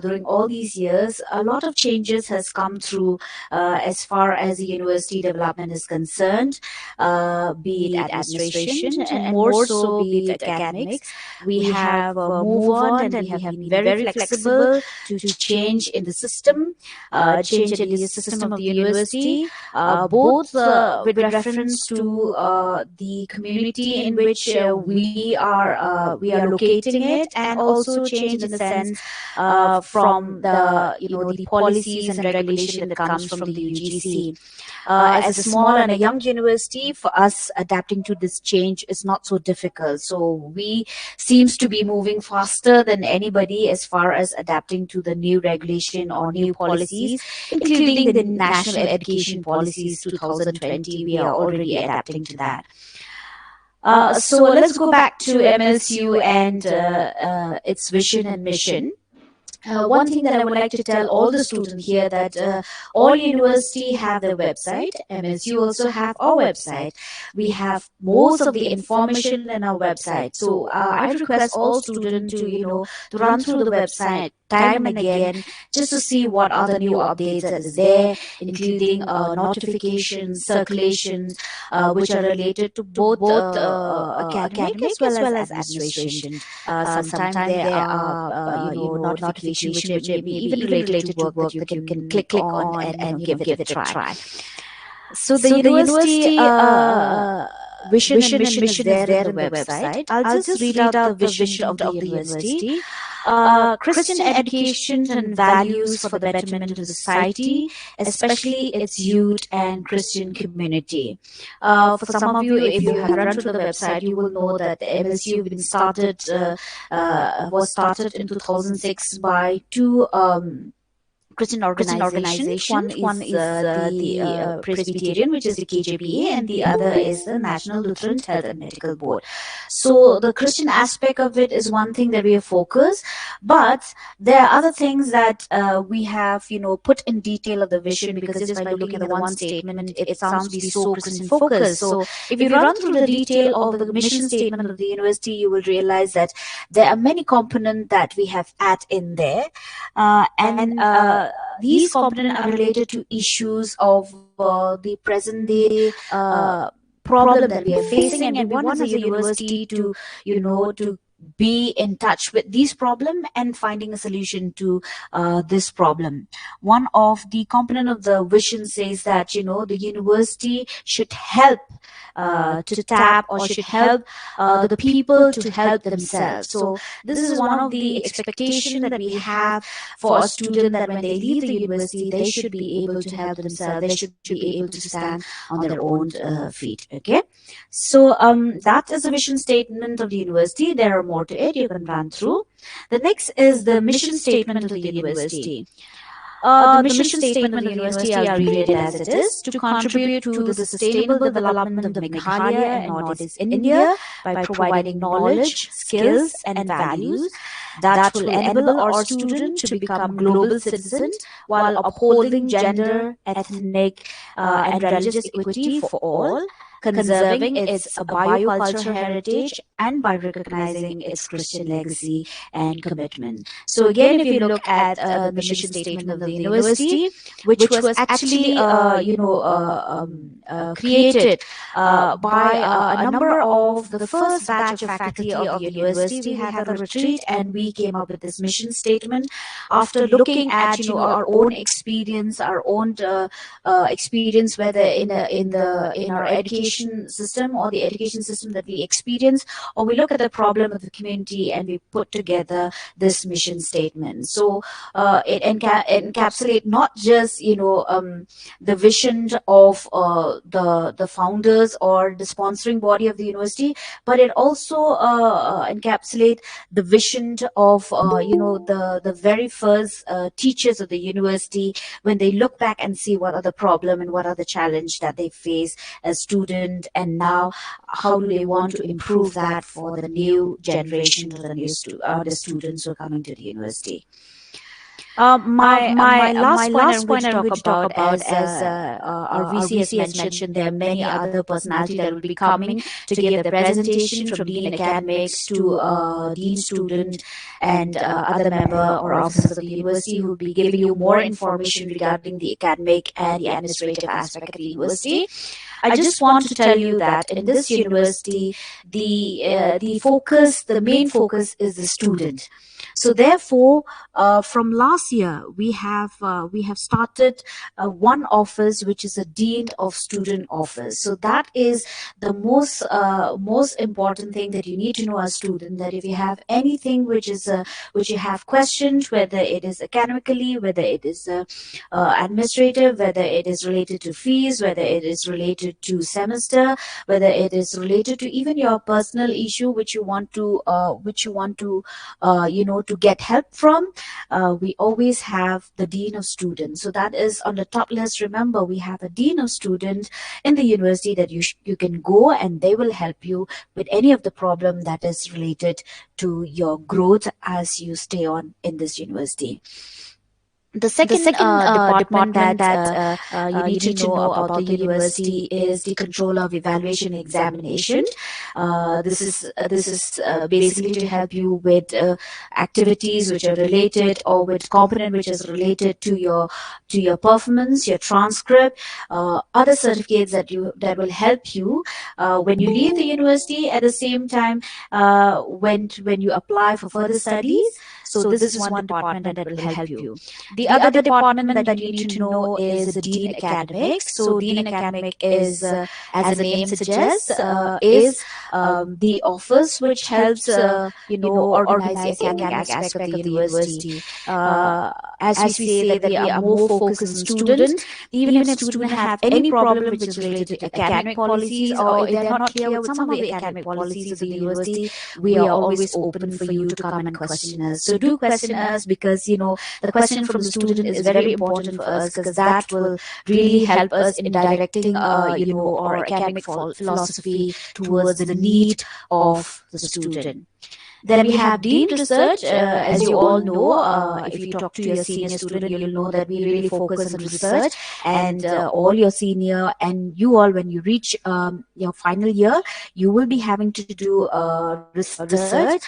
during all these years, a lot of changes has come through as far as the university development is concerned, be it administration and more so be it academics. We have moved on and we have been very flexible to change in the system, change in the system of the university, both with reference to the community in which we are locating it, and also change in the sense from the policies and regulation that comes from the UGC. As a small and a young university, for us adapting to this change is not so difficult. So we seems to be moving faster than anybody as far as adapting to the new regulation or new policies, including the National Education Policies 2020. We are already adapting to that. So let's go back to MLSU and its vision and mission. One thing that I would like to tell all the students here that all university have their website. MSU also have our website. We have most of the information in our website. So I request all students to run through the website time and again just to see what are the new updates that is there, including notifications, circulations, which are related to both academic as well as administration. Sometimes there are notifications which may be even related to work that you can click on and give it a try. So the university vision and mission is there in the website. I'll just read out the vision of the university. Christian education and values for the betterment of the society, especially its youth and Christian community. For some of you, if you have run through the website, you will know that the MSU was started in 2006 by two Christian organizations. One is the Presbyterian, which is the KJPA, and the other is the National Lutheran Health and Medical Board. So the Christian aspect of it is one thing that we have focused, but there are other things that we have, put in detail of the vision, because just by looking at the one statement, it sounds to be so Christian focused. So if you run through the detail of the mission statement of the university, you will realize that there are many components that we have added in there, these components are related to issues of the present day problem that we are facing, and we want as a university to be in touch with these problem and finding a solution to this problem. One of the component of the vision says that the university should help to tap or should help the people to help themselves. So this is one of the expectations that we have for a student, that when they leave the university, they should be able to help themselves. They should be able to stand on their own feet. Okay, so that is the vision statement of the university. There are more to it. You can run through. The next is the mission statement of the university. The mission statement of the university, I'll read it as it is: to contribute to the sustainable development of Meghalaya and Northeast India by providing knowledge, skills, and values that will enable our students to become global citizens while upholding gender, ethnic, and religious equity for all, conserving its biocultural heritage, and by recognizing its Christian legacy and commitment. So again, if you look at the mission statement of the university, which was actually created by a number of the first batch of faculty of the university, we had a retreat and we came up with this mission statement after looking at our own experience, experience, whether in our education system or the education system that we experience, or we look at the problem of the community and we put together this mission statement. So it encapsulates not just the vision of the founders or the sponsoring body of the university, but it also encapsulates the vision of the very first teachers of the university, when they look back and see what are the problem and what are the challenge that they face as student, and now how do they want to improve that for the new generation, or the students who are coming to the university. My last point I'm going to talk about, as our VC has mentioned, there are many other personalities that will be coming to give the presentation, from dean academics to dean student and other member or officers of the university, who will be giving you more information regarding the academic and the administrative aspect of the university. I just want to tell you that in this university, the main focus is the student. So therefore, from last year, we have started one office, which is a dean of student office. So that is the most important thing that you need to know as student. That if you have anything which you have questioned, whether it is academically, whether it is administrative, whether it is related to fees, whether it is related to semester, whether it is related to even your personal issue which you want to to get help from, we always have the dean of students. So that is on the top list. Remember, we have a dean of students in the university that you can go, and they will help you with any of the problem that is related to your growth as you stay on in this university. The second department that you need to know about the university is the control of evaluation and examination. This is basically to help you with activities which are related, or with component which is related to your performance, your transcript, other certificates that will help you when you leave the university. At the same time, when you apply for further studies. So this is one department that will help you. The other department that you need to know is Dean Academics. So Dean Academic is, as the name suggests, is the office which helps organize the academic aspect of the university. As we say that we are more focused on students, even if students have any problem which is related to academic policies, or if they're not clear with some of the academic policies of the university, we are always open for you to come and question us. So do question us, because the question from the student is very important for us, because that will really help us in directing our academic philosophy towards the need of the student. Then we have Dean Research. As you all know, if you talk to your senior student, you'll know that we really focus on research. And all your senior and you all, when you reach your final year, you will be having to do research.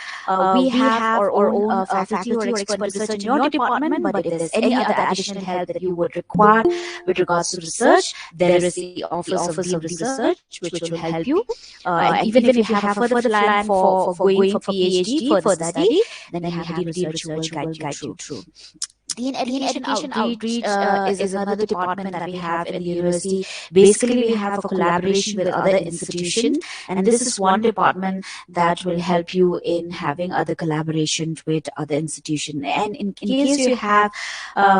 We have our own faculty or expert research in your department, but if there's any other additional help that you would require with regards to research, there is the Office of Dean Research, which will help you. And even if you have a further plan for going for PhD, further study, then we have a Dean Research who will guide you through. Dean Education Outreach is another department that we have in the university. Basically, we have a collaboration with other institutions, and this is one department that will help you in having other collaboration with other institutions. And in case you have,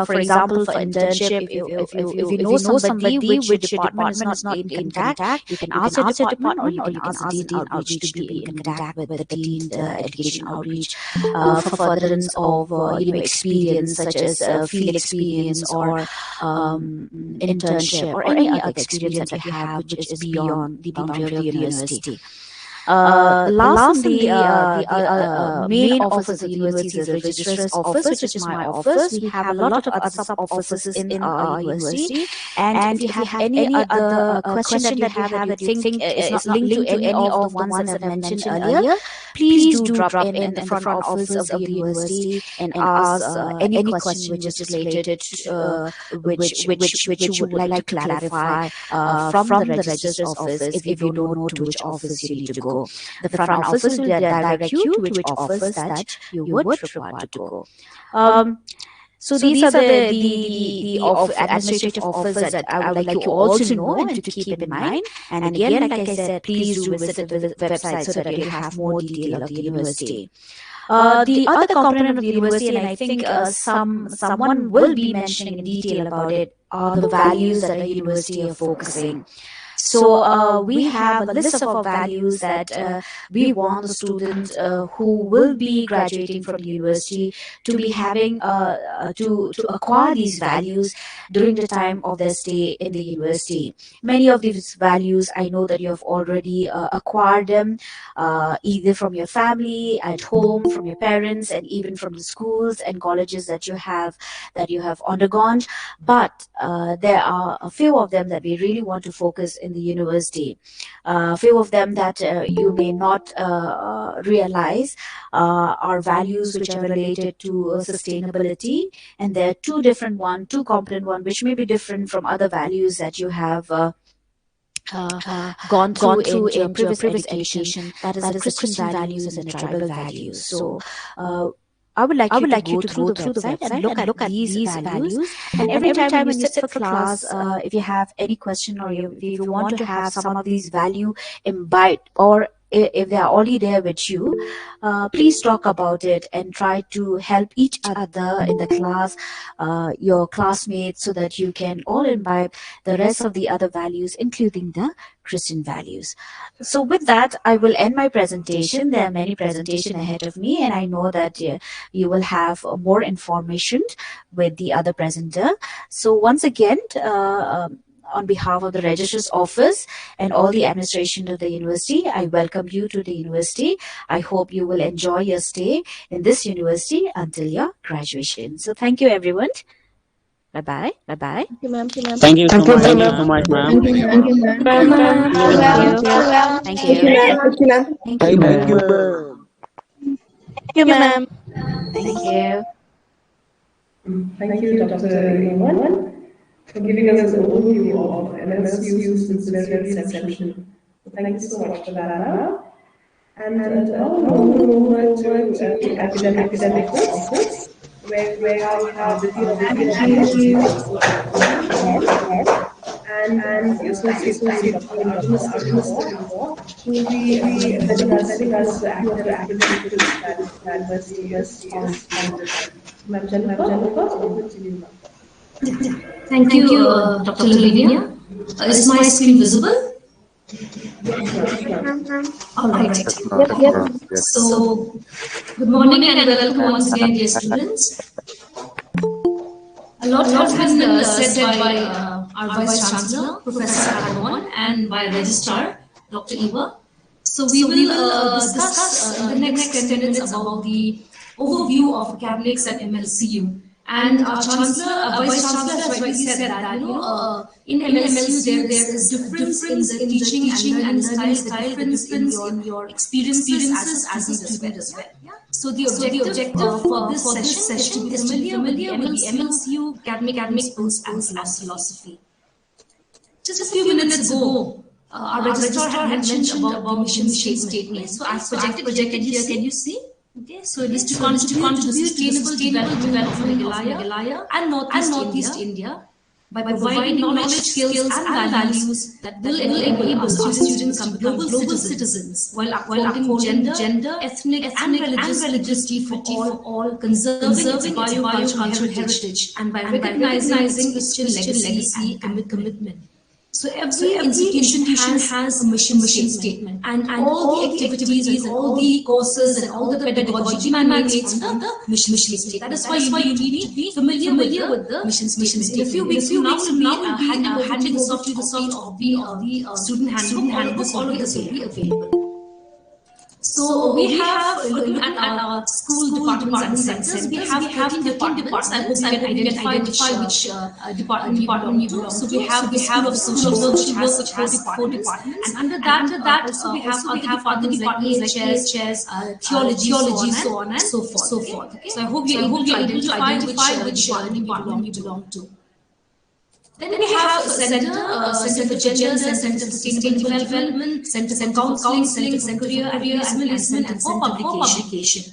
for example, for internship, if you know somebody which department is not in contact, you can ask your department, or you can ask the Dean Outreach to be in contact with the Dean Education Outreach for furtherance of experience, such as field experience, or internship, or any other experience that you have which is beyond the boundary of the university. Lastly, the main office of the university is the registrar's office, which is my office. We have a lot of other sub-offices in our university. And if you have any other question that you have that you think is not linked to any of the ones that I mentioned earlier, please do drop in the front office of the university and ask any question which is related to which you would like to clarify from the registrar's office if you don't know to which office you need to go. The front office will direct you to which office that you would require to go. So these are the administrative office that I would like you all to know and to keep in mind. And again, like I said, please do visit the website so that you'll have more detail of the university. The other component of the university, and I think someone will be mentioning in detail about it, are the values that a university are focusing. So we have a list of our values that we want the student who will be graduating from the university to be having to acquire these values during the time of their stay in the university. Many of these values, I know that you have already acquired them, either from your family, at home, from your parents, and even from the schools and colleges that you have undergone. But there are a few of them that we really want to focus in the university. A few of them that you may not realize are values which are related to sustainability, and there are two component one, which may be different from other values that you have gone through in your previous education. That is the Christian values and the tribal values. So I would like you to go through the website and look at these values. And every time when you sit for class, if you have any question, or if you want to have some of these value imbibed, or if they are already there with you, please talk about it and try to help each other in the class, your classmates, so that you can all imbibe the rest of the other values, including the Christian values. So with that, I will end my presentation. There are many presentations ahead of me, and I know that you will have more information with the other presenter. So once again, on behalf of the registrar's office and all the administration of the university, I welcome you to the university. I hope you will enjoy your stay in this university until your graduation. So thank you, everyone. Bye bye. Bye bye. Thank you, ma'am. Thank you so Thank you, much. Thank you ma'am. so much, ma'am. Thank you, Thank you, ma'am. ma'am. Thank you. Thank Thank you, you. ma'am. Thank you, ma'am. Thank Thank you. you, ma'am. Thank you, ma'am. Thank you. Thank you, Dr. Iman, for giving us an overview of MSU's disciplinary reception. Thank you so much for that, ma'am. And now we'll move over to academic office, where we have Vivian and Associate Dr. Arjun Singh, who will be telling us the activities that university is founded. Ma'am Jennifer, over to you, ma'am. Thank you, Dr. Lavinia. Is my screen visible? All right. So, good morning and welcome once again, dear students. A lot has been said by our Vice Chancellor, Professor Aragorn, and by Registrar, Dr. Eva. So we will discuss in the next 10 minutes about the overview of academics at MLCU. And our Chancellor, Vice Chancellor has rightly said that, in MLCU there is difference in the teaching and learning style, difference in your experiences as a student as well. So the objective for this session is to be familiar with the MLCU academic principles and philosophy. Just a few minutes ago, our registrar had mentioned about the mission statement. So I've projected here. Can you see? Okay, so it is to contribute to the sustainable development of Meghalaya and Northeast India by providing knowledge, skills, and values that will enable our students to become global citizens while upholding gender, ethnic, and religious diversity for all, conserving biocultural heritage, and by recognizing Christian legacy and commitment. So every institution has a mission statement, and all the activities and all the courses and all the pedagogy emanates from the mission statement. That is why you need to be familiar with the mission statement. In a few weeks now we'll be handing the soft copy of the student handbook. All of this will be available. So we have, looking at our school departments and centers, we have 13 departments. I hope you can identify which department you belong to. So we have the School of Social Work, which has 4 departments. And under that also we have other departments like EHS, theology, so on and so forth. Okay? So I hope you're able to identify which department you belong to. Then we have Center for Gender, Center for Sustainable Development, Center for Counseling, Center for Career Advancement, and for Publication.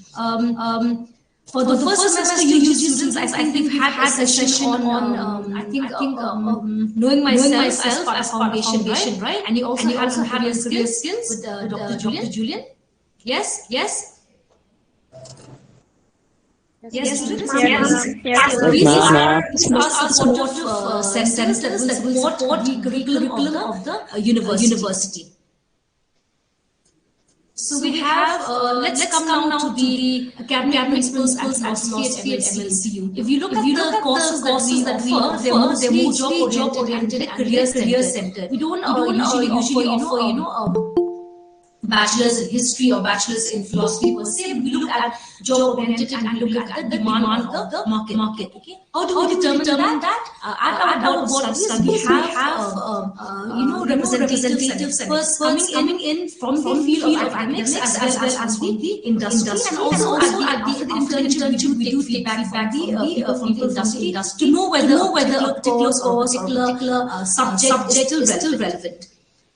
For the first semester UG students, I think we've had a session on knowing myself as part of foundation, right? And you also had some career skills with Dr. Julian. Yes. Yes, students? Yes, These ma'am. are supportive centers that will support the curriculum of the university. So we have, let's come now to the academic principles and philosophy at MLCU. If you look at the courses that we offer, they're mostly job-oriented and career-centered. We don't usually offer, bachelor's in history or bachelor's in philosophy per se. We look at job oriented and we look at the demand of the market. Okay, how do we determine that? At our board studies, we have representatives coming in from the field of academics as well as from the industry, and also at the internship we do take feedback from the industry to know whether a particular subject is still relevant.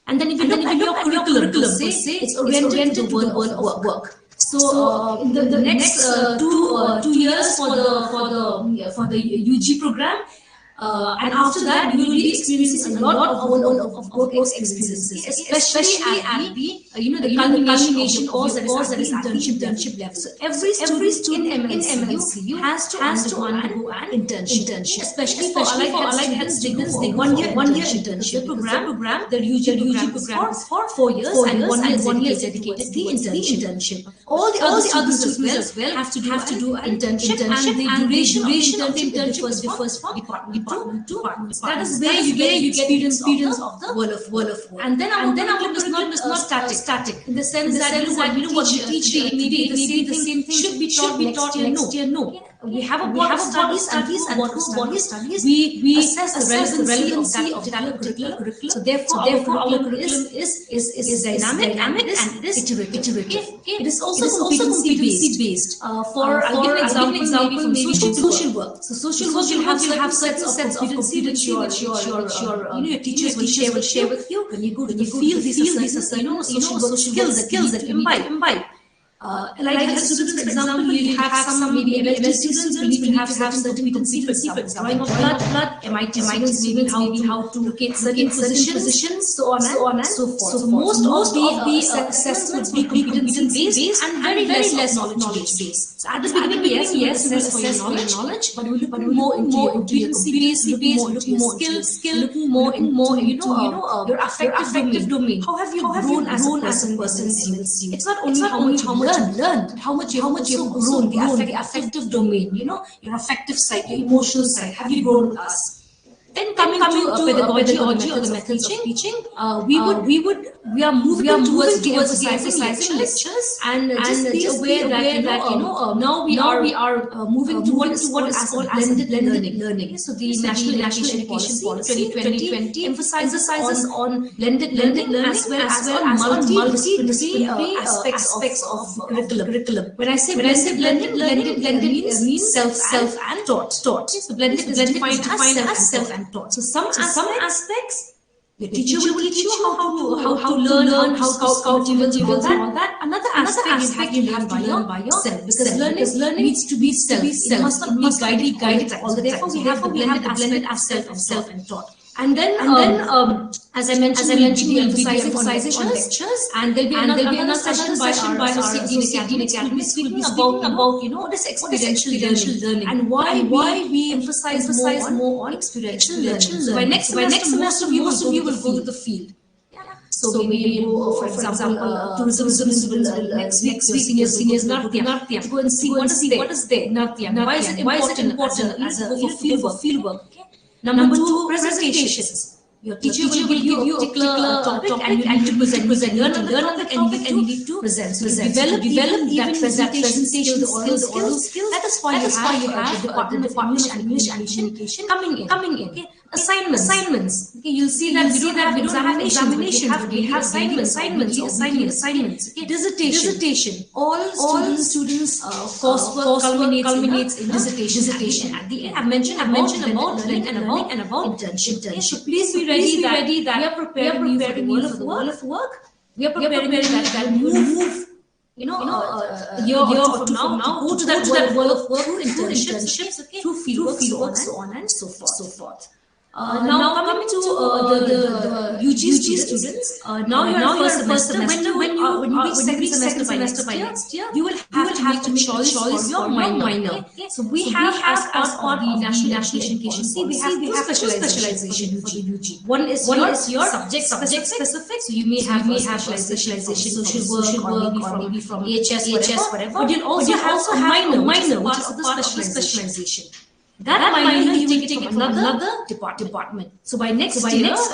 And then if you look at your curriculum, say it's oriented to the world of work. So in the next 2 years for the UG program, and after that you will be experiencing a lot of work experiences, especially at the culmination course that is internship level. So every student in MLCU has to undergo an internship, especially for allied health students. They go 1 year internship. The program, the UG program is for 4 years, and 1 year is dedicated to the internship. All the other students as well have to do an internship, and the duration of the internship differs from department to department. That is where you get experience of the world of work. And then our curriculum is not static in the sense that what we teach maybe the same thing should be taught next year. No. We have a board of studies, and board of studies we assess the relevancy of that particular curriculum. So therefore our curriculum is dynamic and it is iterative. It is also competency based. I'll give an example maybe from social work. So social work you have sets of competency which your teachers will share with you. When you go to the field, these are social skills that you imbibe. Like health students, for example, you have some maybe MLT students will need to have certain competency, for example, drawing of blood, MIT students maybe how to locate certain positions, so on and so forth. So most of the assessments will be competency based and very less knowledge based. So at the beginning, yes, assess for your knowledge, but we look more into your competency based, looking more into looking more into your affective domain. How have you grown as a person in MLC? It's not only how much you learned, how much you have grown, the affective domain, your affective side, your emotional side. Have you grown with us? Then coming to pedagogy or the methods of teaching, we are moving towards de-emphasizing lectures, and just be aware that now we are moving towards what is called blended learning. So the National Education Policy 2020 emphasizes on blended learning as well as on multidisciplinary aspects of curriculum. When I say blended means self and taught. So blended is defined as self and taught. So some aspects your teacher will teach you how to learn, how to do all that. Another aspect you have to learn by yourself, because learning needs to be self. It must not be guided all the time. Therefore, we have the blended aspect of self and taught. And then, as I mentioned, we'll be emphasizing on lectures, and there'll be another session by our Associate Academy speaking about what is experiential learning and why we emphasize more on experiential learning. So by next semester, most of you will go to the field. So maybe go, for example, tourism will next week. Seniors Natyam to go and see what is there. Natyam. Why is it important as a field work? Number two, presentations. Your teacher will give you a particular topic and you need to present. Learn on the topic and you need to present. So develop that presentation skills. That is why you have the Department of English and Communication coming in. Okay. Assignments. Okay, you'll see that we don't have examinations. We have assignments. Okay. Dissertation. All students coursework culminates in dissertation. At the end, I've mentioned about learning and about internship. Okay. So please be ready that we are preparing you for the world of work. We are preparing that we will move. A year or two from now, go to that world of work through internships, through fieldwork, so on and so forth. Now coming to the UG students, now you are first semester. When you reach second semester by next year, you will have to make a choice for your minor. So we have as part of the National Education Policy, we have two specialization for the UG. One is your subject specific. So you may have specialization social work or maybe from AHS whatever. But you'll also have a minor which is part of the specialization. That minor you will take it from another department. So by next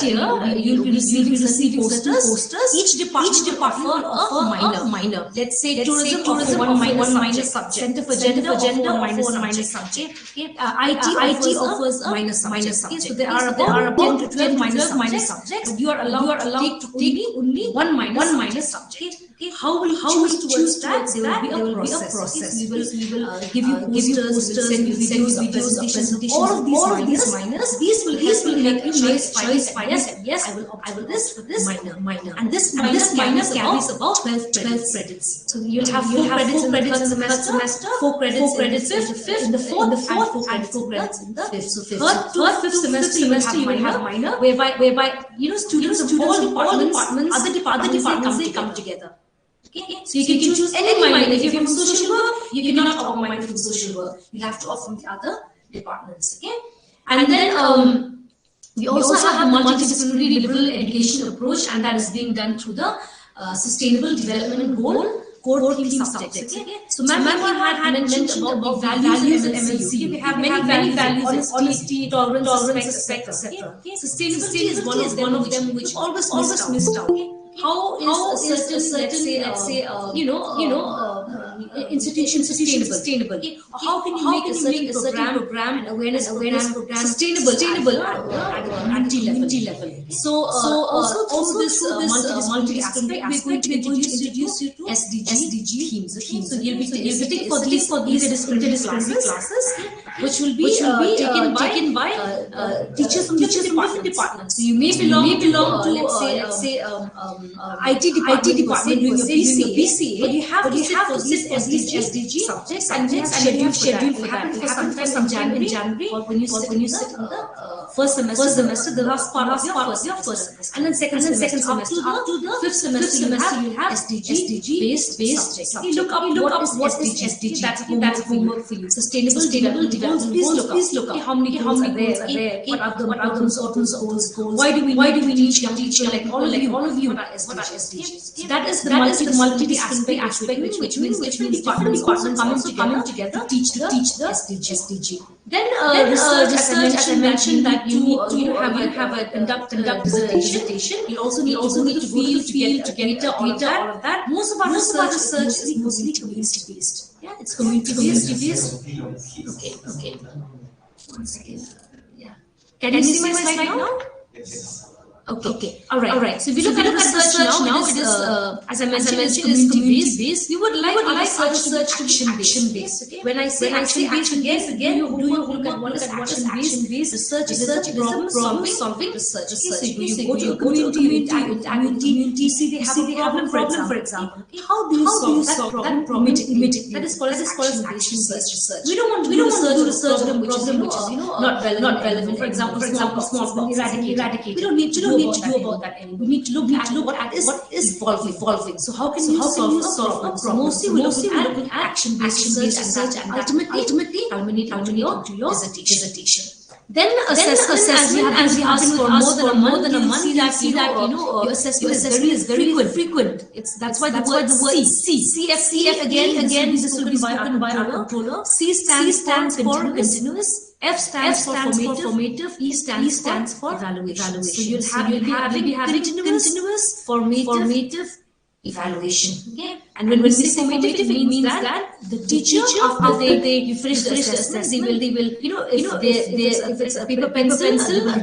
year, you will be receiving posters. Each department offer a minor. Let's say tourism offer one minor subject. Center for gender offer one minor subject. IT offers a minor subject. So there are about 10 to 12 minor subjects. But you are allowed to take only one minor subject. How will you choose towards that? There will be a process. We will give you posters, send you videos, presentations. All of these minors, these will help you make choice. Yes, I will opt for this minor. And this minor carries about 12 credits. So you'll have 4 credits in the third semester, 4 credits in the fifth, in the fourth, and 4 credits in the fifth. So third to fifth semester you will have minor, whereby students of all departments, other departments they come together. Okay. So you can choose any minor. If you're from social work, you cannot opt minor from social work. You have to opt from the other departments. Okay. And then we also have the multidisciplinary liberal education approach, and that is being done through the Sustainable Development Goal core theme subjects. Okay. So Ma'am had mentioned about values in MLC. We have many values: honesty, tolerance, respect, etc. Okay. Sustainability is one of them which always missed out. How is a certain institution sustainable? How can you make a certain program and awareness program sustainable at a community level? So also this multi aspect, we're going to introduce you to SDG themes. So you'll be sitting for these interdisciplinary classes, which will be taken by teachers from different departments. So you may belong to let's say IT department doing your BCA, but you have to sit for these SDG subjects, and then schedule for that. It will happen sometime in January, or when you sit in the first semester, the last part of your first semester, and then second semester up to the fifth semester you have SDG based subjects. Look up what is SDG. That's homework for you. Sustainable development goals. Please look up. How many goals are there? What are the goals? Why do we need young teachers like all of you? What are SDGs? That is the multi aspect which means different departments coming together to teach the SDG. Then research, as I mentioned, that you need to conduct dissertation. You also need to field to get data, all of that. Most of our research is mostly community based. Yeah, it's community based. Okay. One second. Yeah. Can you see my slide now? Yes. Okay. All right. So if you look at research now, it is, as I mentioned, is community based. We would like our research to be action based. Okay. When I say action based, again, do you look at what is action based? Research is a problem solving research. So you go to a community, see they have a problem, for example. How do you solve that problem immediately? That is called action based research. We don't want to do research which is not relevant. For example, small eradicate. We don't need to do about that anymore. We need to look at what is evolving. So how can you solve a problem? Mostly we're looking at action-based research, and ultimately culminate into your dissertation. Then assessment, as we ask for more than a month, see that your assessment is very frequent. That's why the word CF again this will be spoken by our controller. C stands for continuous. F stands for formative. E stands for evaluation. So you'll be having continuous, formative, evaluation. Okay. And when we say formative, it means that the teacher, after you finish the assessment, they will if it's a paper pencil,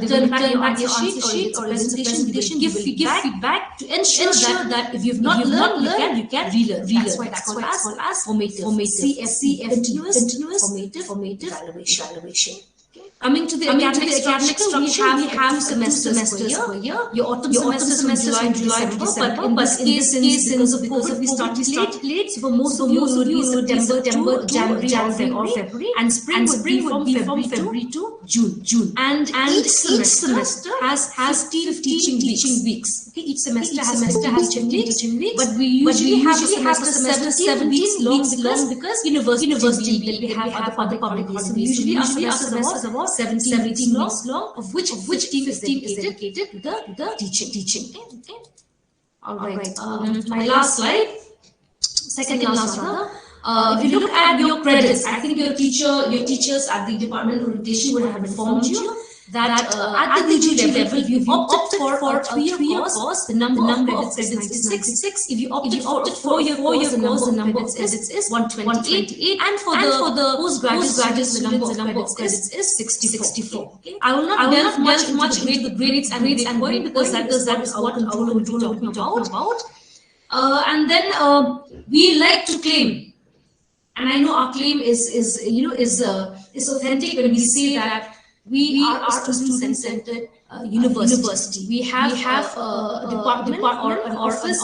turn back your answer sheet or presentation, give feedback to ensure that if you've not learned, you can relearn. That's why it's called as formative. CFC, continuous, formative, evaluation. Coming to the academic structure, we have two semesters per year. Your autumn semester is from July to December. But in this case, since because of we started late, so for most of you it would be September, January or February, and spring would be from February to June. And each semester has 15 teaching weeks. Okay, each semester has teaching weeks, but we usually have a semester 17 weeks long because university we have other public holidays. So usually our semester is about 17 weeks long, of which 15 is dedicated to the teaching. Okay. All right. My last slide, second last rather. If you look at your credits, I think your teachers at the department orientation would have informed you that at the UG level, if you opted for a 3-year course, the number of credits is 96. If you opted for a 4-year course, the number of credits is 128. And for the postgraduate students, the number of credits is 64. Okay? I will not delve much into the grades and point because that is what I will be talking about. And then we like to claim, and I know our claim is authentic when we say that we are a student-centered university. We have a department or an office,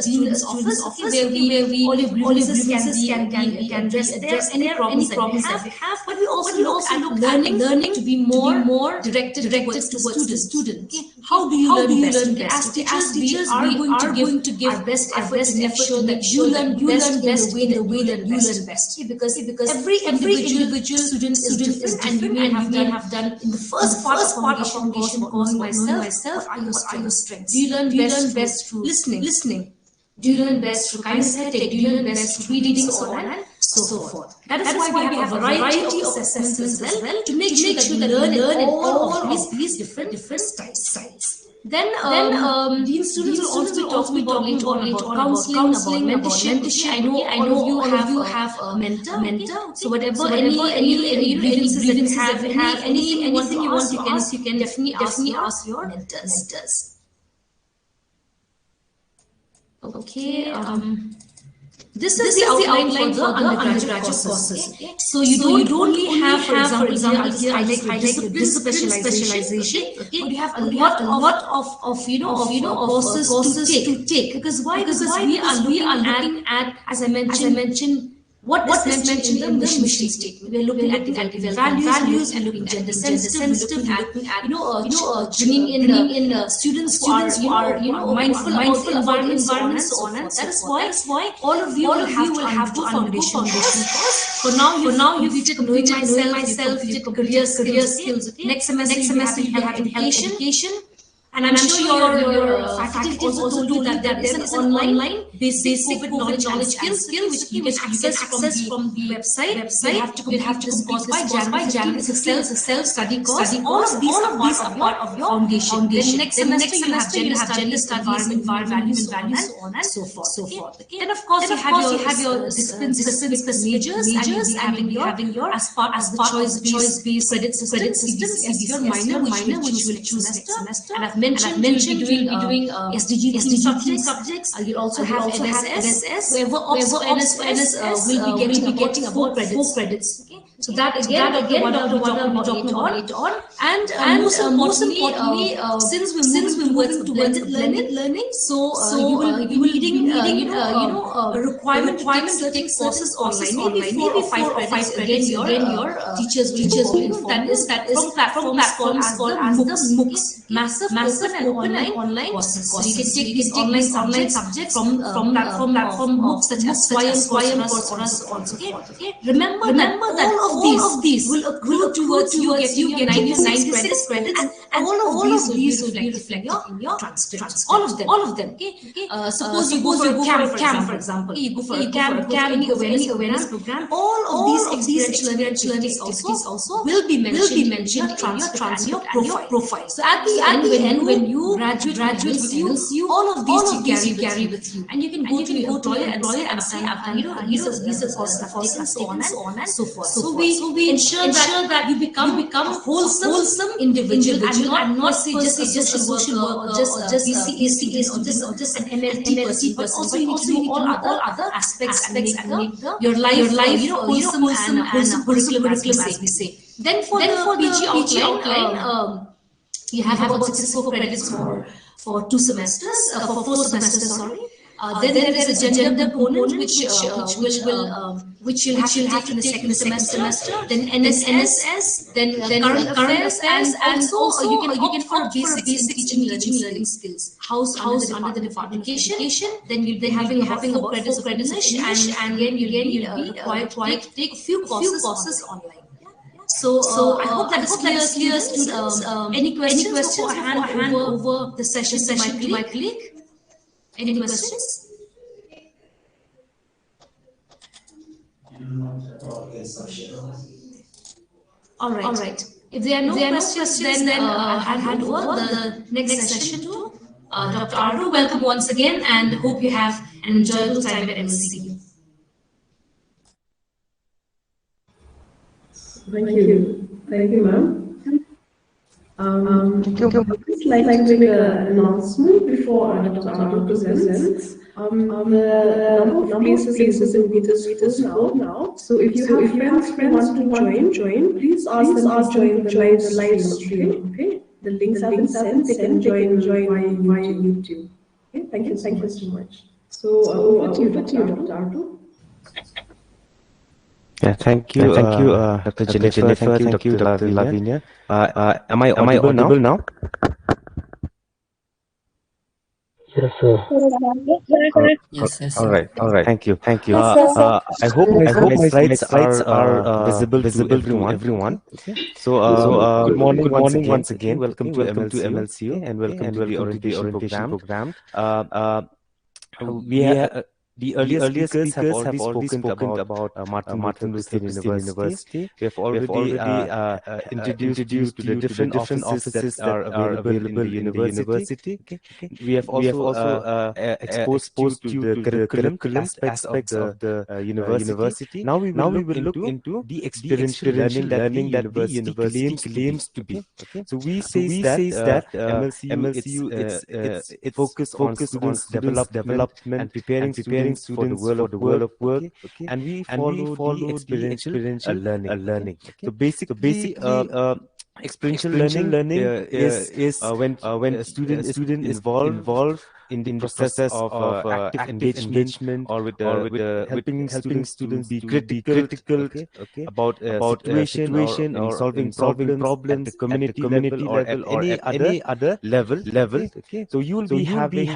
dean's office, where all your grievances can be addressed there, any problems that we have. But we also look at learning to be more directed towards the student. Okay? How do you learn best? As teachers, we are going to give our best effort to make sure that you learn best in the way that you learn best. Because every individual student is different, and you may have done in the first part of foundation course myself. What are your strengths? Do you learn best through listening? Do you learn best through kinesthetic? Do you learn best through reading, so on and so forth? That is why we have a variety of assessments as well to make sure that you learn in all of these different styles. Then these students will also be talking about counseling, about mentorship. I know you have a mentor. So whatever any grievances that you have, anything you want, you can definitely ask your mentors. Okay. This is the outline for the undergraduate courses. Okay? So you don't only have, for example, here I like this specialization. Okay? But you have a lot of courses to take. Because why? Because we are looking at, as I mentioned. What is mentioned in the mission statement? We are looking at the values and looking at gender sensitive, looking at bringing in students who are mindful about the environment, so on and so on. That is why all of you will have to foundation course. For now, you did knowing myself, you did career skills. Okay? Next semester you have education. And I'm sure your faculty also told you that there is an online basic COVID knowledge skill which you can access from the website. You have to complete this course by January. It's a self-study course. All of these are part of your foundation. Then next semester you have gender studies, environment values, so on and so forth. Okay? Then of course you have your discipline-specific majors, and having your as part of the choice-based credit systems, your minor which you will choose next semester. And I've mentioned you'll be doing SDG subjects. You'll also have NSS. Whoever opts for NSS will be getting about 4 credits. Okay? So that again, Dr. Wada will be talking about later on. And most importantly, since we're moving towards blended learning, so you will be needing a requirement to take courses online, maybe 4 or 5 credits. Again, your teachers will inform you that is from platforms called as the MOOCs, massive open and online courses. So you can take these online subjects from platform MOOCs such as Swayam, Coursera. Okay? Remember that all of these will accrue towards you getting 96 credits, and all of these will be reflected in your transcripts. All of them. Okay? Suppose you go for a camp, for example. You go for a camp, any awareness program. All of these experiential learning activities also will be mentioned in your transcript and your profile. So at the end, when you graduate with you, all of these you carry with you, and you can go to your employer and say, these are courses and so on and so forth. So we ensure that you become a wholesome individual and not say just a social worker or just BCAC or just an MLT person, but also you need to know all other aspects and make your life wholesome and curriculum, as we say. Then for the PG outline, you have about 64 credits for 2 semesters, for 4 semesters, sorry. Then there is a gender component which you'll have to take in the second semester. Then NSS, then current affairs, and also you can opt for basic teaching learning skills. House under the Department of Education. Then you'll be having about 4 credits of English, and again you'll be required to take a few courses online. So I hope that is clear, students. Any questions before I hand over the session to my colleague? Any questions? All right. If there are no questions, then I'll hand over the next session to Dr. Ardo. Welcome once again, and hope you have an enjoyable time at MLCU. Thank you, ma'am. I'd just like to make an announcement before Dr. Ardo presents. The number of places in Vitas now. So if you have friends who want to join, please ask them to join the live stream. Okay, the links have been sent. They can join via YouTube. Okay, thank you so much. So over to you, Dr. Ardo. Yeah, thank you, Dr. Jennifer. Thank you, Dr. Lavinia. Am I audible now? Yes, sir. Yes. All right. Thank you. I hope my slides are visible to everyone. Okay. So good morning once again. Welcome to MLCU and welcome to the orientation program. The earlier speakers have already spoken about Martin Luther University. We have already introduced you to the different offices that are available in the university. Okay. We have also exposed you to the curriculum aspects of the university. Now we will look into the experiential learning that the university claims to be. Okay. So we say that MLCU it's focused on students' development and preparing students for the world of work, okay. And we follow the experiential learning. Okay. So basically, experiential learning is when a student is involved in the process of active engagement or with helping students be critical okay, about a situation or solving problems at the community level or at any other level. Okay. So you will be having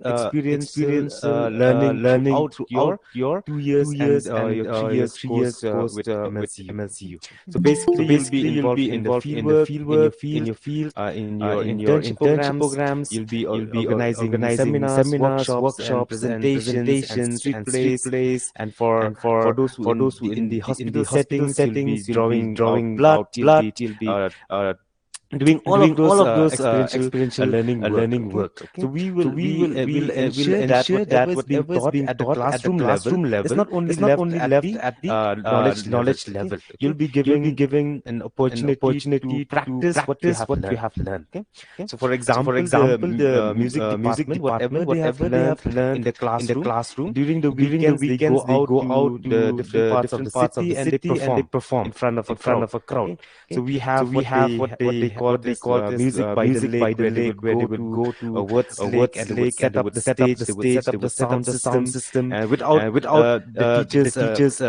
experiential learning throughout your 2 years and your 3 years course with MLCU. So basically you'll be involved in the fieldwork, in your field, in your internship programs. You'll be organizing seminars, workshops, presentations, and street plays. And for those who in the hospital settings, you'll be drawing blood. You'll be doing all of those experiential learning work. Okay. So we will ensure that whatever is being taught at the classroom level is not only left at the knowledge level. Okay. You'll be giving an opportunity to practice what you have learned. Okay. So for example, the music department, whatever they have learned in the classroom during the weekends, they go out to the different parts of the city and they perform in front of a crowd. Okay. So we have what they call music by the lake, where they would go to a Worth Lake and they would set up the stage, they would set up the sound system, without the teachers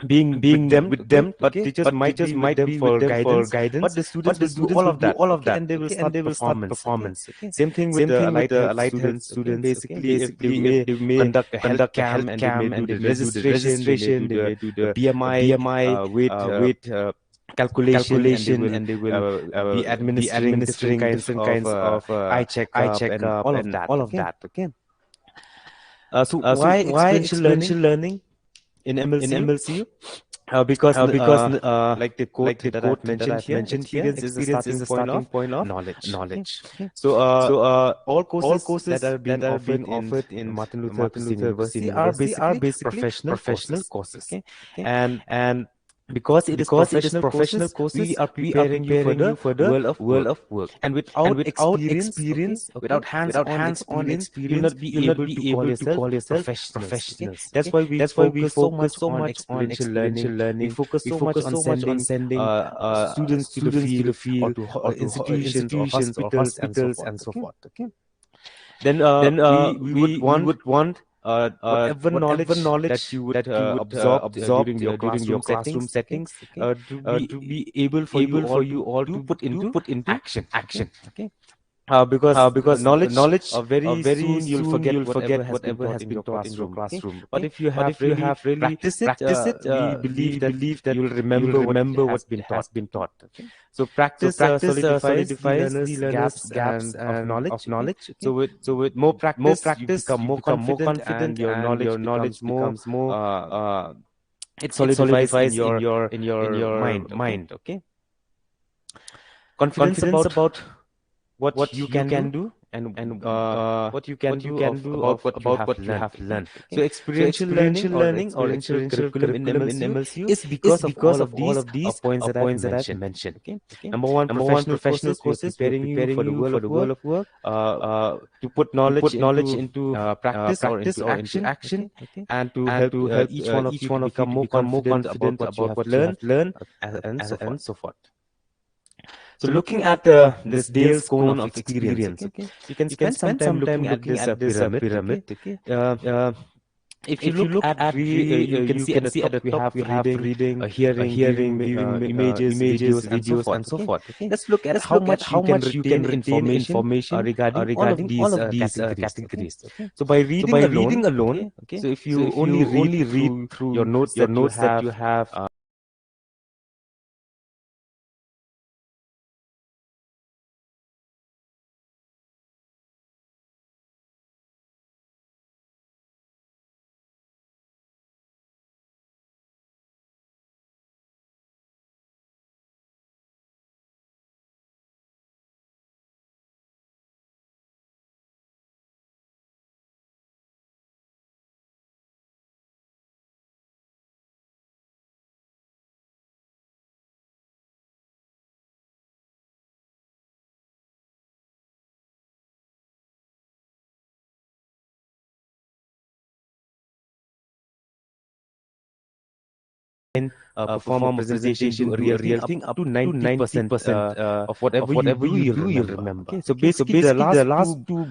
being with them, but teachers might be for guidance, but the students will do all of that, and they will start performance. Okay. Same thing with the allied students. Basically, if they may conduct a health cam and they may do the registration, they may do the BMI, weight calculation, and they will be administering different kinds of eye checkup and all of that. Okay. So why experiential learning in MLCU? Because like the quote that I've mentioned here, experience is the starting point of knowledge. Okay. So all courses that are being offered in Martin Luther University are basically professional courses. Okay. And because it is professional courses, we are preparing you for the world of work. And without experience, okay, without hands-on experience, you'll not be able to call yourself professionals. Okay? That's why we focus so much on experiential learning. We focus so much on sending students to the field, or to institutions or hospitals and so forth. Okay? Then we would want whatever knowledge that you would absorb during your classroom settings, to be able for you all to put into action. Okay. Because knowledge very soon you'll forget whatever has been taught in your classroom. Okay? But if you have really practiced it, we believe that you'll remember what has been taught. Okay? So practice solidifies the learner's gaps of knowledge. Okay? So with more practice, you become more confident, and your knowledge becomes more. It solidifies in your mind. Okay. Confidence about what you can do, and what you can do about what you have learned. Okay? So experiential learning or experiential curriculum in MLCU is because of all of these points that I've mentioned. Okay? Number one, professional courses preparing you for the world of work, to put knowledge into practice or into action. Okay? And to help each one of you to become more confident about what you have learned, and so forth. So looking at this Dale's cone of experience, okay, you can spend some time looking at this pyramid. Okay. If you look at you can see at the top we have reading, hearing, viewing images, videos, and so forth. Okay. Let's look at how much you can retain information regarding all of these categories. Okay. So by reading alone, okay. So if you only read through your notes that you have. Perform a presentation, do a real thing up to 90% of whatever you do, you'll remember. Okay? So basically, the last two,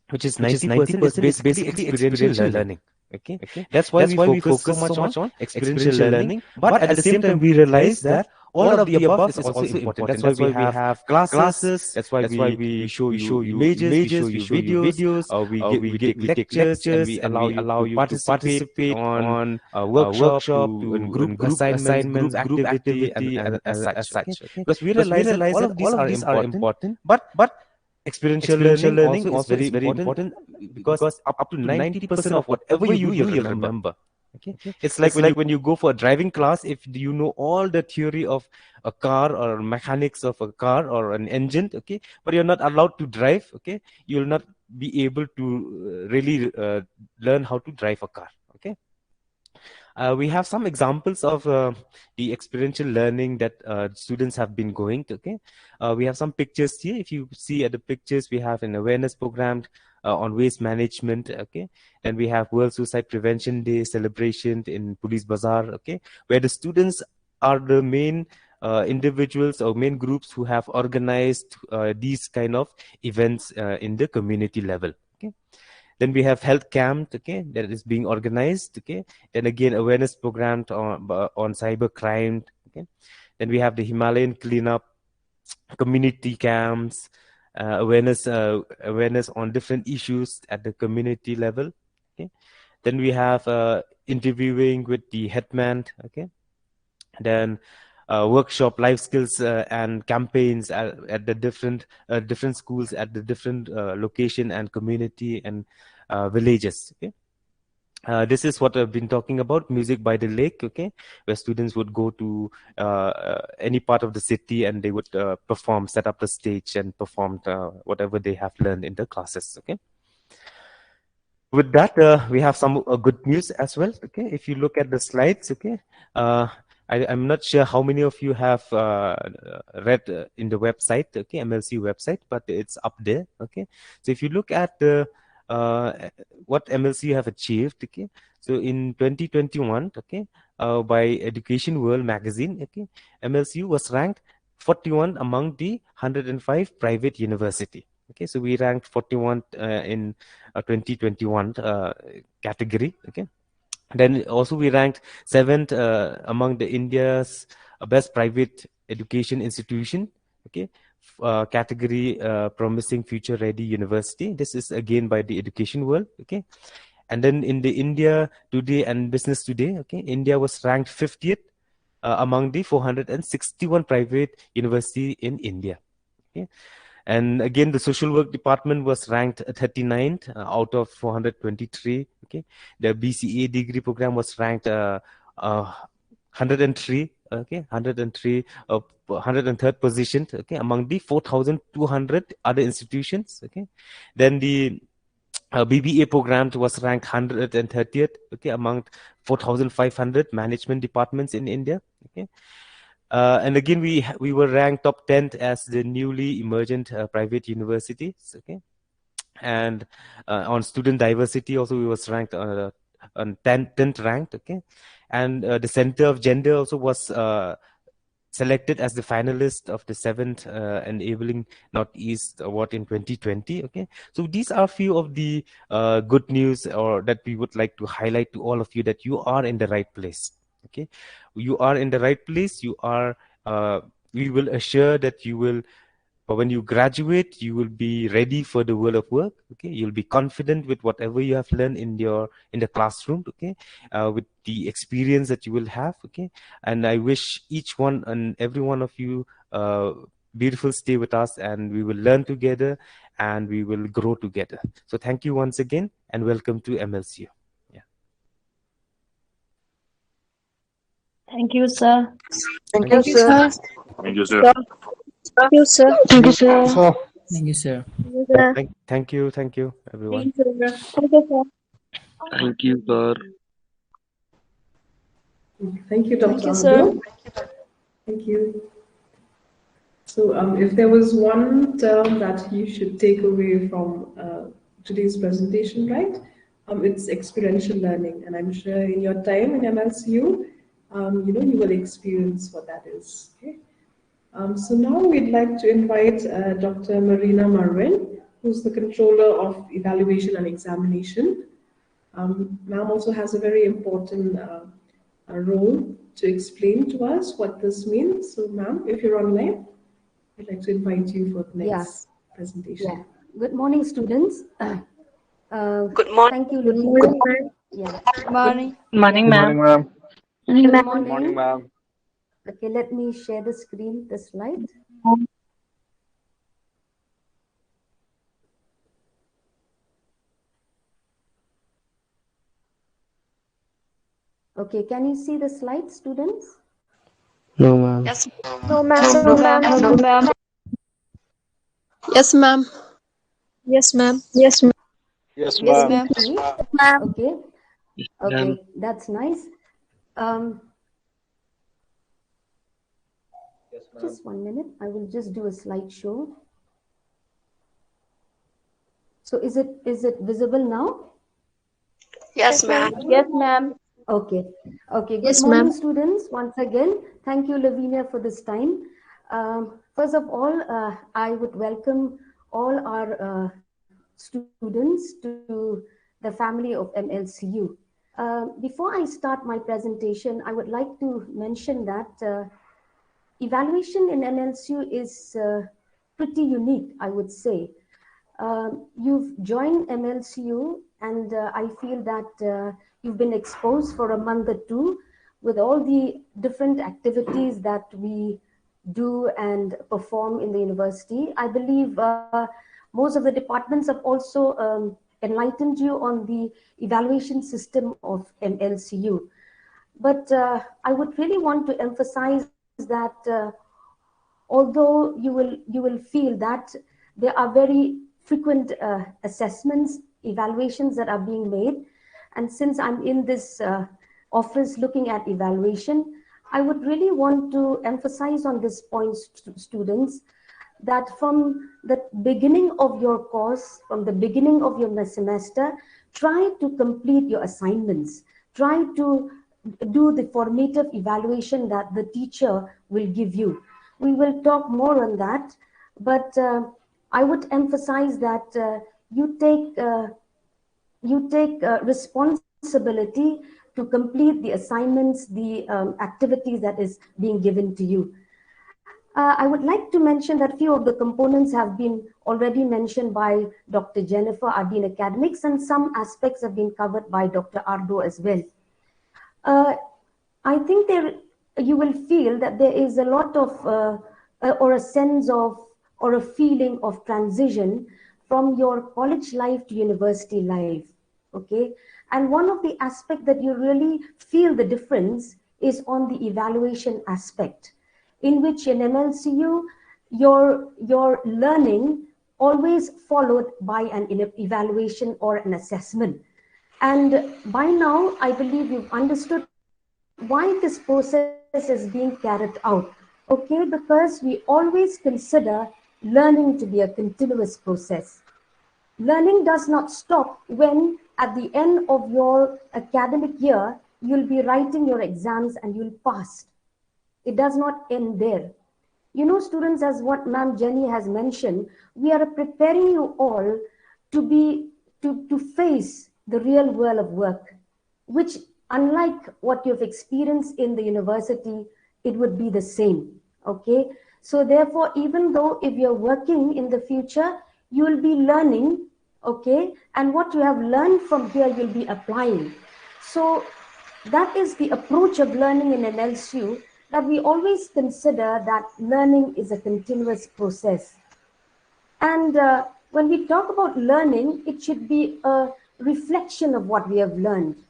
which is 90%, is basically experiential learning. Okay? That's why we focus so much on experiential learning. But at the same time, we realize that all of the above is also important. That's why we have classes. That's why we show you images, we show you videos, we take lectures, and we allow you to participate on workshop, in group assignments, group activity, and as such. Okay? Because we realize that all of these are important, but experiential learning also is very important, because up to 90% of whatever you do, you'll remember. Okay? It's like when you go for a driving class, if you know all the theory of a car or mechanics of a car or an engine, okay, but you're not allowed to drive, okay, you'll not be able to really learn how to drive a car. Okay. We have some examples of the experiential learning that students have been going to. Okay, we have some pictures here. If you see at the pictures, we have an awareness program on waste management. Okay, and we have World Suicide Prevention Day celebration in Police Bazaar. Okay, where the students are the main individuals or main groups who have organized these kind of events in the community level. Okay. Then we have health camp, okay, that is being organized, okay. Then again, awareness program on cyber crime, okay. Then we have the Himalayan cleanup, community camps, awareness on different issues at the community level, okay. Then we have interviewing with the headman, okay. Then workshop, life skills and campaigns at the different schools at the different location and community and villages. Okay. This is what I've been talking about, music by the lake, okay, where students would go to any part of the city and they would perform, set up the stage and perform whatever they have learned in the classes. Okay. With that, we have some good news as well. Okay, if you look at the slides, okay, I'm not sure how many of you have read in the website, okay, MLC website, but it's up there. Okay, so if you look at the what MLC have achieved, okay, so in 2021, okay, by Education World magazine, okay, MLCU was ranked 41 among the 105 private university. Okay, so we ranked 41 in 2021 category. Okay, then also we ranked 7th among the India's best private education institution. Okay, category promising future ready university. This is again by the Education World. Okay, and then in the India Today and Business Today, okay, India was ranked 50th among the 461 private university in India. Okay. And again, the social work department was ranked 39th out of 423. Okay, the BCA degree program was ranked 103. Okay, 103, 103rd position. Okay, among the 4,200 other institutions. Okay, then the BBA program was ranked 130th. Okay, among 4,500 management departments in India. Okay. And again, we were ranked top 10th as the newly emergent private universities. Okay, and on student diversity also we was ranked on 10th ranked. Okay, and the Center of Gender also was selected as the finalist of the 7th Enabling Northeast Award in 2020. Okay, so these are few of the good news or that we would like to highlight to all of you, that you are in the right place. Okay, you are in the right place. You are we will assure that you will, but when you graduate, you will be ready for the world of work. Okay, you'll be confident with whatever you have learned in the classroom. Okay, with the experience that you will have. Okay, and I wish each one and every one of you beautiful stay with us, and we will learn together and we will grow together. So thank you once again, and welcome to MLCU. Thank you, sir. Thank you, sir. Thank you, sir. Thank you, sir. Thank you, sir. Thank you, sir. Thank you, everyone. Thank you, sir. Thank you, Dr. Thank you, sir. Abdul. Thank you. So if there was one term that you should take away from today's presentation, right, it's experiential learning. And I'm sure in your time in MLCU, you will experience what that is. Okay. So now we'd like to invite Dr. Marina Marwin, who's the Controller of Evaluation and Examination. Ma'am also has a very important role to explain to us what this means. So ma'am, if you're online, I'd like to invite you for the next presentation. Yeah. Good morning, students. Good morning. Thank you, Lulu. Yeah. Good morning. Morning, ma'am. Good Good morning. ma'am. Okay, let me share the screen, the slide. Okay, can you see the slide, students? No, ma'am. Yes. No, ma'am. No, ma'am. No, ma'am. Yes, ma'am. Yes, ma'am. Yes, ma'am. Yes, ma'am. Okay. Okay, that's nice. Just 1 minute. I will just do a slideshow. So is it visible now? Yes, ma'am. Yes, ma'am. Okay. Okay. Good Yes, morning, ma'am. students. Once again, thank you, Lavinia, for this time. First of all, I would welcome all our students to the family of MLCU. Before I start my presentation, I would like to mention that evaluation in MLCU is pretty unique, I would say. You've joined MLCU, and I feel that you've been exposed for a month or two with all the different activities that we do and perform in the university. I believe most of the departments have also enlightened you on the evaluation system of MLCU. But I would really want to emphasize that although you will feel that there are very frequent assessments evaluations that are being made. And since I'm in this office looking at evaluation, I would really want to emphasize on this point, students, that from the beginning of your course, from the beginning of your semester, try to complete your assignments. Try to do the formative evaluation that the teacher will give you. We will talk more on that, but I would emphasize that you take responsibility to complete the assignments, the activities that is being given to you. I would like to mention that few of the components have been already mentioned by Dr. Jennifer, our Dean Academics, and some aspects have been covered by Dr. Ardo as well. I think you will feel that there is a lot of, or a sense of, or a feeling of transition from your college life to university life, okay? And one of the aspects that you really feel the difference is on the evaluation aspect, in which in MLCU, your learning always followed by an evaluation or an assessment. And by now, I believe you've understood why this process is being carried out. Okay, because we always consider learning to be a continuous process. Learning does not stop when at the end of your academic year, you'll be writing your exams and you'll pass. It does not end there. You know, students, as what Ma'am Jenny has mentioned, we are preparing you all to face the real world of work, which unlike what you've experienced in the university, it would be the same, okay? So therefore, even though if you're working in the future, you will be learning, okay? And what you have learned from here, you'll be applying. So that is the approach of learning in MLCU, that we always consider that learning is a continuous process. And when we talk about learning, it should be a reflection of what we have learned.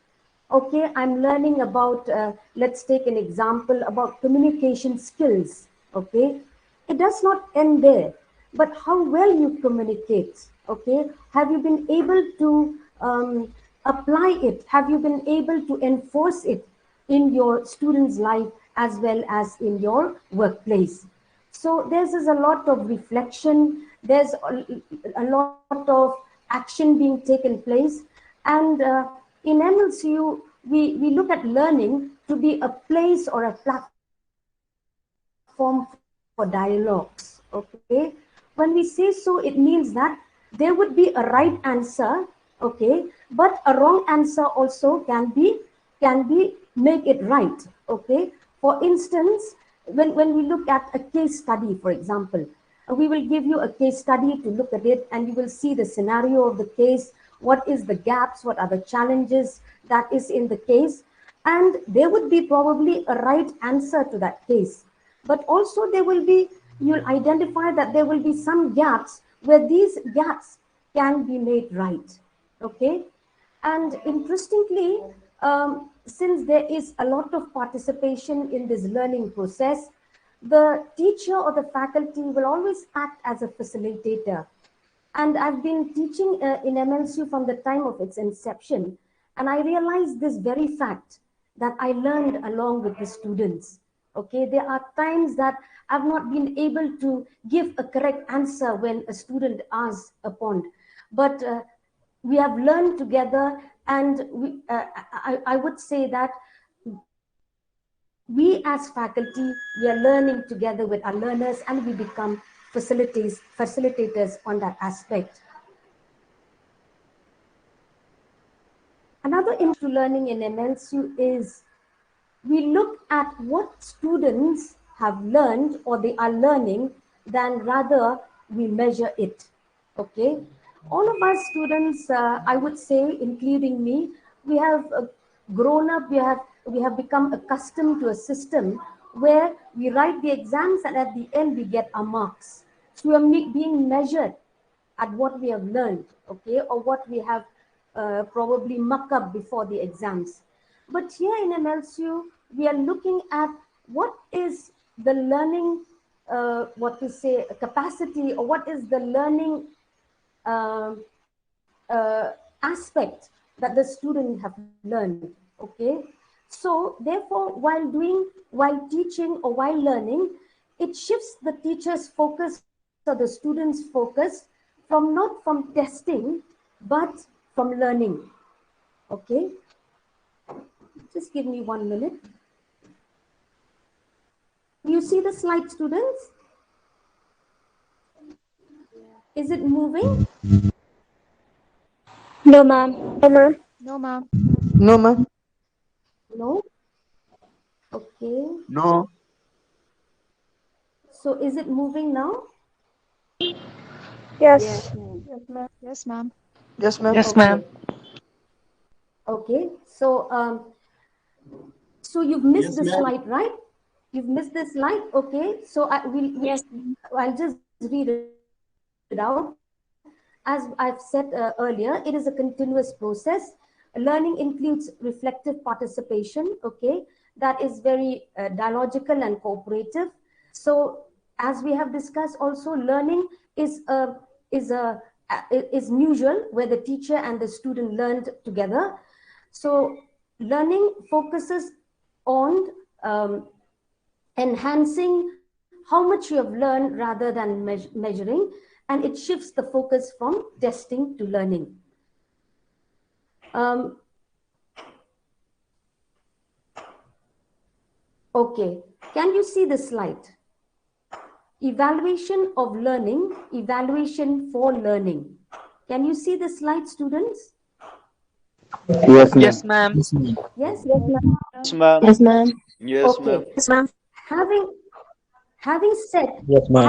Okay, I'm learning about, let's take an example about communication skills, okay? It does not end there, but how well you communicate, okay? Have you been able to apply it? Have you been able to enforce it in your student's life as well as in your workplace? So there's a lot of reflection, there's a lot of action being taken place, and in MLCU, we look at learning to be a place or a platform for dialogues, okay? When we say so, it means that there would be a right answer, okay? But a wrong answer also can be make it right, okay? For instance, when we look at a case study, for example, we will give you a case study to look at it, and you will see the scenario of the case, what is the gaps, what are the challenges that is in the case, and there would be probably a right answer to that case. But also there will be, you'll identify that there will be some gaps where these gaps can be made right, okay? And interestingly, since there is a lot of participation in this learning process, the teacher or the faculty will always act as a facilitator. And I've been teaching in MLCU from the time of its inception. And I realized this very fact that I learned along with the students. Okay, there are times that I've not been able to give a correct answer when a student asks upon. But we have learned together, and I would say that we as faculty, we are learning together with our learners, and we become facilitators on that aspect. Another into learning in MLCU is we look at what students have learned or they are learning, than rather we measure it, okay? All of us students, I would say, including me, we have grown up, we have become accustomed to a system where we write the exams and at the end we get our marks. So we are being measured at what we have learned, okay, or what we have probably muck up before the exams. But here in MLCU, we are looking at what is the learning, what to say, capacity, or what is the learning aspect that the student have learned. Okay, so therefore, while teaching or while learning, it shifts the teacher's focus or the student's focus from not from testing, but from learning. Okay, just give me 1 minute. You see the slide, students? Is it moving? No, ma'am. No, ma'am. No, ma'am. No? Okay. No. So is it moving now? Yes. Yes, ma'am. Yes, ma'am. Yes, ma'am. Okay. So you've missed the slide, right? You've missed the slide. Okay. So I'll just read it out. As I've said earlier, it is a continuous process. Learning includes reflective participation. Okay, that is very dialogical and cooperative. So, as we have discussed, also learning is mutual, where the teacher and the student learned together. So, learning focuses on enhancing how much you have learned rather than measuring, and it shifts the focus from testing to learning. Okay, can you see the slide? Evaluation of learning, evaluation for learning. Can you see the slide, students? Yes, ma'am. Yes, ma'am. Yes? Yes, ma'am. Yes, ma'am. Yes, Okay. ma'am. Yes, ma'am. Having said, Yes, ma'am.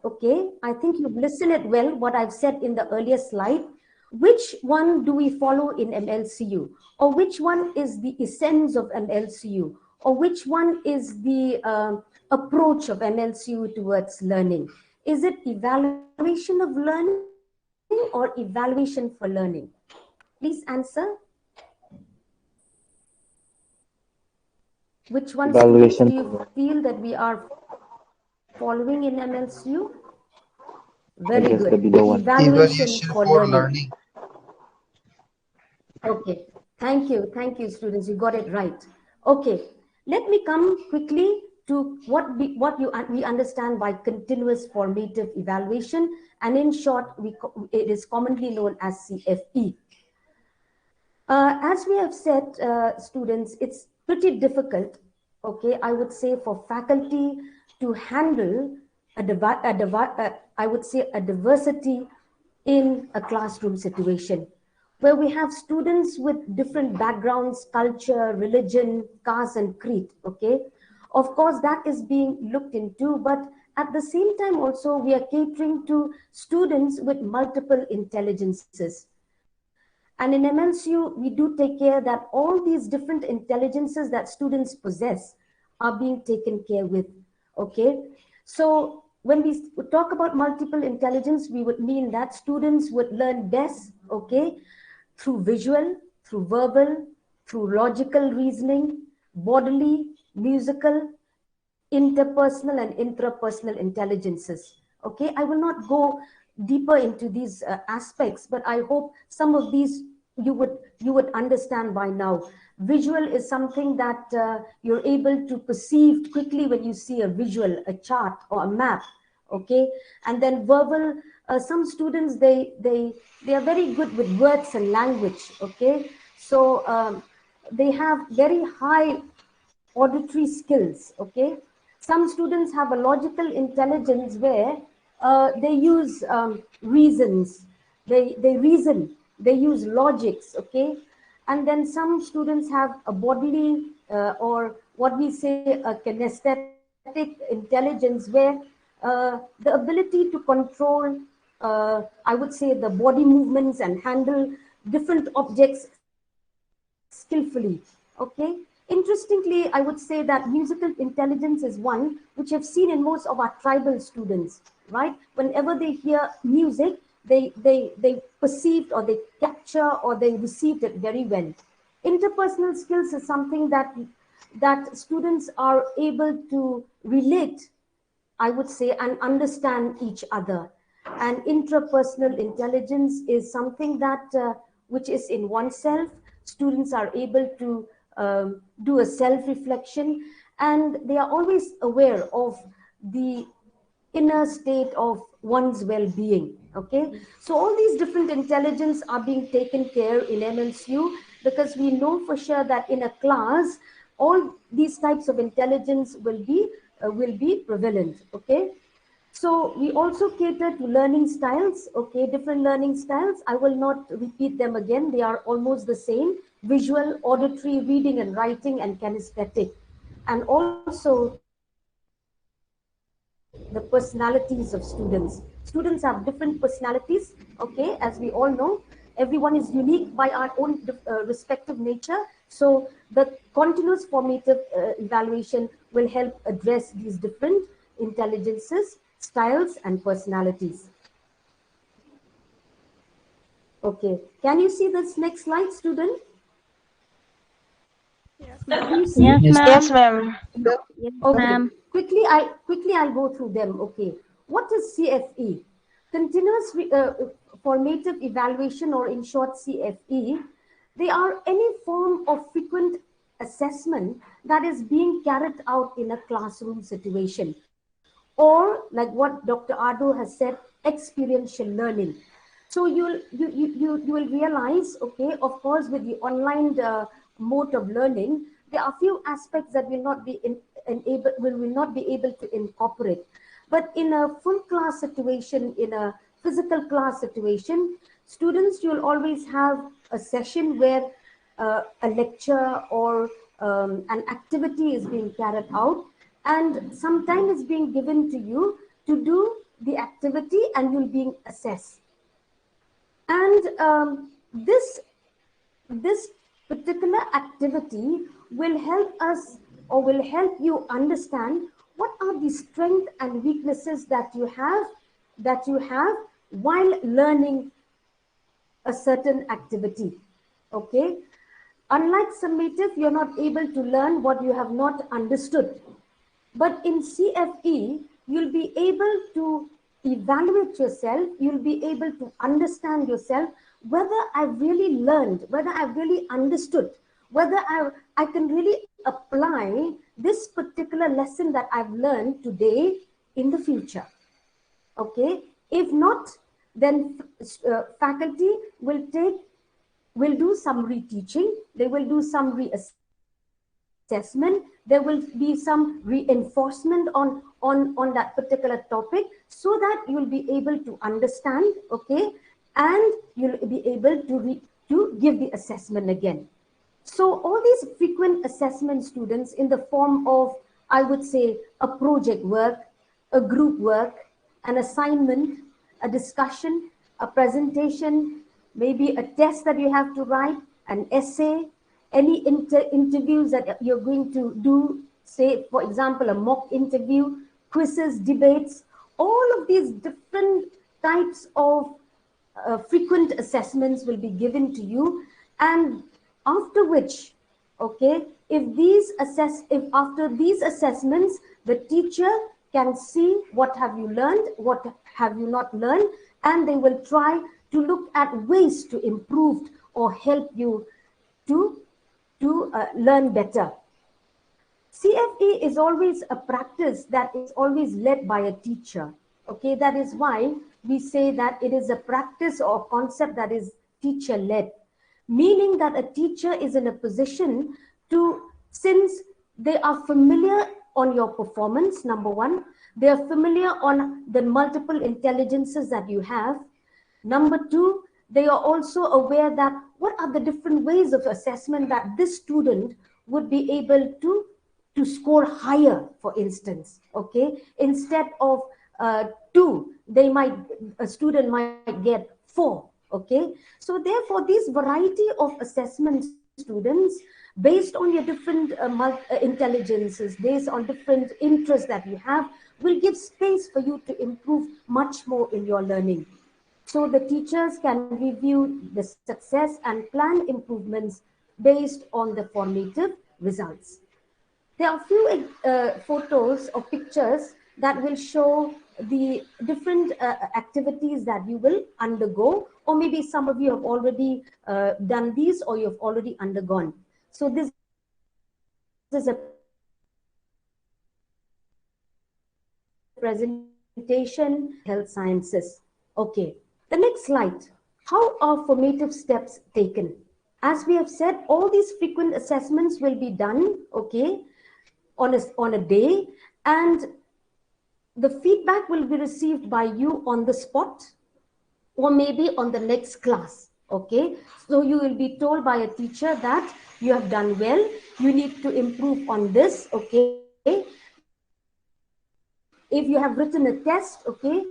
okay, I think you've listened it well, what I've said in the earlier slide. Which one do we follow in MLCU? Or which one is the essence of MLCU? Or which one is the approach of MLCU towards learning? Is it evaluation of learning or evaluation for learning? Please answer. Which one, students, do you feel that we are following in MLCU? Very good. Evaluation for learning. Okay. Thank you, students. You got it right. Okay. Let me come quickly to what we understand by continuous formative evaluation, and in short, it is commonly known as CFE. As we have said, students, it's pretty difficult, okay, I would say, for faculty to handle I would say a diversity in a classroom situation, where we have students with different backgrounds, culture, religion, caste, and creed, okay? Of course, that is being looked into, but at the same time also, we are catering to students with multiple intelligences. And in MLCU, we do take care that all these different intelligences that students possess are being taken care with, okay? So when we talk about multiple intelligence, we would mean that students would learn best, okay, through visual, through verbal, through logical reasoning, bodily, musical, interpersonal, and intrapersonal intelligences. Okay, I will not go deeper into these aspects, but I hope some of these you would understand by now. Visual is something that you're able to perceive quickly when you see a visual, a chart or a map. Okay, and then verbal. Some students they are very good with words and language. Okay, so they have very high auditory skills. Okay, some students have a logical intelligence where they use reasons, they reason, they use logics, okay? And then some students have a bodily or what we say a kinesthetic intelligence, where the ability to control, I would say, the body movements and handle different objects skillfully, okay? Interestingly, I would say that musical intelligence is one which I've seen in most of our tribal students, right? Whenever they hear music, they perceived or they capture or they received it very well. Interpersonal skills is something that students are able to relate, I would say, and understand each other. And intrapersonal intelligence is something that which is in oneself. Students are able to do a self-reflection, and they are always aware of the inner state of one's well-being. Okay, so all these different intelligence are being taken care in MLCU, because we know for sure that in a class all these types of intelligence will be prevalent. Okay, so we also cater to learning styles. Okay, different learning styles. I will not repeat them again. They are almost the same: visual, auditory, reading and writing, and kinesthetic. And also the personalities of students. Students have different personalities. Okay, as we all know, everyone is unique by our own respective nature. So the continuous formative evaluation will help address these different intelligences, styles, and personalities. Okay, can you see this next slide, student? Yes, Can you ma'am. see? Yes, ma'am. Okay, quickly I'll go through them. Okay, what is CFE? Continuous formative evaluation, or in short CFE. They are any form of frequent assessment that is being carried out in a classroom situation, or like what Dr. Ado has said, experiential learning. So you will realize, okay, of course, with the online mode of learning, there are few aspects that will not be will not be able to incorporate. But in a full class situation, in a physical class situation, students, you'll always have a session where a lecture or an activity is being carried out, and some time is being given to you to do the activity, and you'll being assessed. And this particular activity will help us, or will help you understand what are the strengths and weaknesses that you have while learning a certain activity. Okay, unlike summative, you're not able to learn what you have not understood. But in CFE, you'll be able to evaluate yourself, you'll be able to understand yourself, whether I've really learned, whether I've really understood, whether I can really apply this particular lesson that I've learned today in the future. Okay, if not, then faculty will do some reteaching, they will do some reassessment, there will be some reinforcement on that particular topic, so that you'll be able to understand. Okay, and you'll be able to give the assessment again. So all these frequent assessment, students, in the form of, I would say, a project work, a group work, an assignment, a discussion, a presentation, maybe a test that you have to write, an essay, any interviews that you're going to do, say, for example, a mock interview, quizzes, debates, all of these different types of frequent assessments will be given to you. And after which, okay, if after these assessments, the teacher can see what have you learned, what have you not learned, and they will try to look at ways to improve or help you to learn better. CFE is always a practice that is always led by a teacher. Okay, that is why we say that it is a practice or concept that is teacher led, meaning that a teacher is in a position to, since they are familiar on your performance, number one, they are familiar on the multiple intelligences that you have. Number two, they are also aware that what are the different ways of assessment that this student would be able to score higher, for instance. Okay, instead of 2, a student might get 4. Okay, so therefore these variety of assessment, students, based on your different intelligences, based on different interests that you have, will give space for you to improve much more in your learning. So the teachers can review the success and plan improvements based on the formative results. There are few photos or pictures that will show the different activities that you will undergo, or maybe some of you have already done these or you've already undergone. So this is a presentation, health sciences. Okay, the next slide. How are formative steps taken? As we have said, all these frequent assessments will be done, okay, on a day, and the feedback will be received by you on the spot or maybe on the next class, okay? So you will be told by a teacher that you have done well, you need to improve on this, okay? If you have written a test, okay,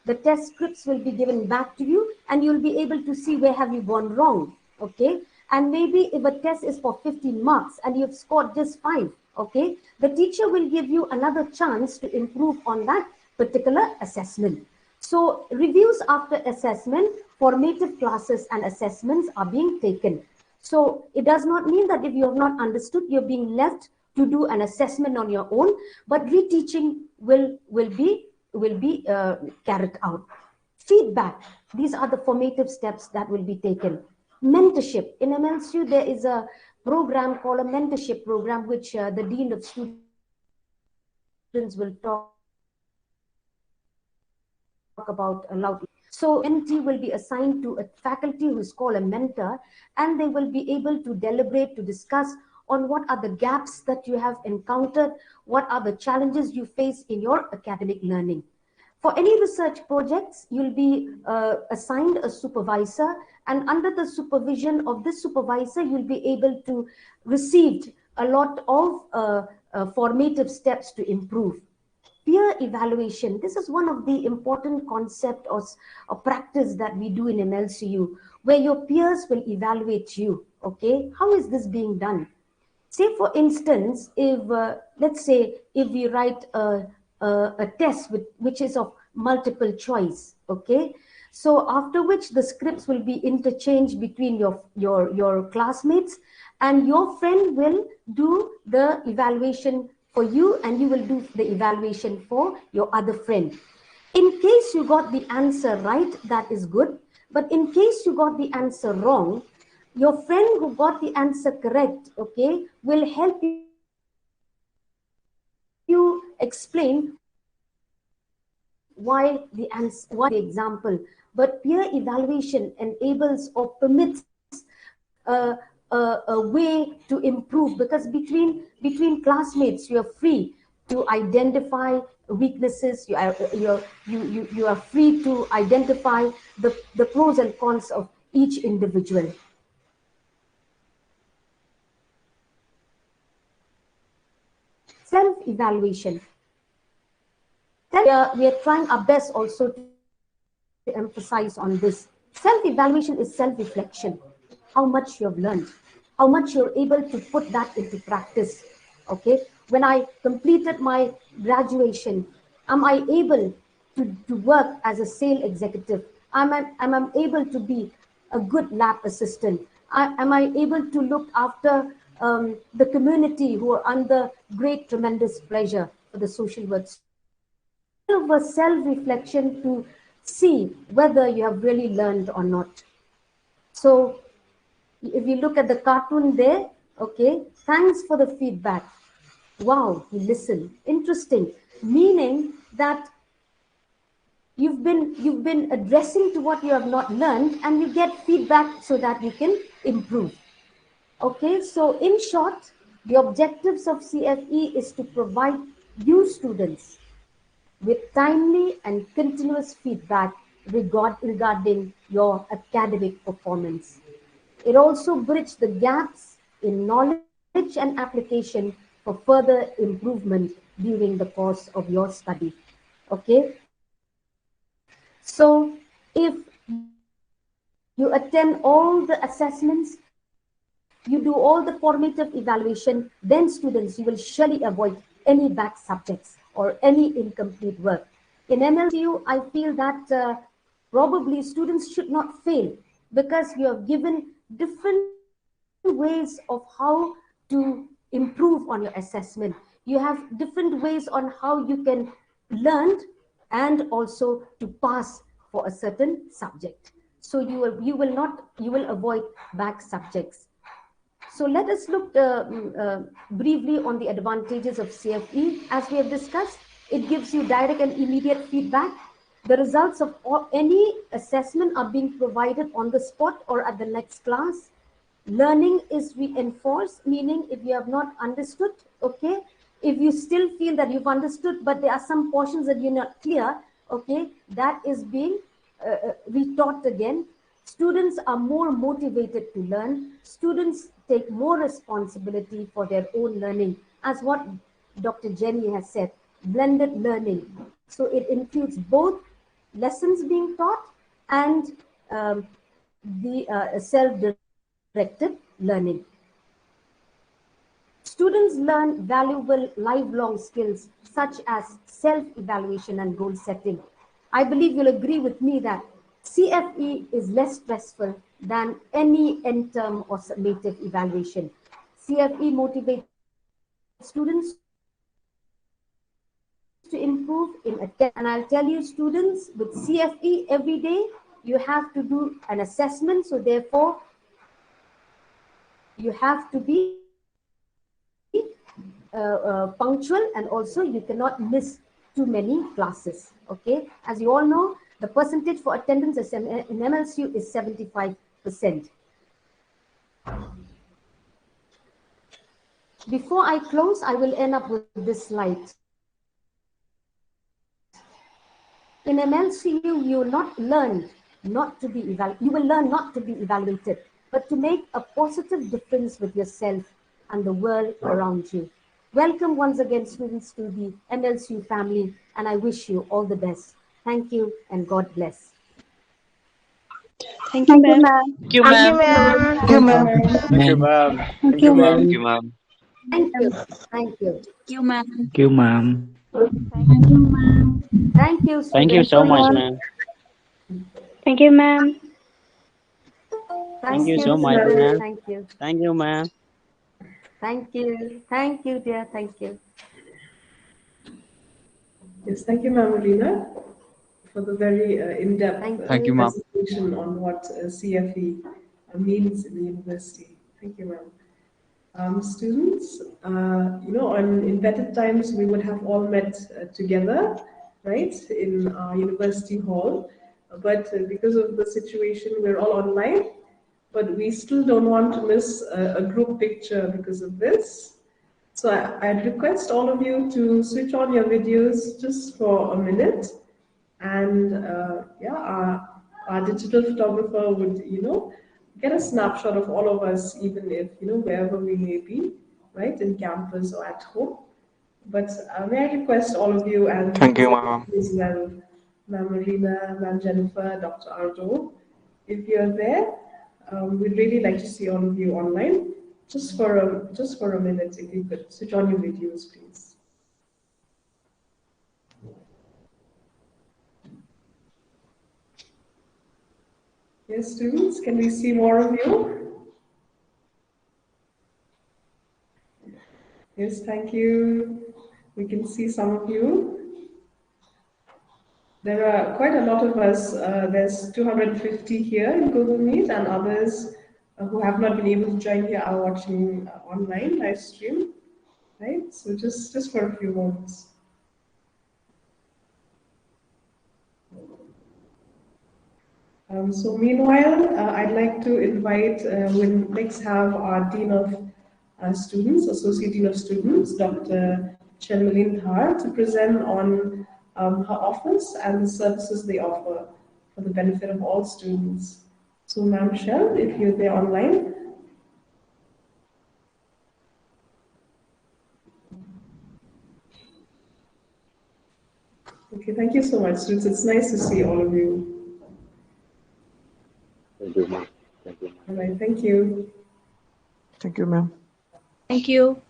the test scripts will be given back to you and you'll be able to see where have you gone wrong, okay? And maybe if a test is for 15 marks and you've scored just 5, okay, the teacher will give you another chance to improve on that particular assessment. So reviews after assessment, formative classes and assessments are being taken. So it does not mean that if you have not understood, you're being left to do an assessment on your own, but reteaching will be carried out. Feedback, these are the formative steps that will be taken. Mentorship, in MLCU there is a program called a mentorship program, which the Dean of Students will talk about loudly. So mentee will be assigned to a faculty who is called a mentor, and they will be able to deliberate, to discuss on what are the gaps that you have encountered, what are the challenges you face in your academic learning. For any research projects, you'll be assigned a supervisor, and under the supervision of this supervisor, you'll be able to receive a lot of formative steps to improve. Peer evaluation, this is one of the important concept or practice that we do in MLCU, where your peers will evaluate you, okay? How is this being done? Say for instance, if let's say if we write a test which is of multiple choice, okay? So after which the scripts will be interchanged between your classmates, and your friend will do the evaluation for you and you will do the evaluation for your other friend. In case you got the answer right, that is good. But in case you got the answer wrong, your friend who got the answer correct, okay, will help you explain why the answer, why the example. But peer evaluation enables or permits a way to improve, because between classmates you are free to identify weaknesses, you are free to identify the pros and cons of each individual. Self-evaluation. We are trying our best also to emphasize on this. Self-evaluation is self-reflection. How much you have learned, how much you're able to put that into practice, okay? When I completed my graduation, am I able to work as a sales executive? Am I able to be a good lab assistant? Am I able to look after the community who are under great, tremendous pressure for the social work? Of a self-reflection to see whether you have really learned or not. So if you look at the cartoon there, okay, thanks for the feedback. Wow, he listened. Interesting. Meaning that you've been addressing to what you have not learned, and you get feedback so that you can improve. Okay, so in short, the objectives of CFE is to provide you students with timely and continuous feedback regarding your academic performance. It also bridges the gaps in knowledge and application for further improvement during the course of your study. Okay? So if you attend all the assessments, you do all the formative evaluation, then students, you will surely avoid any back subjects or any incomplete work. In MLCU, I feel that probably students should not fail, because you have given different ways of how to improve on your assessment. You have different ways on how you can learn and also to pass for a certain subject. So you will avoid back subjects. So let us look briefly on the advantages of CFE. As we have discussed, it gives you direct and immediate feedback. The results of any assessment are being provided on the spot or at the next class. Learning is reinforced, meaning if you have not understood, okay, if you still feel that you've understood, but there are some portions that you're not clear, okay, that is being retaught again. Students are more motivated to learn. Students take more responsibility for their own learning, as what Dr. Jenny has said, blended learning. So it includes both lessons being taught and the self-directed learning. Students learn valuable lifelong skills such as self-evaluation and goal setting. I believe you'll agree with me that CFE is less stressful than any end-term or summative evaluation. CFE motivates students to improve in attendance. And I'll tell you, students, with CFE every day, you have to do an assessment. So therefore, you have to be punctual, and also you cannot miss too many classes. Okay, as you all know, the percentage for attendance in MLCU is 75%. Before I close, I will end up with this slide. In MLCU, you will not learn not to be evaluated. You will learn not to be evaluated, but to make a positive difference with yourself and the world around you. Welcome once again, students, to the MLCU family, and I wish you all the best. Thank you, and God bless. Thank you, ma'am. Thank you, ma'am. Thank you, ma'am. Thank you, ma'am. Thank you, ma'am. Thank you, ma'am. Thank you. Thank you. You, ma'am. Thank you, ma'am. Thank you, ma'am. Thank you, students. Thank you so much, ma'am. Thank you, ma'am. Thank you so much, students. ma'am. Thank you. Thank you, ma'am. Thank you. Thank you, dear. Thank you. Yes, thank you, Ma'am Marina, for the very in-depth Thank you, ma'am. presentation on what CFE means in the university. Thank you, ma'am. Students, in better times, we would have all met together, right, in our university hall. But because of the situation, we're all online. But we still don't want to miss a group picture because of this. So I'd request all of you to switch on your videos just for a minute. And our digital photographer would, get a snapshot of all of us, even if, wherever we may be, right, in campus or at home. But may I request all of you, and Thank you, ma'am. as well, Ma'am Marina, Ma'am Jennifer, Dr. Ardo, if you're there, we'd really like to see all of you online. Just for a minute, if you could switch on your videos, please. Yes, students, can we see more of you? Yes, thank you. We can see some of you. There are quite a lot of us. There's 250 here in Google Meet, and others who have not been able to join here are watching online live stream, right? So just for a few moments. So meanwhile, I'd like to invite, we'll next have our Dean of Students, Associate Dean of Students, Dr. Chenmalin Dhar, to present on her office and the services they offer for the benefit of all students. So Ma'am Shell, if you're there online. Okay, thank you so much, students. It's nice to see all of you. Thank you, ma'am. Thank you. All right, thank you. Thank you, ma'am. Thank you.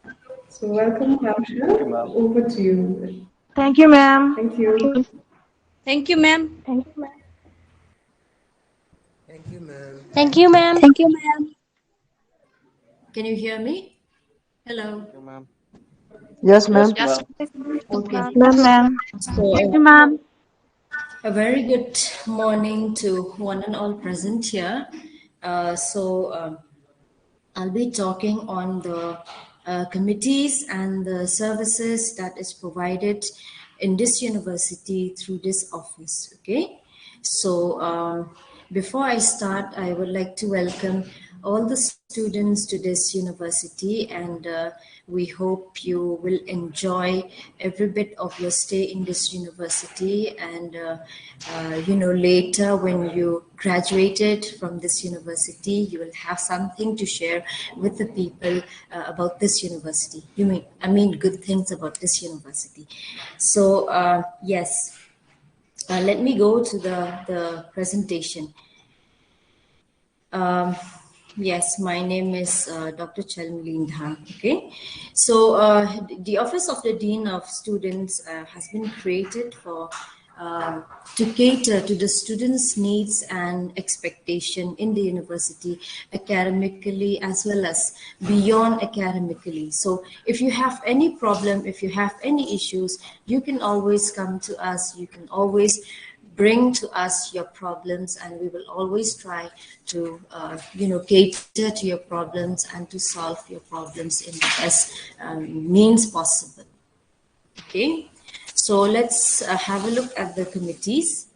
So welcome, Ma'am Shell. Over to you. Thank you, ma'am. Thank you. Thank you, ma'am. Thank you, ma'am. Thank you, ma'am. Thank you, ma'am. Thank you, ma'am. Can you hear me? Hello. Thank you, ma'am. Yes, ma'am. Yes, ma'am. Okay. Ma'am. So, Thank you, ma'am. A very good morning to one and all present here. I'll be talking on the committees and the services that is provided in this university through this office. Okay, so before I start, I would like to welcome all the students to this university, and we hope you will enjoy every bit of your stay in this university. And later when you graduated from this university, you will have something to share with the people about this university. I mean good things about this university. So yes, let me go to the presentation. Yes, my name is Dr. Chalmali Indhan. Okay, so the Office of the Dean of Students has been created to cater to the students' needs and expectation in the university, academically as well as beyond academically. So if you have any problem, if you have any issues, you can always come to us. You can always bring to us your problems, and we will always try to cater to your problems and to solve your problems in the best means possible. Okay, so let's have a look at the committees.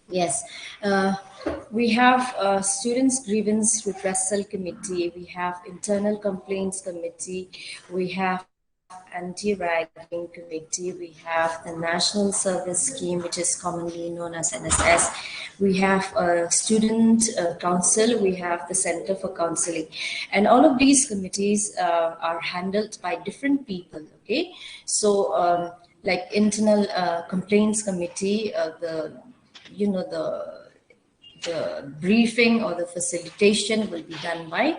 Yes, we have Students' Grievance Redressal Committee, we have Internal Complaints Committee, we have Anti-Ragging Committee, we have the National Service Scheme, which is commonly known as NSS, we have a Student Council, we have the Center for Counseling, and all of these committees are handled by different people. Okay, so like Internal Complaints Committee, the briefing or the facilitation will be done by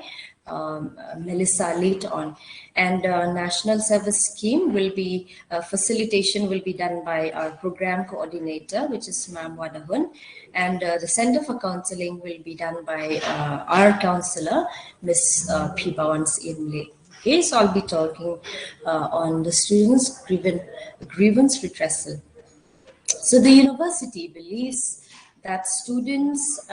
Melissa later on, and National Service Scheme will be facilitation will be done by our program coordinator, which is Ma'am Wadahun, and the Center for Counseling will be done by our counselor, Miss Pibawans Imle. Okay, so I'll be talking on the students' grievance redressal. So the university believes that students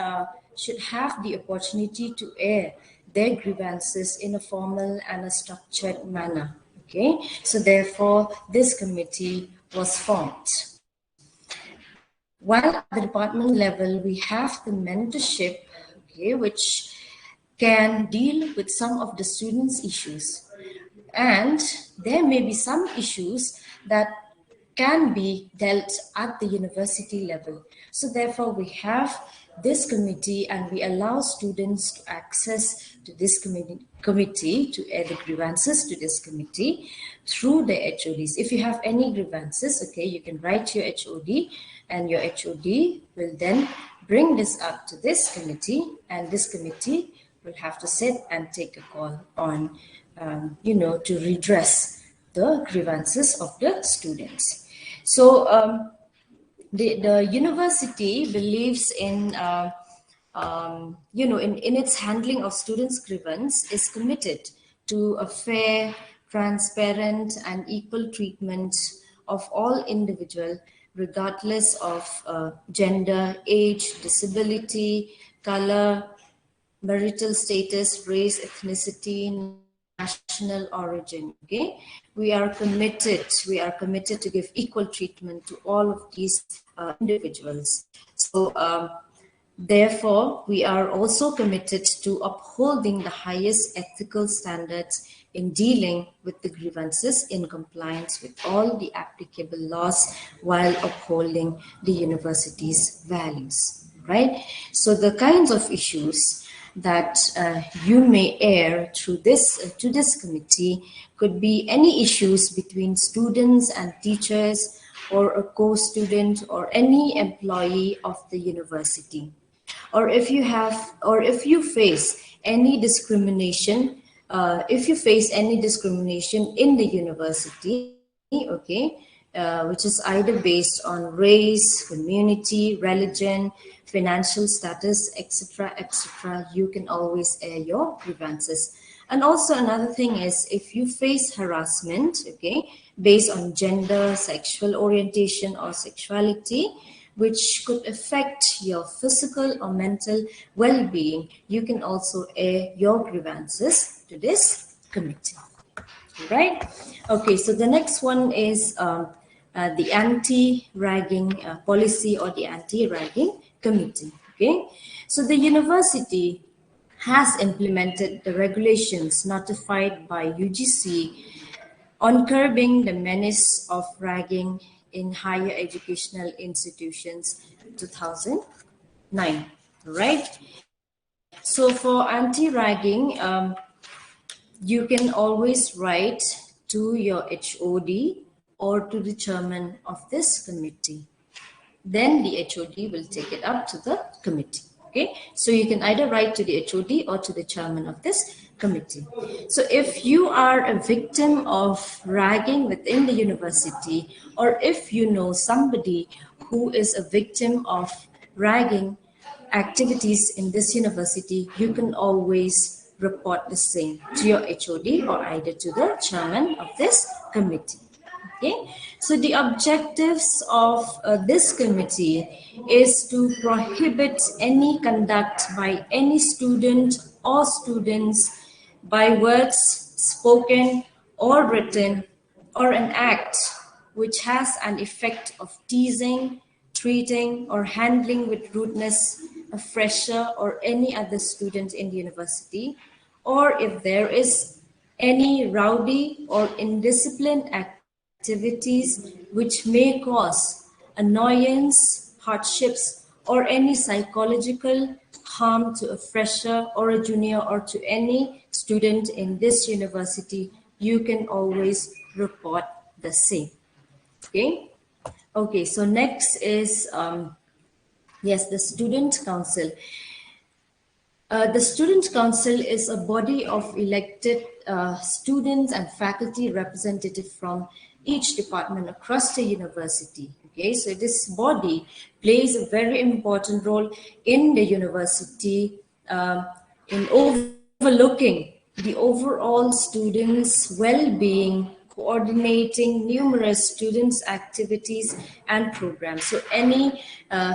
should have the opportunity to air their grievances in a formal and a structured manner. Okay, so therefore this committee was formed. While at the department level, we have the mentorship, okay, which can deal with some of the students' issues. And there may be some issues that can be dealt at the university level. So therefore we have this committee, and we allow students to access to this committee to air the grievances to this committee through the HODs. If you have any grievances, okay, you can write to your HOD, and your HOD will then bring this up to this committee, and this committee will have to sit and take a call on to redress the grievances of the students. So the university believes in in its handling of students' grievance, is committed to a fair, transparent, and equal treatment of all individuals, regardless of gender, age, disability, color, marital status, race, ethnicity, national origin. Okay, we are committed to give equal treatment to all of these individuals. So therefore we are also committed to upholding the highest ethical standards in dealing with the grievances in compliance with all the applicable laws, while upholding the university's values, right? So the kinds of issues that you may air through this to this committee could be any issues between students and teachers, or a co-student, or any employee of the university, or if you face any discrimination, in the university, okay, which is either based on race, community, religion, financial status, etc., etc., you can always air your grievances. And also another thing is, if you face harassment, okay, based on gender, sexual orientation, or sexuality, which could affect your physical or mental well-being, you can also air your grievances to this committee. Right? Okay, so the next one is the anti-ragging policy, or the anti-ragging committee. Okay, so the university has implemented the regulations notified by UGC on curbing the menace of ragging in higher educational institutions 2009. Right? So for anti-ragging, you can always write to your HOD or to the chairman of this committee. Then the HOD will take it up to the committee. Okay, so you can either write to the HOD or to the chairman of this committee. So if you are a victim of ragging within the university, or if you know somebody who is a victim of ragging activities in this university, you can always report the same to your HOD or either to the chairman of this committee. Okay, so the objectives of this committee is to prohibit any conduct by any student or students by words spoken or written, or an act which has an effect of teasing, treating, or handling with rudeness a fresher or any other student in the university, or if there is any rowdy or indisciplined activities which may cause annoyance, hardships, or any psychological harm to a fresher or a junior or to any student in this university, you can always report the same. Okay. Okay. So next is yes, the student council. The student council is a body of elected students and faculty representatives from each department across the university. Okay, so this body plays a very important role in the university in overlooking the overall students' well-being, coordinating numerous students' activities and programs. So any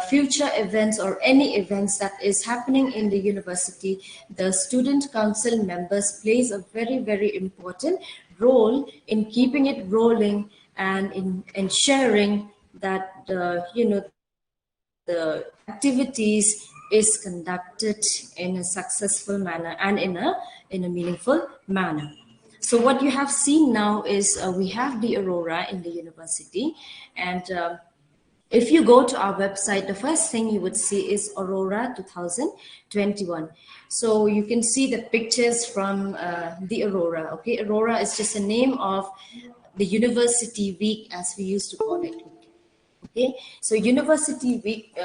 future events or any events that is happening in the university, the student council members plays a very, very important role in keeping it rolling and in ensuring that the activities is conducted in a successful manner and in a meaningful manner. So what you have seen now is we have the Aurora in the university, and if you go to our website, the first thing you would see is Aurora 2021. So you can see the pictures from the Aurora. Okay, Aurora is just a name of the University Week, as we used to call it. Okay, so University Week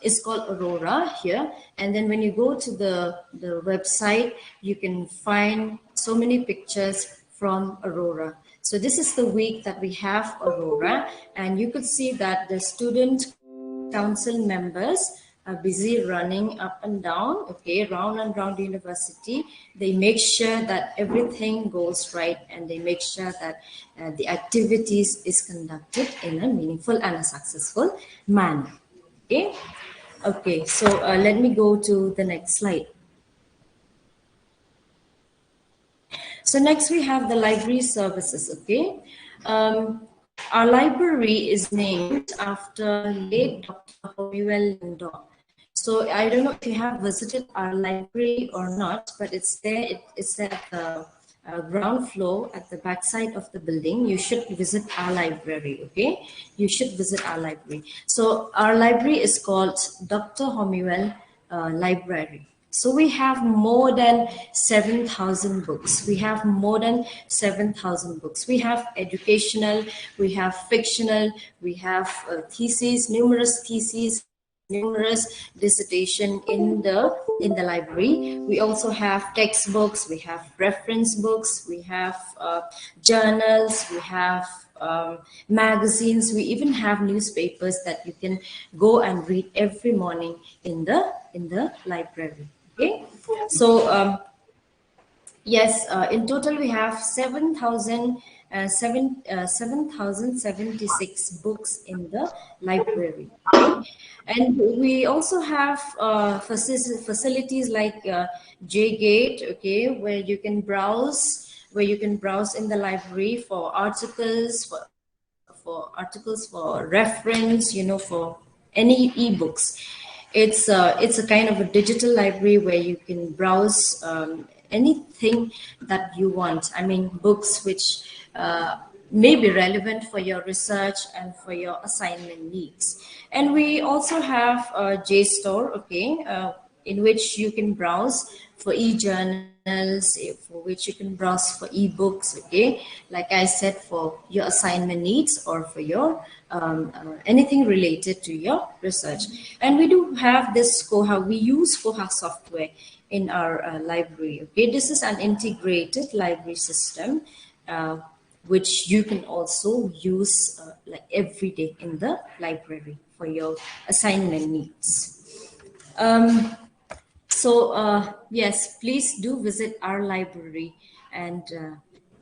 is called Aurora here, and then when you go to the website, you can find so many pictures from Aurora. So this is the week that we have Aurora, and you could see that the student council members are busy running up and down, okay, round and round the university. They make sure that everything goes right, and they make sure that the activities is conducted in a meaningful and a successful manner. Okay, okay, so let me go to the next slide. So next we have the library services. Okay, our library is named after late Dr. Honeywell Lindor. So I don't know if you have visited our library or not, but it's there. It's at the ground floor at the back side of the building. You should visit our library. Okay, you should visit our library. So our library is called Dr. Honeywell Library. So we have more than 7,000 books. We have more than 7,000 books. We have educational, we have fictional, we have theses, numerous dissertation in the library. We also have textbooks, we have reference books, we have journals, we have magazines, we even have newspapers that you can go and read every morning in the library. Okay, so Yes, in total we have 7,076 books in the library. Okay, and we also have facilities like JGate. Okay, where you can browse in the library for articles, for articles for reference. You know, for any ebooks. It's a kind of a digital library where you can browse anything that you want. I mean, books which may be relevant for your research and for your assignment needs. And we also have JSTOR, okay, in which you can browse for e-journals, for which you can browse for ebooks, okay, like I said, for your assignment needs or for your anything related to your research. And we do have this Koha. We use Koha software in our library. Okay, this is an integrated library system, which you can also use like every day in the library for your assignment needs. Yes, please do visit our library and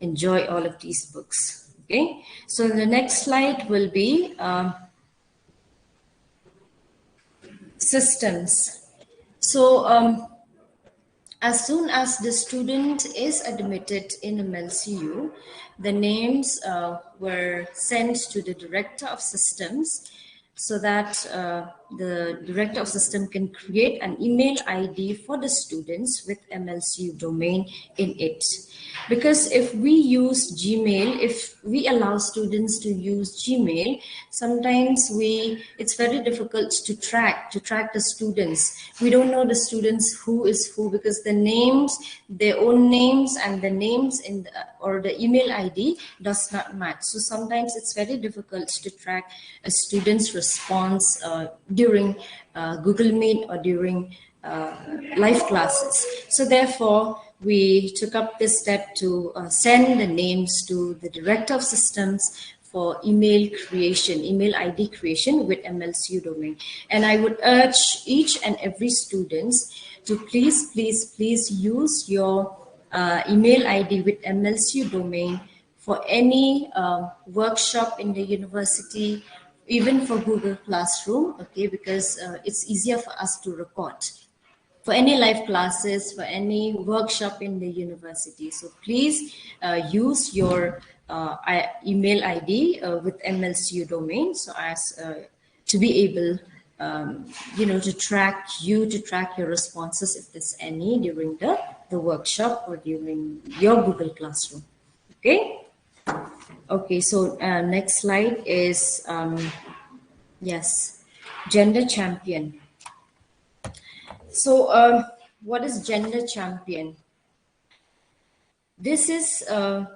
enjoy all of these books. Okay, so the next slide will be systems. So as soon as the student is admitted in MLCU, the names were sent to the director of systems so that the director of system can create an email ID for the students with MLCU domain in it. Because if we use Gmail, if we allow students to use Gmail, sometimes it's very difficult to track the students. We don't know the students who is who, because the names, their own names and the names in or the email ID does not match. So sometimes it's very difficult to track a student's response during Google Meet or during live classes. So therefore, we took up this step to send the names to the director of systems for email creation, email ID creation with MLCU domain. And I would urge each and every students to please use your email ID with MLCU domain for any workshop in the university, even for Google Classroom, okay, because it's easier for us to record for any live classes, for any workshop in the university. So please use your email ID with MLCU domain so as to be able, to track your responses if there's any during the workshop or during your Google Classroom. Okay. Okay. So next slide is yes, gender champion. So, what is gender champion? This is a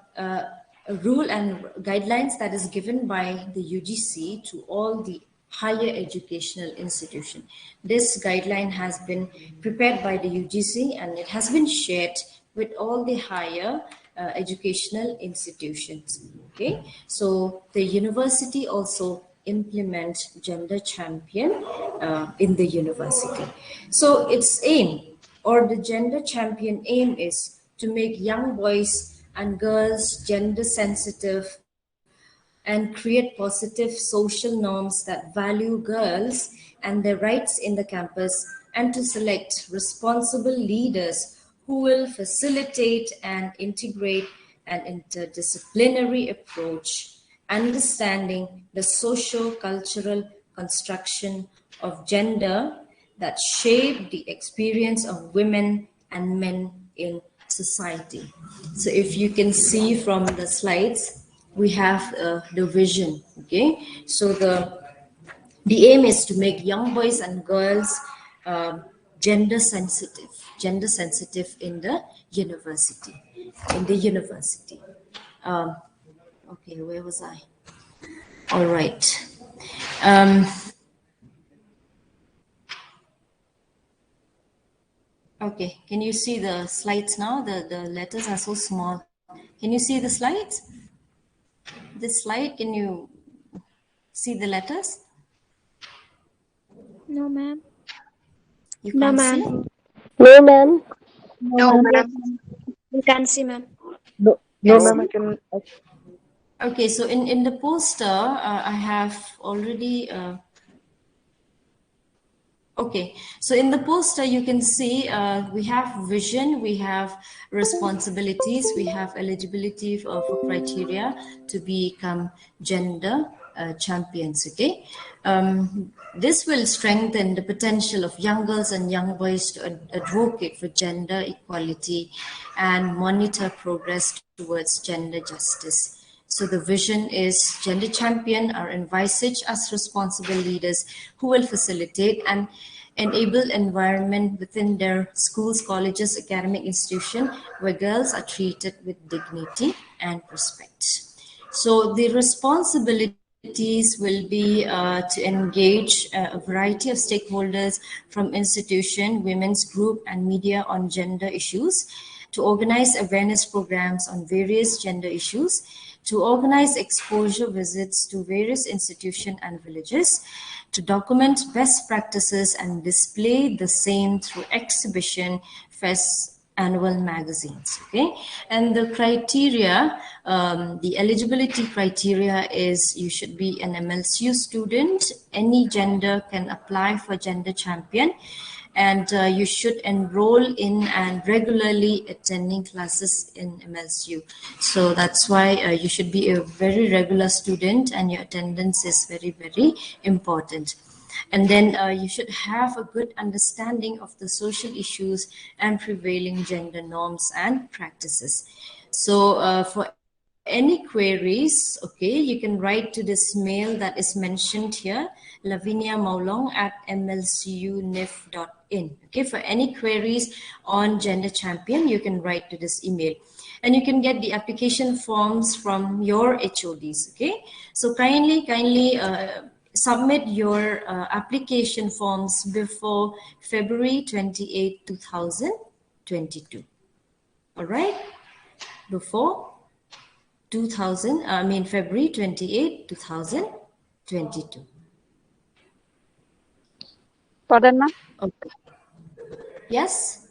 rule and guidelines that is given by the UGC to all the higher educational institution. This guideline has been prepared by the UGC and it has been shared with all the higher educational institutions. Okay, so the university also implement gender champion in the university. So its aim, or the gender champion aim, is to make young boys and girls gender sensitive and create positive social norms that value girls and their rights in the campus, and to select responsible leaders who will facilitate and integrate an interdisciplinary approach, understanding the socio-cultural construction of gender that shape the experience of women and men in society. So if you can see from the slides, we have the vision. Okay, so the aim is to make young boys and girls gender sensitive in the university. Okay, where was I? All right. Okay, can you see the slides now? The letters are so small. Can you see the slides? This slide, can you see the letters? No, ma'am. You can't see? No, ma'am. No, ma'am. You can see, ma'am. No, Yes. ma'am, I can. Okay, so in the poster, I have already. Okay, so in the poster, you can see we have vision, we have responsibilities, we have eligibility for criteria to become gender champions. Okay, this will strengthen the potential of young girls and young boys to advocate for gender equality and monitor progress towards gender justice. So the vision is gender champion are envisaged as responsible leaders who will facilitate and enable environment within their schools, colleges, academic institution where girls are treated with dignity and respect. So the responsibilities will be to engage a variety of stakeholders from institution, women's group and media on gender issues, to organize awareness programs on various gender issues, to organize exposure visits to various institutions and villages, to document best practices and display the same through exhibition, fests, annual magazines. Okay, and the criteria, the eligibility criteria is you should be an MLCU student, any gender can apply for gender champion, and you should enroll in and regularly attending classes in MLCU. So that's why you should be a very regular student and your attendance is very, very important. And then you should have a good understanding of the social issues and prevailing gender norms and practices. So for any queries, okay, you can write to this mail that is mentioned here, laviniamaulong@mlcunif.in. Okay, for any queries on gender champion, you can write to this email. And you can get the application forms from your HODs. Okay, so kindly submit your application forms before February 28, 2022. All right, before February 28, 2022. Pardon, ma'am? Okay. Yes?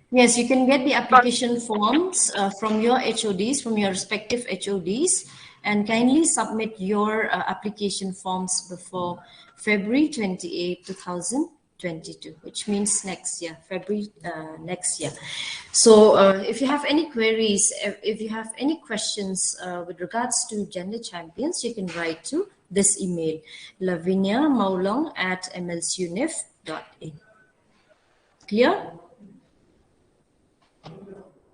Yes, you can get the application forms from your HODs, from your respective HODs, and kindly submit your application forms before February 28, 2022, which means next year, February next year. So if you have any queries, if you have any questions with regards to gender champions, you can write to this email, laviniamaulong@mlcunif.in. Clear?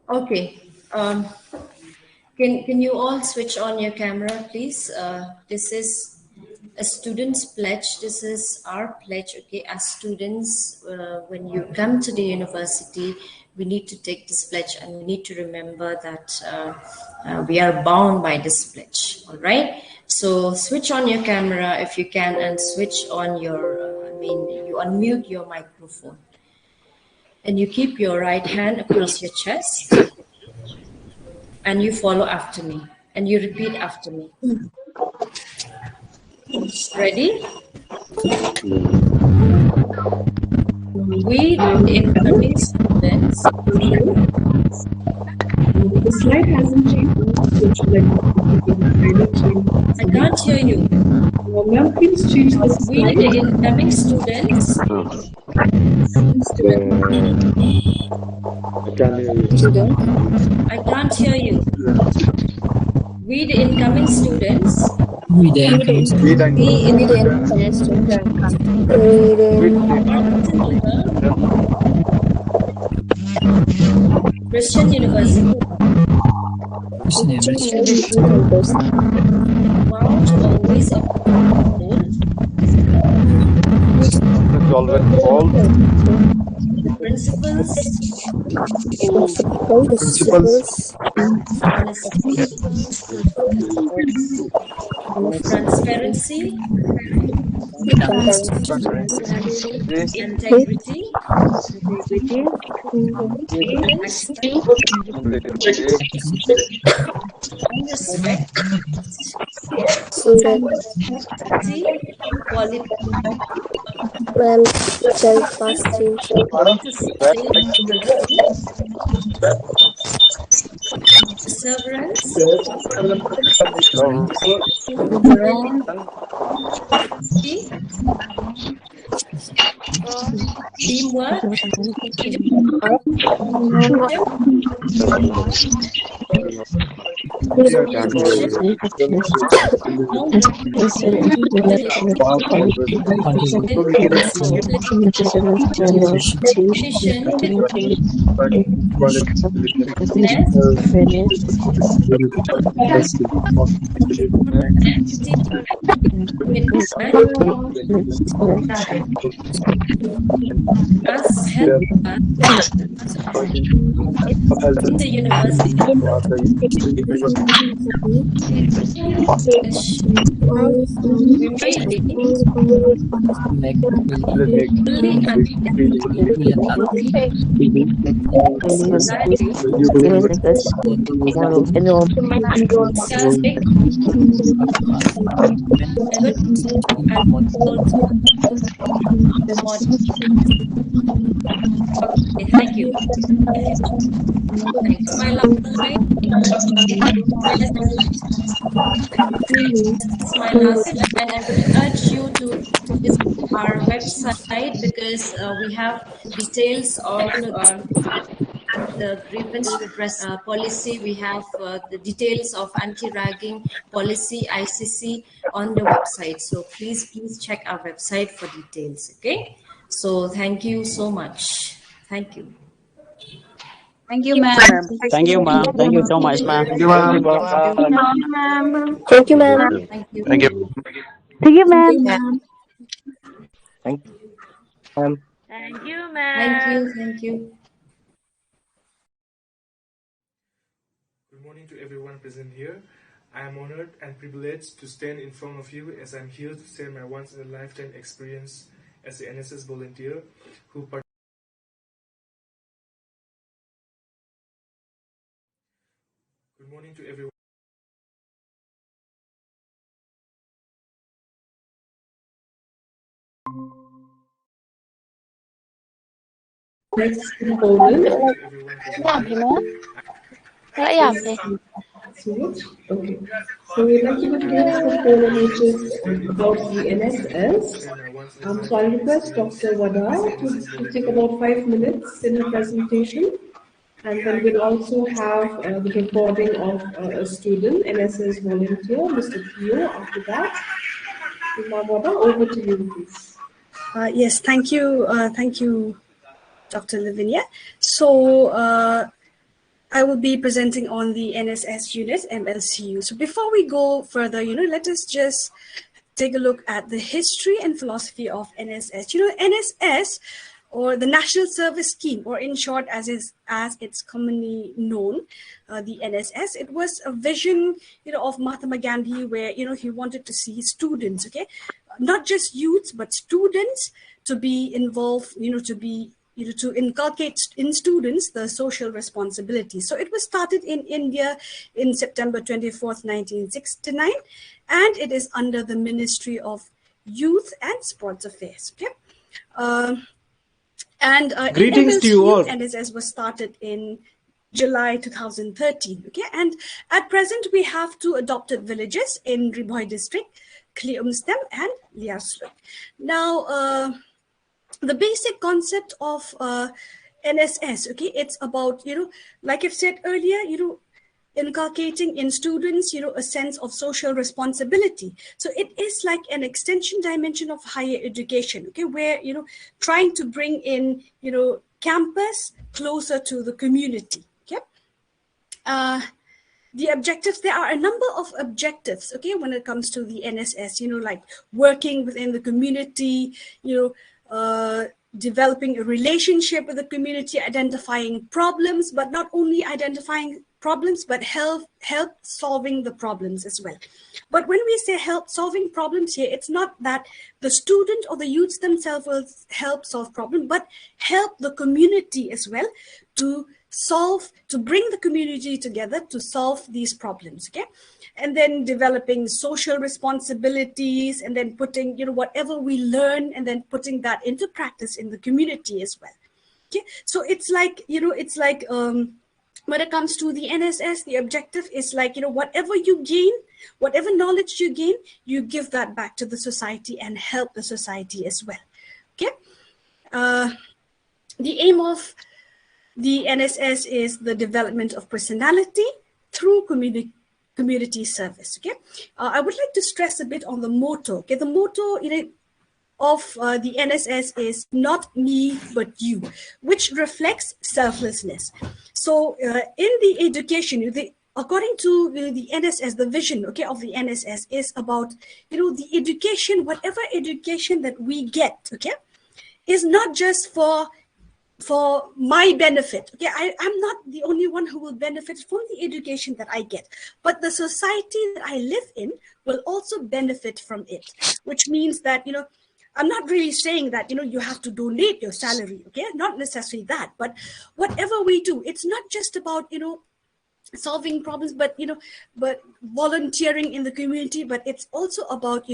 Okay. Can you all switch on your camera, please? This is a student's pledge. This is our pledge. Okay, as students, when you come to the university, we need to take this pledge and we need to remember that we are bound by this pledge. All right. So switch on your camera if you can, and switch on your. You unmute your microphone, and you keep your right hand across your chest. And you follow after me, and you repeat after me. Ready? We, the incoming students. The slide hasn't changed. I can't hear you. Ma'am, please change the slide. We, the incoming students. I can't hear you. We, the incoming students. Christian University. Bound always of principles, transparency, integrity, respect, quality, Ma'am, self-esteem. Perseverance, teamwork, us help in the university we may thank you. Thanks. My last slide. It's my last slide, and I would urge you to visit our website because we have details of the grievance redress policy. We have the details of anti-ragging policy, ICC, on the website. So please check our website for details. Okay. So thank you so much. Thank you. Thank you, ma'am. Thank you, ma'am. Thank you so much, ma'am. Thank you, ma'am. Thank you, ma'am. Thank you. Thank you. Thank you, ma'am. Thank you, ma'am. Thank you, Thank ma'am. you. Thank you. Good morning to everyone present here. I am honored and privileged to stand in front of you as I'm here to share my once-in-a-lifetime experience as an NSS volunteer who Good morning to everyone. Next component. Okay. So we'd like to look at the next component, which is about the NSS. So I'll request Dr. Wada to take about 5 minutes in her presentation. And then we'll also have the recording of a student, NSS volunteer, Mr. Theo, after that. Dr. Wada, over to you, please. Yes, thank you. Thank you, Dr. Lavinia. So I will be presenting on the NSS unit, MLCU. So before we go further, let us just take a look at the history and philosophy of NSS. NSS, or the National Service Scheme, or in short, as it's commonly known, the NSS. It was a vision, of Mahatma Gandhi, where he wanted to see students, not just youths but students to be involved, to inculcate in students the social responsibility. So it was started in India in September 24th, 1969, and it is under the Ministry of Youth and Sports Affairs. Greetings to you all. NSS was started in July 2013. And at present we have 2 adopted villages in Ribhoi district, Kleumstem and Liarsuk. Now, the basic concept of NSS, it's about, like I've said earlier, inculcating in students, a sense of social responsibility. So it is like an extension dimension of higher education, where, trying to bring in, campus closer to the community. The objectives, there are a number of objectives, when it comes to the NSS, like working within the community, developing a relationship with the community, identifying problems, but not only identifying problems, but help solving the problems as well. But when we say help solving problems here, it's not that the student or the youths themselves will help solve problems, but help the community as well to to bring the community together to solve these problems, okay? And then developing social responsibilities, and then putting, whatever we learn, and then putting that into practice in the community as well. Okay, so it's like, when it comes to the NSS, the objective is like, whatever you gain, whatever knowledge you gain, you give that back to the society and help the society as well. Okay, the aim of the NSS is the development of personality through community service. Okay, I would like to stress a bit on the motto. Okay, the motto of the NSS is "Not me, but you," which reflects selflessness. So in the education, according to the NSS, the vision, okay, of the NSS is about, the education, whatever education that we get, okay, is not just for my benefit. Okay, I'm not the only one who will benefit from the education that I get, but the society that I live in will also benefit from it, which means that, I'm not really saying that, you have to donate your salary, okay? Not necessarily that, but whatever we do, it's not just about, solving problems, but, but volunteering in the community, but it's also about,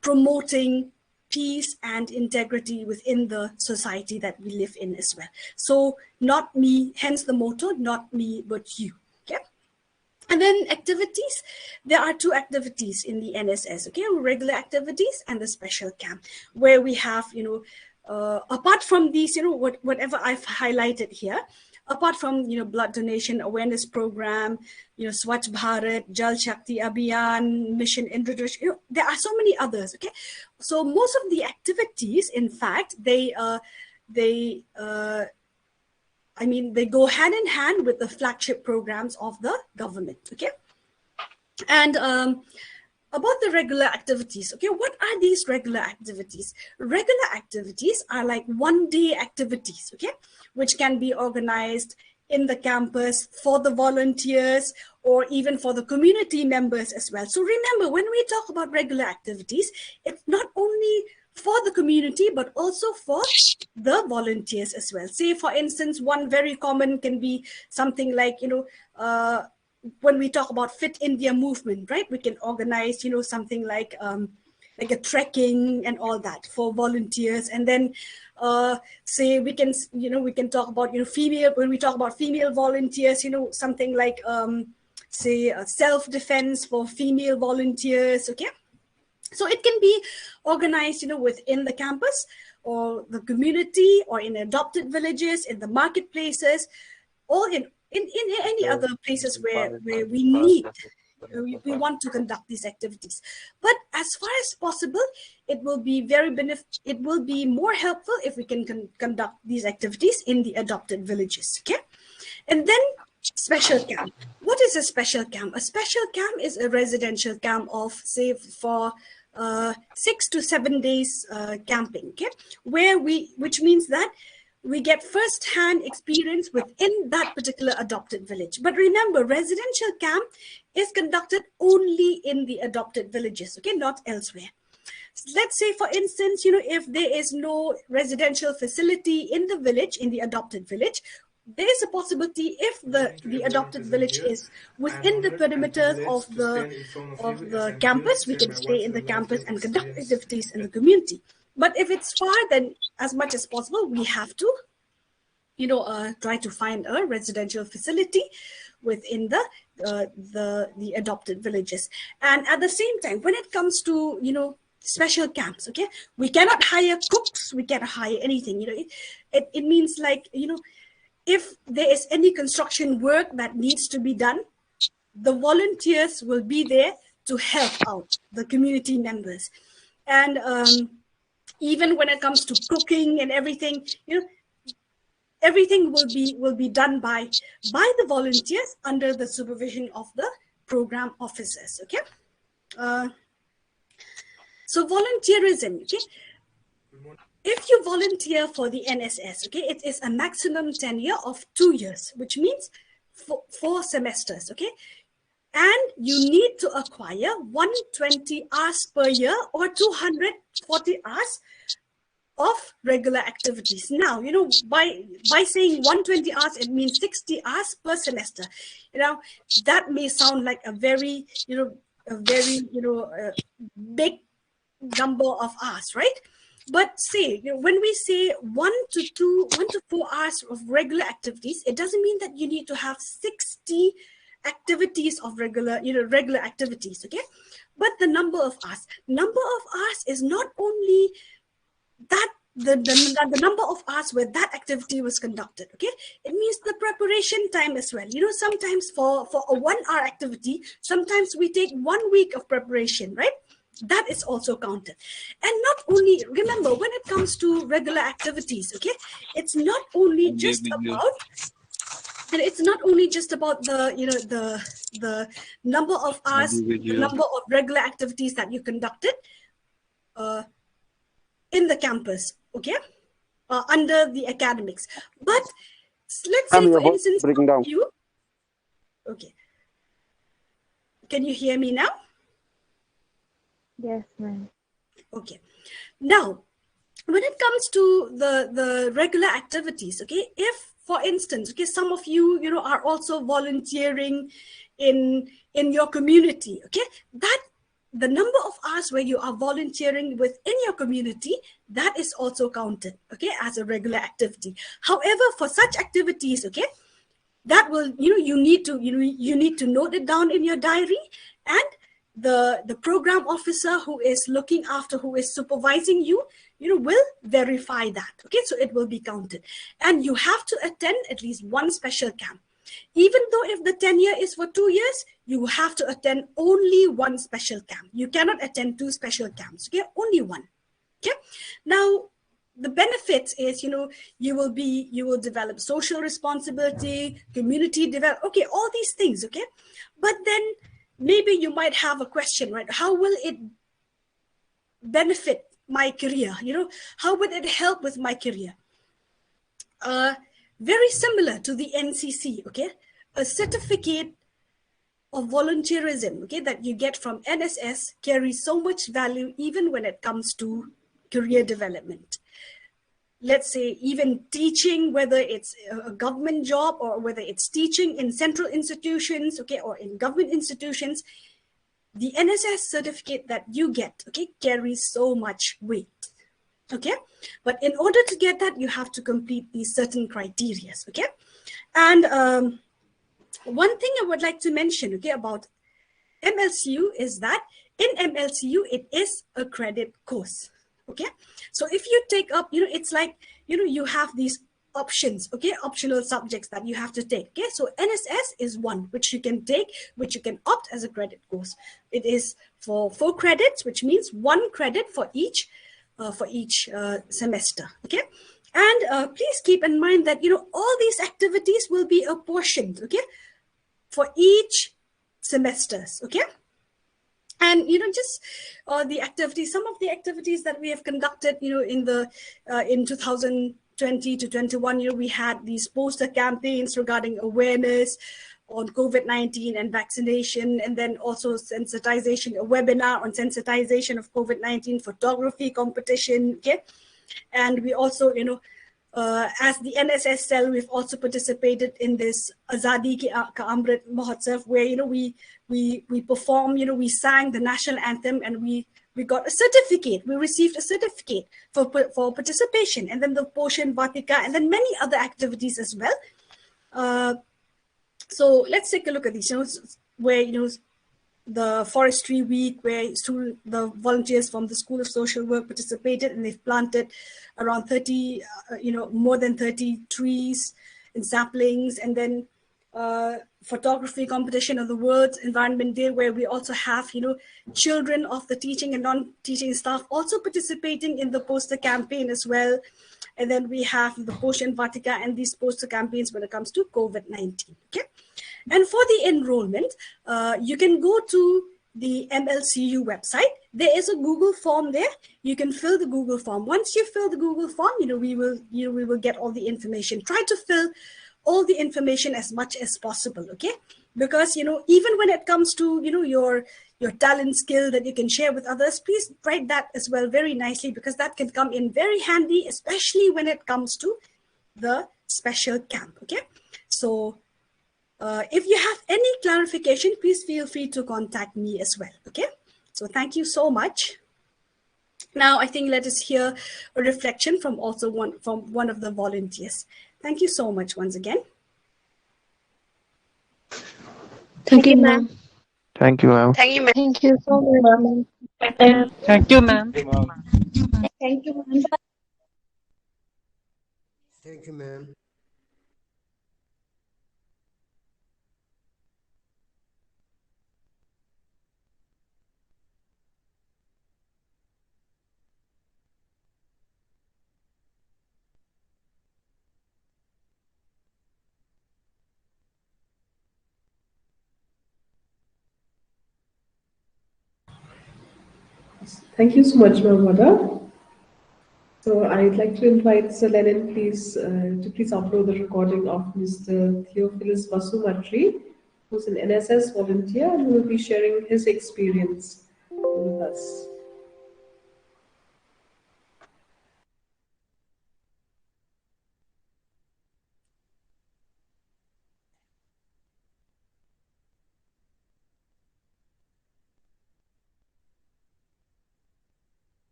promoting peace and integrity within the society that we live in as well. So not me, hence the motto, not me, but you, okay? And then activities, there are two activities in the NSS, okay, regular activities and the special camp, where we have, apart from these, whatever I've highlighted here, apart from, blood donation awareness program, Swachh Bharat, Jal Shakti Abhiyan, Mission Indradrish, there are so many others, okay. So most of the activities, in fact, they go hand in hand with the flagship programs of the government, okay? And about the regular activities, okay, what are these regular activities? Regular activities are like one-day activities, okay, which can be organized in the campus for the volunteers or even for the community members as well. So remember, when we talk about regular activities, it's not only for the community, but also for the volunteers as well. Say, for instance, one very common can be something like, when we talk about Fit India movement, right? We can organize, something like a trekking and all that for volunteers. And then say we can talk about, when we talk about female volunteers, something like, say, self-defense for female volunteers, okay? So it can be organized, within the campus or the community or in adopted villages, in the marketplaces, or in any other places where we need, we want to conduct these activities. But as far as possible, it will be more helpful if we can conduct these activities in the adopted villages, okay? And then special camp. What is a special camp? A special camp is a residential camp of, say, for 6 to 7 days camping, okay, which means that we get first-hand experience within that particular adopted village. But remember, residential camp is conducted only in the adopted villages, okay, not elsewhere. So let's say, for instance, if there is no residential facility in the village, in the adopted village, there is a possibility, if the adopted village is within the perimeters of the campus, we can stay in the campus and conduct activities in the community. But if it's far, then as much as possible, we have to, try to find a residential facility within the adopted villages. And at the same time, when it comes to, special camps, okay, we cannot hire cooks, we cannot hire anything. It means like, if there is any construction work that needs to be done, the volunteers will be there to help out the community members. And even when it comes to cooking and everything, everything will be done by the volunteers under the supervision of the program officers, okay? So volunteerism, okay? If you volunteer for the NSS, okay, it is a maximum tenure of 2 years, which means 4 semesters, okay? And you need to acquire 120 hours per year or 240 hours of regular activities. Now, by saying 120 hours, it means 60 hours per semester. That may sound like a very, big number of hours, right? But say, when we say 1 to 4 hours of regular activities, it doesn't mean that you need to have 60 activities of regular activities, okay? But the number of hours is not only that the number of hours where that activity was conducted, okay? It means the preparation time as well. Sometimes for a 1 hour activity, sometimes we take 1 week of preparation, right? That is also counted. And not only, remember, when it comes to regular activities, okay, it's not only just about the number of hours, the number of regular activities that you conducted in the campus, okay, under the academics. But let's say, for instance, you, okay, can you hear me now? Yes, ma'am. Okay. Now, when it comes to the regular activities, okay, if, for instance, okay, some of you, are also volunteering in your community, okay, that the number of hours where you are volunteering within your community, that is also counted, okay, as a regular activity. However, for such activities, okay, that will, you need to note it down in your diary, and the program officer who is looking after, who is supervising you, will verify that, okay? So it will be counted. And you have to attend at least 1 special camp. Even though if the tenure is for 2 years, you have to attend only 1 special camp. You cannot attend 2 special camps, okay? Only 1, okay? Now, the benefits is, you will develop social responsibility, community development, okay, all these things, okay? But then maybe you might have a question, right? How will it benefit my career? How would it help with my career? Very similar to the NCC, okay? A certificate of volunteerism, okay, that you get from NSS carries so much value even when it comes to career development. Let's say even teaching, whether it's a government job or whether it's teaching in central institutions, okay, or in government institutions, the NSS certificate that you get, okay, carries so much weight, okay? But in order to get that, you have to complete these certain criteria, okay? And one thing I would like to mention, okay, about MLCU is that in MLCU, it is a credit course. Okay, so if you take up, it's like, you have these options, okay, optional subjects that you have to take. Okay, so NSS is one which you can take, which you can opt as a credit course. It is for 4 credits, which means 1 credit for each semester. Okay, and please keep in mind that all these activities will be apportioned, okay, for each semesters. Okay. And just the activities, some of the activities that we have conducted, in 2020 to 21, we had these poster campaigns regarding awareness on COVID-19 and vaccination, and then also sensitization, a webinar on sensitization of COVID-19, photography competition. Okay, and we also, as the NSS cell, we've also participated in this Azadi Ka Amrit Mahotsav, where we perform, we sang the national anthem, and we got a certificate. We received a certificate for participation, and then the Poshan Vatika, and then many other activities as well. So let's take a look at these. Where the forestry week, where the volunteers from the School of Social Work participated, and they've planted around 30, more than 30 trees and saplings. And then photography competition of the World Environment Day, where we also have, children of the teaching and non-teaching staff also participating in the poster campaign as well. And then we have the Poshan Vatika and these poster campaigns when it comes to COVID-19. Okay. And for the enrollment, you can go to the MLCU website. There is a Google form there. You can fill the Google form. Once you fill the Google form, we will get all the information. Try to fill all the information as much as possible, okay? Because even when it comes to your your talent, skill that you can share with others, please write that as well very nicely, because that can come in very handy, especially when it comes to the special camp. Okay, so if you have any clarification, please feel free to contact me as well. Okay, so thank you so much. Now I think let us hear a reflection from one of the volunteers. Thank you so much once again. Thank you, ma'am. Thank you, ma'am. Thank you, ma'am. Thank you so much, ma'am. Thank you, ma'am. Thank you, ma'am. Thank you, ma'am. Thank you so much, Mahmoda. So I'd like to invite Sir Lenin, please, to please upload the recording of Mr. Theophilus Vasumatri, who's an NSS volunteer and who will be sharing his experience with us.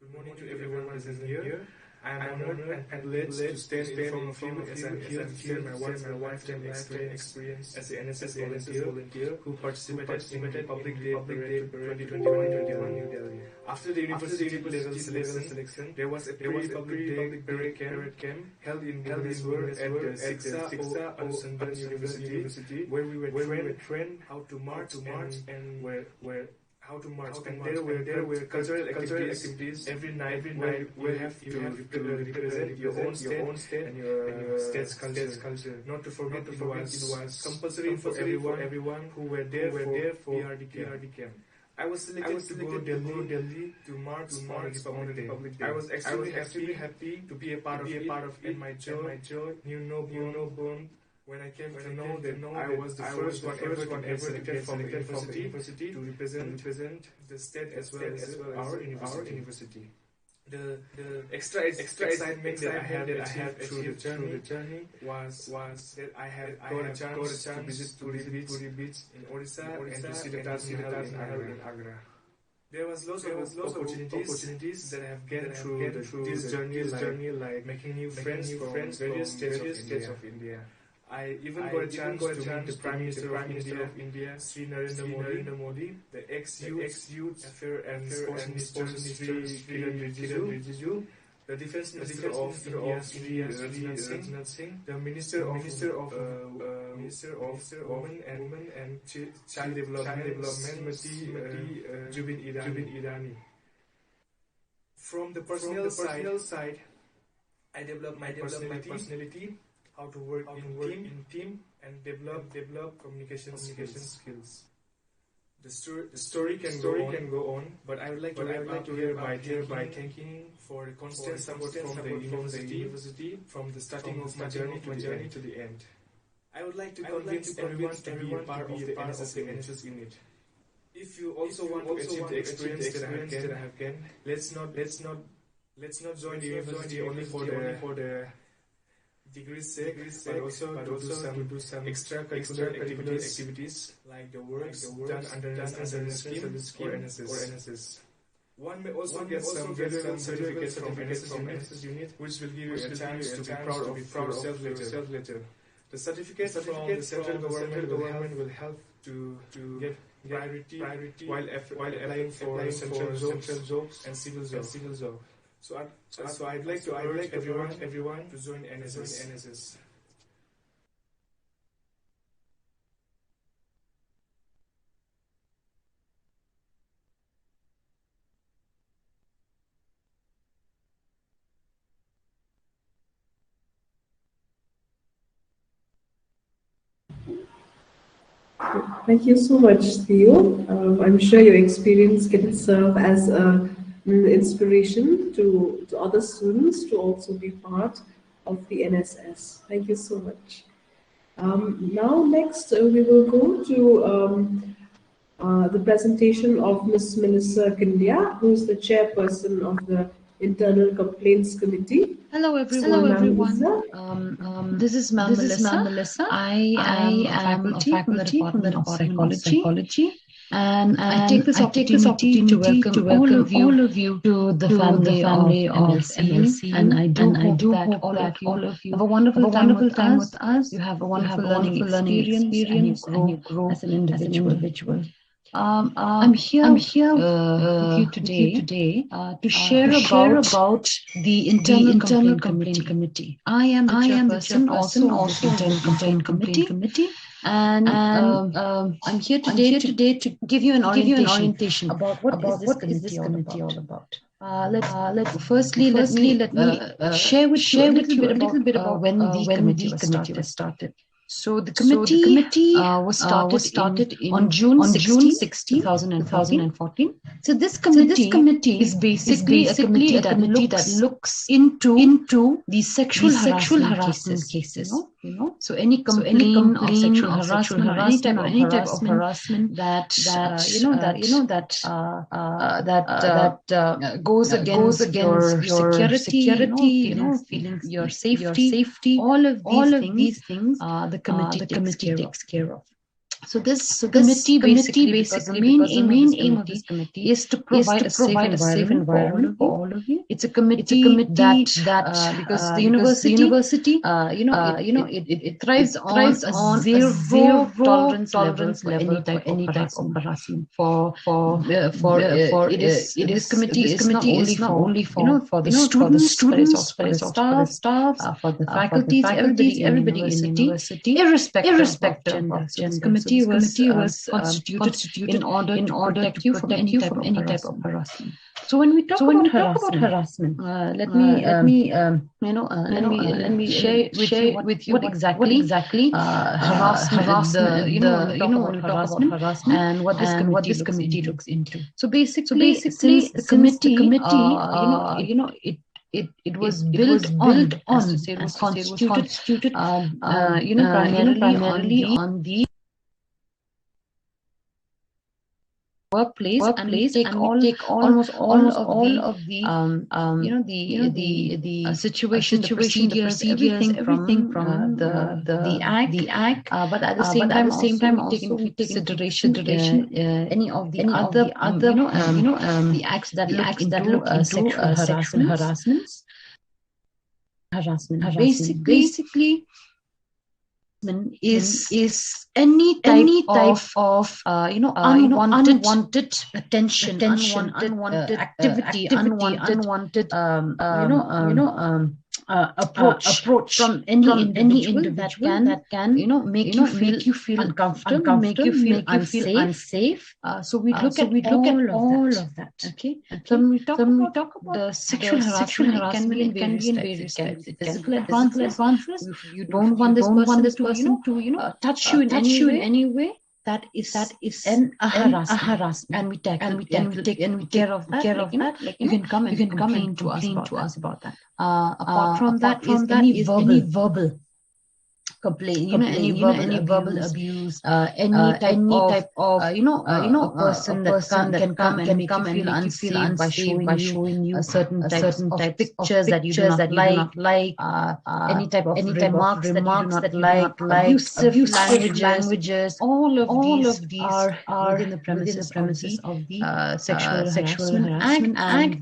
Good morning to everyone present here. I am honored and privileged to stand in front of you as I'm here to share my once-in-a-lifetime experience as an NSS volunteer who participated in the Public Day Parade 2021 New Delhi. After the university level selection, there was a pre-public day parade camp held in Bhubaneswar at the Shiksha Anusandhan University, where we were trained how to march and how to march. And there were cultural activities every night where you have to represent your own state and your state's culture. Not to forget, it was compulsory for everyone who were there for PRD camp. I was selected to go Delhi to march on Republic Day. I was extremely happy to be a part of it, and my joy knew no bound when I came to know that I was the first one ever to get selected from the university to represent the state as well as our university. The extra excitement that I had through the journey was that I had got a chance to visit Puri Beach in Odisha and to see the Taj Mahal in Agra. There was lots of opportunities that I have gained through this journey, like making new friends from various states of India. I even got a chance to meet the Prime Minister of India, Sri Narendra Modi, the ex-youth Affairs and Sports Minister, Kiren Rijiju, the Defence Minister of India, Sri Rajnath Singh, the Minister of Women and Child Development, Srimati Zubin Irani. From the personal side, I developed my personality, how to work in team and develop communication skills. The story can go on, but I would like to wrap up here by thanking for the constant support from the university from the starting of my journey to the end. I would like to convince everyone to be a part of the NSS unit. If you also want to achieve the experience that I have gained, let's not join the university only for the degrees sake, but also to do some extracurricular activities like the works done under the scheme or NSS. One may also get some valuable certificates from NSS unit, which will give you a chance to be proud of yourself later. The certificates from the central government will help to get priority while applying for central jobs and civil jobs. So I'd like to urge everyone to join NSS. Thank you so much, Theo. I'm sure your experience can serve as an inspiration to other students to also be part of the NSS. Thank you so much. Now next we will go to the presentation of Ms. Melissa Kindia, who is the chairperson of the Internal Complaints Committee. Hello everyone. Hello everyone. This is Ma'am Melissa. I am a faculty from the Department of Psychology. And I take this opportunity to welcome all of you to the family of MLCU. And I do hope that all of you have a wonderful time with us. You have a wonderful learning experience and you grow as an individual. I'm here with you today to share about the Internal Complaint Committee. I am the chairperson also of the Internal Complaint Committee. And I'm here today to give you an orientation about what is this committee all about. Let me share with you a little bit about when the committee was started. So the committee was started on June 16, 2014. So this committee is basically a committee that looks into the sexual harassment cases. So any complaint of sexual harassment, any type of harassment that goes against your security, feeling your safety, all of these things, the committee takes care of. So this committee basically the main aim of this committee is to provide a safe environment for all of you. It's a committee that because the university it thrives on a zero tolerance level for any type of harassment. This committee is not only for the students, but it's also for the staff, for the faculties, everybody in the university, irrespective of gender. This committee was constituted in order to protect you from any type of harassment. So when we talk about harassment, let me share with you what exactly harassment, when we talk about harassment and what this committee looks into. So basically since the committee it was built on, it was constituted primarily on the workplace, and we take almost all of the situation, the procedures, everything from the act, but at the same time we take into consideration any of the other the acts that look into sexual harassment. Basically is any type of unwanted attention, unwanted activity, unwanted approach from any individual that can make you feel uncomfortable, make you feel unsafe. So we look at all of that. Okay. So when we talk about the sexual harassment, it can be in various types. Physical advances. If you don't want this person to touch you in any way, that is a harassment, and we take care of that. Like, you can come and complain to us about that. Apart from that is any verbal complaint, any verbal abuse, any type of a person that can come and make you feel unsafe by showing you a certain type of pictures that you do not like, any type of remarks that you do not like, abusive languages. All of these are within the premises of the Sexual Harassment Act,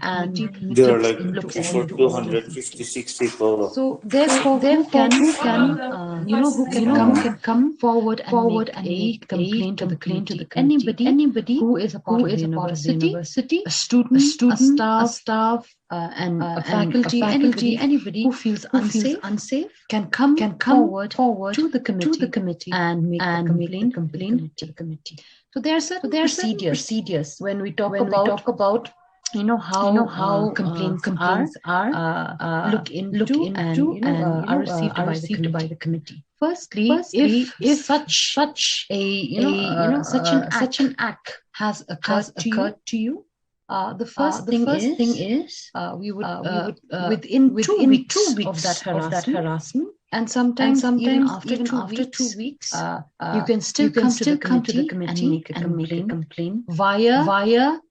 and there are like 256 people. So therefore, who can come forward and make a complaint to the committee? Anybody who is a part of the university, a student, a staff, and a faculty, anybody who feels unsafe can come forward to the committee and make a complaint to the committee. So there are certain procedures when we talk about how complaints are looked into and are received by the committee. Firstly, if such an act has occurred to you, the first thing is we would within 2 weeks of that harassment, And sometimes even after 2 weeks, you can still come to the committee and make a complaint via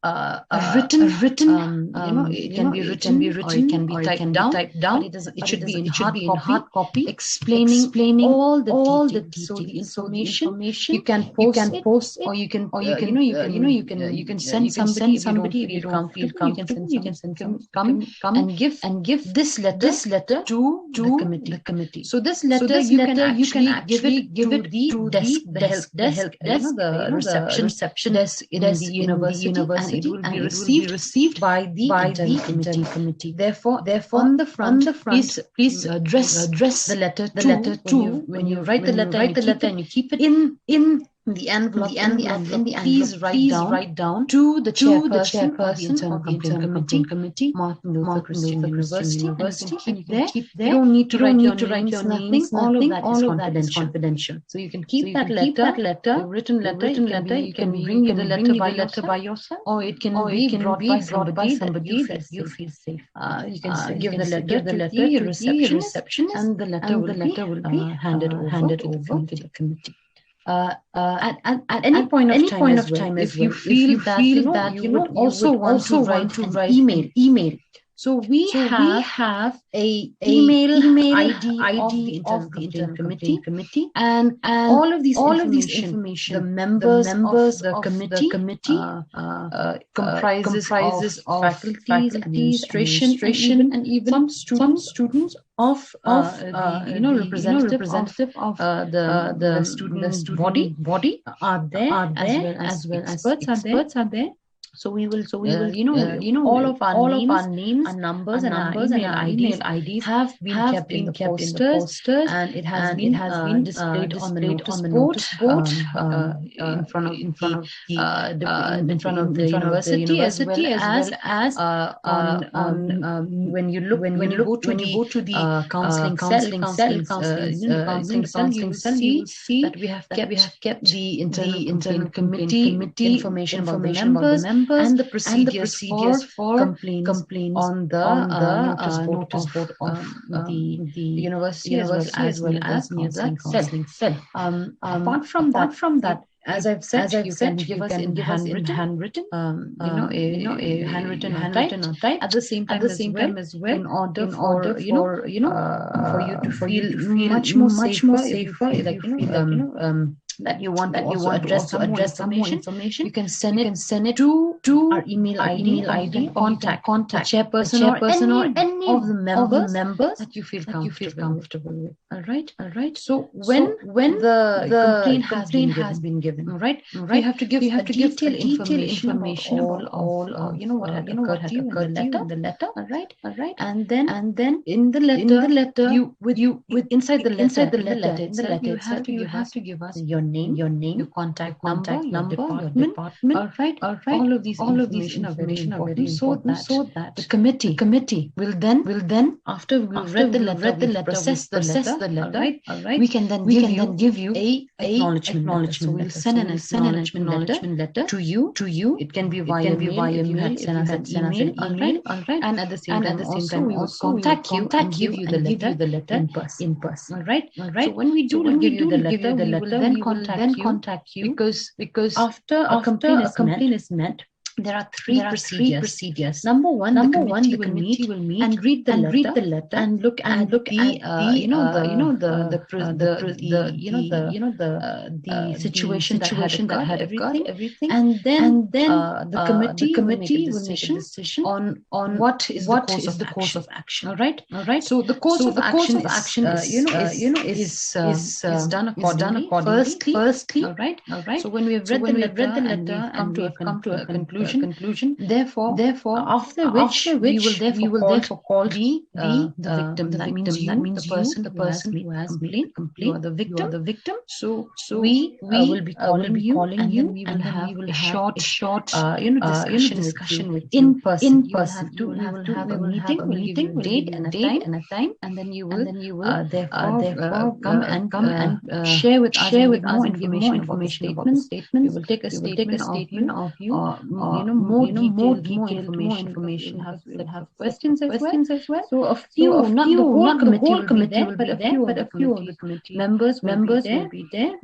a written, it can be written or it can be typed down. But it should be in hard copy, explaining all the details. So the information you can post or you can send somebody if you don't feel comfortable. You can send some come and give this letter to the committee. So this letter you can actually give it to the help desk, the reception desk in the university, and it will be received by the internal committee. Therefore, on the front, please address the letter to when you write the letter and you keep it in the envelope, please write down to the chairperson of the internal committee, Martin Luther Christian University, and you can keep there. You don't need to write your names, nothing. All of that is confidential. So you can keep that letter, the written letter. You can bring the letter by yourself, or it can be brought by somebody that you feel safe. You can give the letter to the receptionist, and the letter will be handed over to the committee. At any point of time, if you feel that you would also want to write an email. So we have a email ID of the internal committee, and all of these information, the members of the committee comprises of faculties, administration, and even some students of representative of the student body are there, as well as experts are there. So we will, all of our names and numbers and our email IDs have been kept in the posters, and it has been displayed on the notice board in front of the university, as well as when you go to the counseling cell, you will see that we have kept the internal committee information about the members and the procedures for complaints on the notice board of the university, as well as near the counseling cell. Apart from that, as I've said, you can give us in handwritten, a handwritten or type. At the same time as well, in order for you to feel much more safer, that you want to address some more information, you can send it to our email ID, contact chairperson or any of the members that you feel comfortable with. All right. So when the complaint has been given, right, we have to give detailed information about all what had occurred in the letter. All right. And then in the letter, inside the letter itself, you have to give us your name, your contact number, your department. All right. All of these information are very important, so that the committee will then after we read the letter, process the letter. All right. We can then give you a acknowledgement. So we'll send an acknowledgement letter to you. It can be via mail if you had sent us an email. All right. And at the same time, we will contact you and give you the letter in person. All right. So when we do give you the letter, we will then contact you because after a complaint is met, there are three procedures. Number one, the committee will meet and read the letter and look at the situation that had everything, and then the committee will make a decision on what is the course of action. All right. So the course of action is done accordingly. Firstly, all right. So when we have read the letter and we have come to a conclusion, therefore after which we will call the victim. That means the person who has complained. You are the victim. So we will be calling you, and then we will have a short discussion with you in person. We will have a meeting. We'll give you a date and a time, and then you will therefore come and share with us more information about the statement. We will take a statement of you. more detailed, more information. We'll have questions as well. So a few, not the whole committee will be there, but a few of the committee members will be there.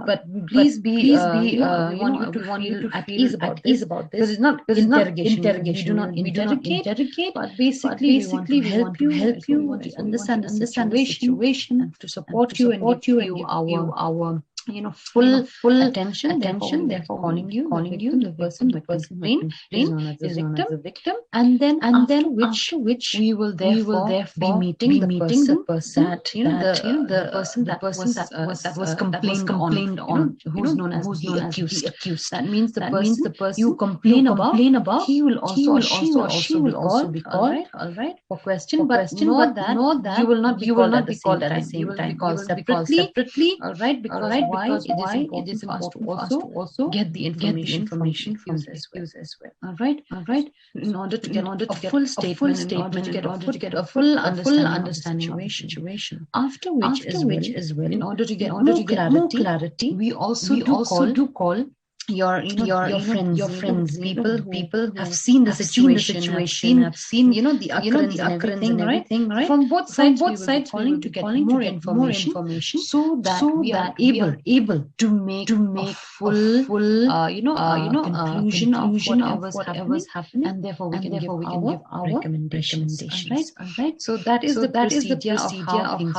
But please be, we want you to feel at ease about this, because it's not interrogation. We do not interrogate, but basically we want to help you understand the situation, and to support you and give you our full attention. Therefore calling you the person complained is known as a victim, and then after which we will therefore be meeting the person that the person that was complained on, who's known as the accused. That means the person you complain about, he will also be called, all right, for question. But know that you will not be called at the same time. You will be called separately, all right, because why it is important for us to also get the information from as well. All right. In order to get a full statement, in order to get a full understanding of the situation. After which as well, in order to get more clarity, we also do call your friends, people who have seen the situation, have seen the occurrence and everything, right? From both sides, we will be calling to get more information, so that we are able to make a full conclusion of whatever's happening, and therefore we can give our recommendations. All right. So that is the procedure of how things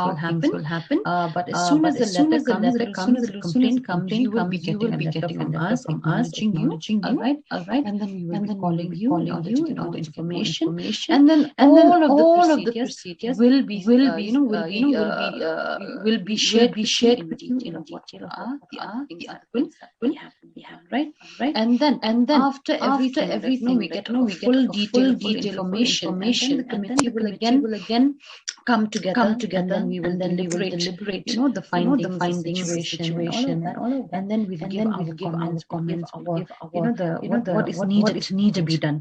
will happen. But as soon as the letter comes, the complaint comes, you will be getting a letter from us, acknowledging you, all right, and then we will be calling you in order to get more information, and then all of the procedures will be shared with you in detail of the things that will happen, right, and then after everything we get full detailed information, and the committee will again come together, and then we will deliberate the findings, the situation, and then we will give our comments, what is needed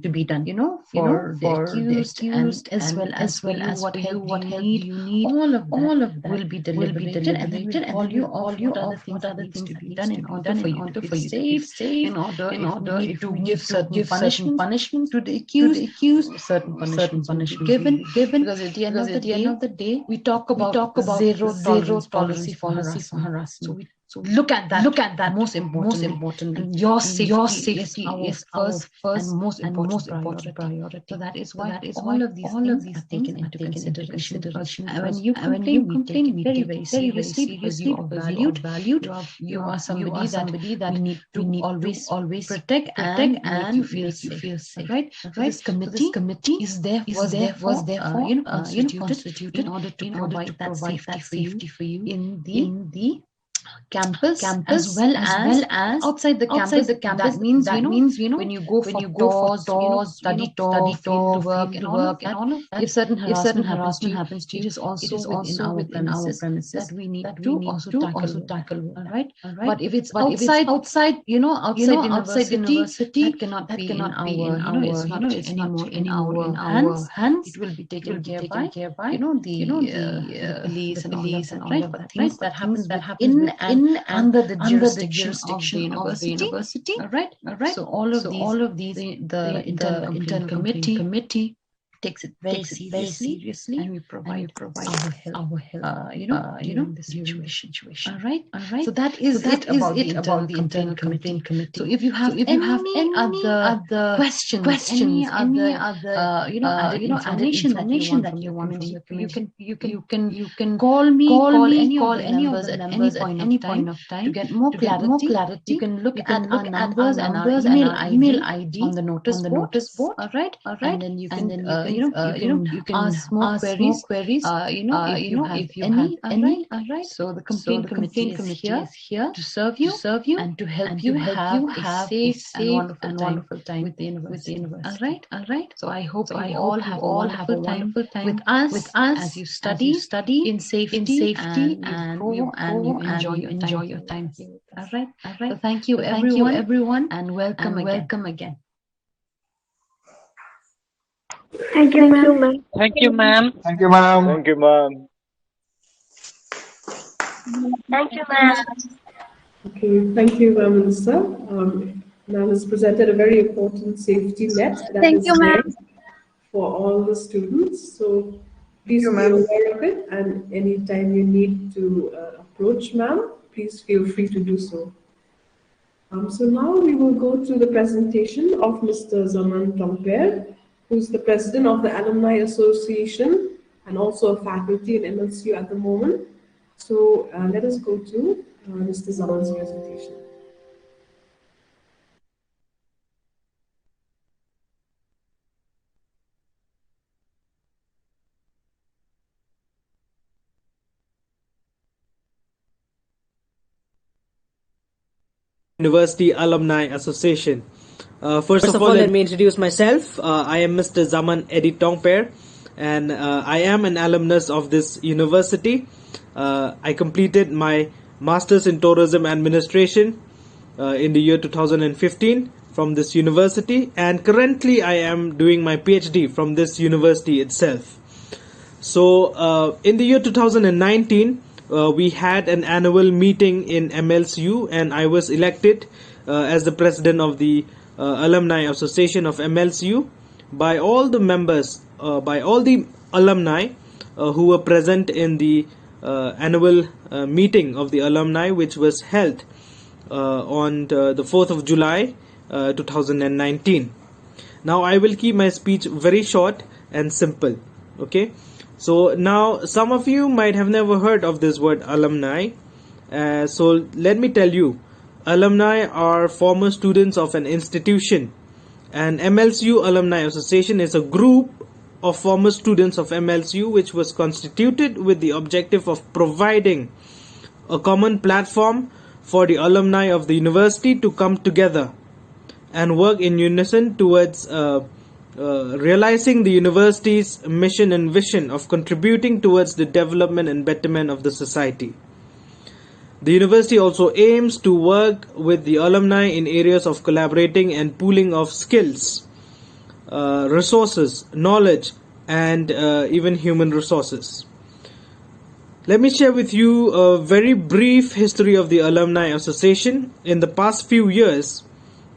to be done, for the accused, and as well as what help you need. All of that will be deliberated, and then we all you what other things to be done in order for you to be safe, in order to give certain punishment to the accused, certain punishment given, because at the end of the day we talk about zero tolerance policy for harassment. So look at that. Most important. And your safety is our first and most important priority. So that is why all of these things are taken into consideration. And when you complain, we take very seriously, because you are valued. You are somebody that we need always protect and make you feel safe. Right? This committee was therefore constituted in order to provide that safety for you in the campus as well as outside the campus. That means when you go for tours, study tour, field work, and all of that. If certain harassment happens to you, it is also within our premises that we need to also tackle. All right. But if it's outside university, that cannot be in our it's not anymore in our hands. It will be taken care by the police and all of that things that happens under the jurisdiction of the university. All right. So all of these, the internal committee takes it very seriously, and we provide our help during the situation. All right. So that is it about the internal committee. So if you have any other questions, any other information that you want from the committee, you can call me, call any of the members at any point of time to get more clarity. You can look at our numbers and our email ID on the notice board. All right. And then you can you can ask more queries. If you have any. All right. So the complaint committee is here to serve you and to help you have a safe and wonderful time with the university. All right. So I hope you all have a wonderful time with us as you study in safety and you enjoy your time here with us. All right. So thank you everyone, and welcome again. Thank you, ma'am. Thank you, ma'am. Thank you, ma'am. Thank you, ma'am. Thank you, ma'am. Okay, thank you, Melissa. Ma'am has presented a very important safety net that Thank is you, there ma'am. for all the students. So please you, be ma'am. aware of it, and anytime you need to approach ma'am, please feel free to do so. So now we will go to the presentation of Mr. Zaman Tomper, who's the president of the Alumni Association and also a faculty in MLCU at the moment. So let us go to Mr. Zaman's presentation. University Alumni Association. First of all, let me introduce myself. I am Mr. Zaman Edi Tongper, and I am an alumnus of this university. I completed my Masters in Tourism Administration in the year 2015 from this university, and currently I am doing my PhD from this university itself. So in the year 2019, we had an annual meeting in MLCU, and I was elected as the president of the Alumni Association of MLCU by all the members, by all the alumni who were present in the annual meeting of the alumni, which was held on the 4th of July 2019. Now I will keep my speech very short and simple. Okay. So now some of you might have never heard of this word alumni. So let me tell you, alumni are former students of an institution, and MLCU Alumni Association is a group of former students of MLCU which was constituted with the objective of providing a common platform for the alumni of the university to come together and work in unison towards realizing the university's mission and vision of contributing towards the development and betterment of the society. The university also aims to work with the alumni in areas of collaborating and pooling of skills, resources, knowledge, and even human resources. Let me share with you a very brief history of the Alumni Association. In the past few years,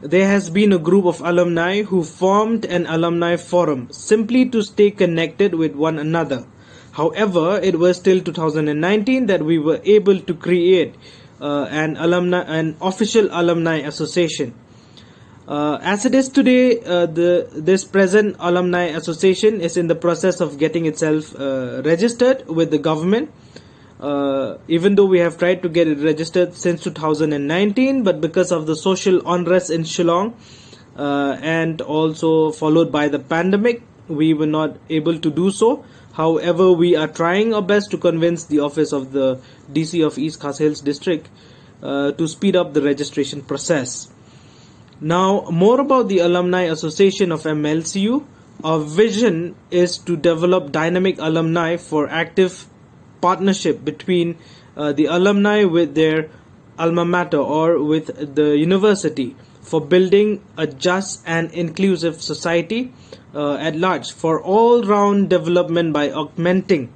there has been a group of alumni who formed an alumni forum simply to stay connected with one another. However, it was till 2019 that we were able to create an official alumni association. As it is today, this present alumni association is in the process of getting itself registered with the government. Even though we have tried to get it registered since 2019, but because of the social unrest in Shillong and also followed by the pandemic, we were not able to do so. However, we are trying our best to convince the office of the DC of East Khas Hills District to speed up the registration process. Now, more about the Alumni Association of MLCU. Our vision is to develop dynamic alumni for active partnership between the alumni with their alma mater or with the university for building a just and inclusive society at large for all-round development by augmenting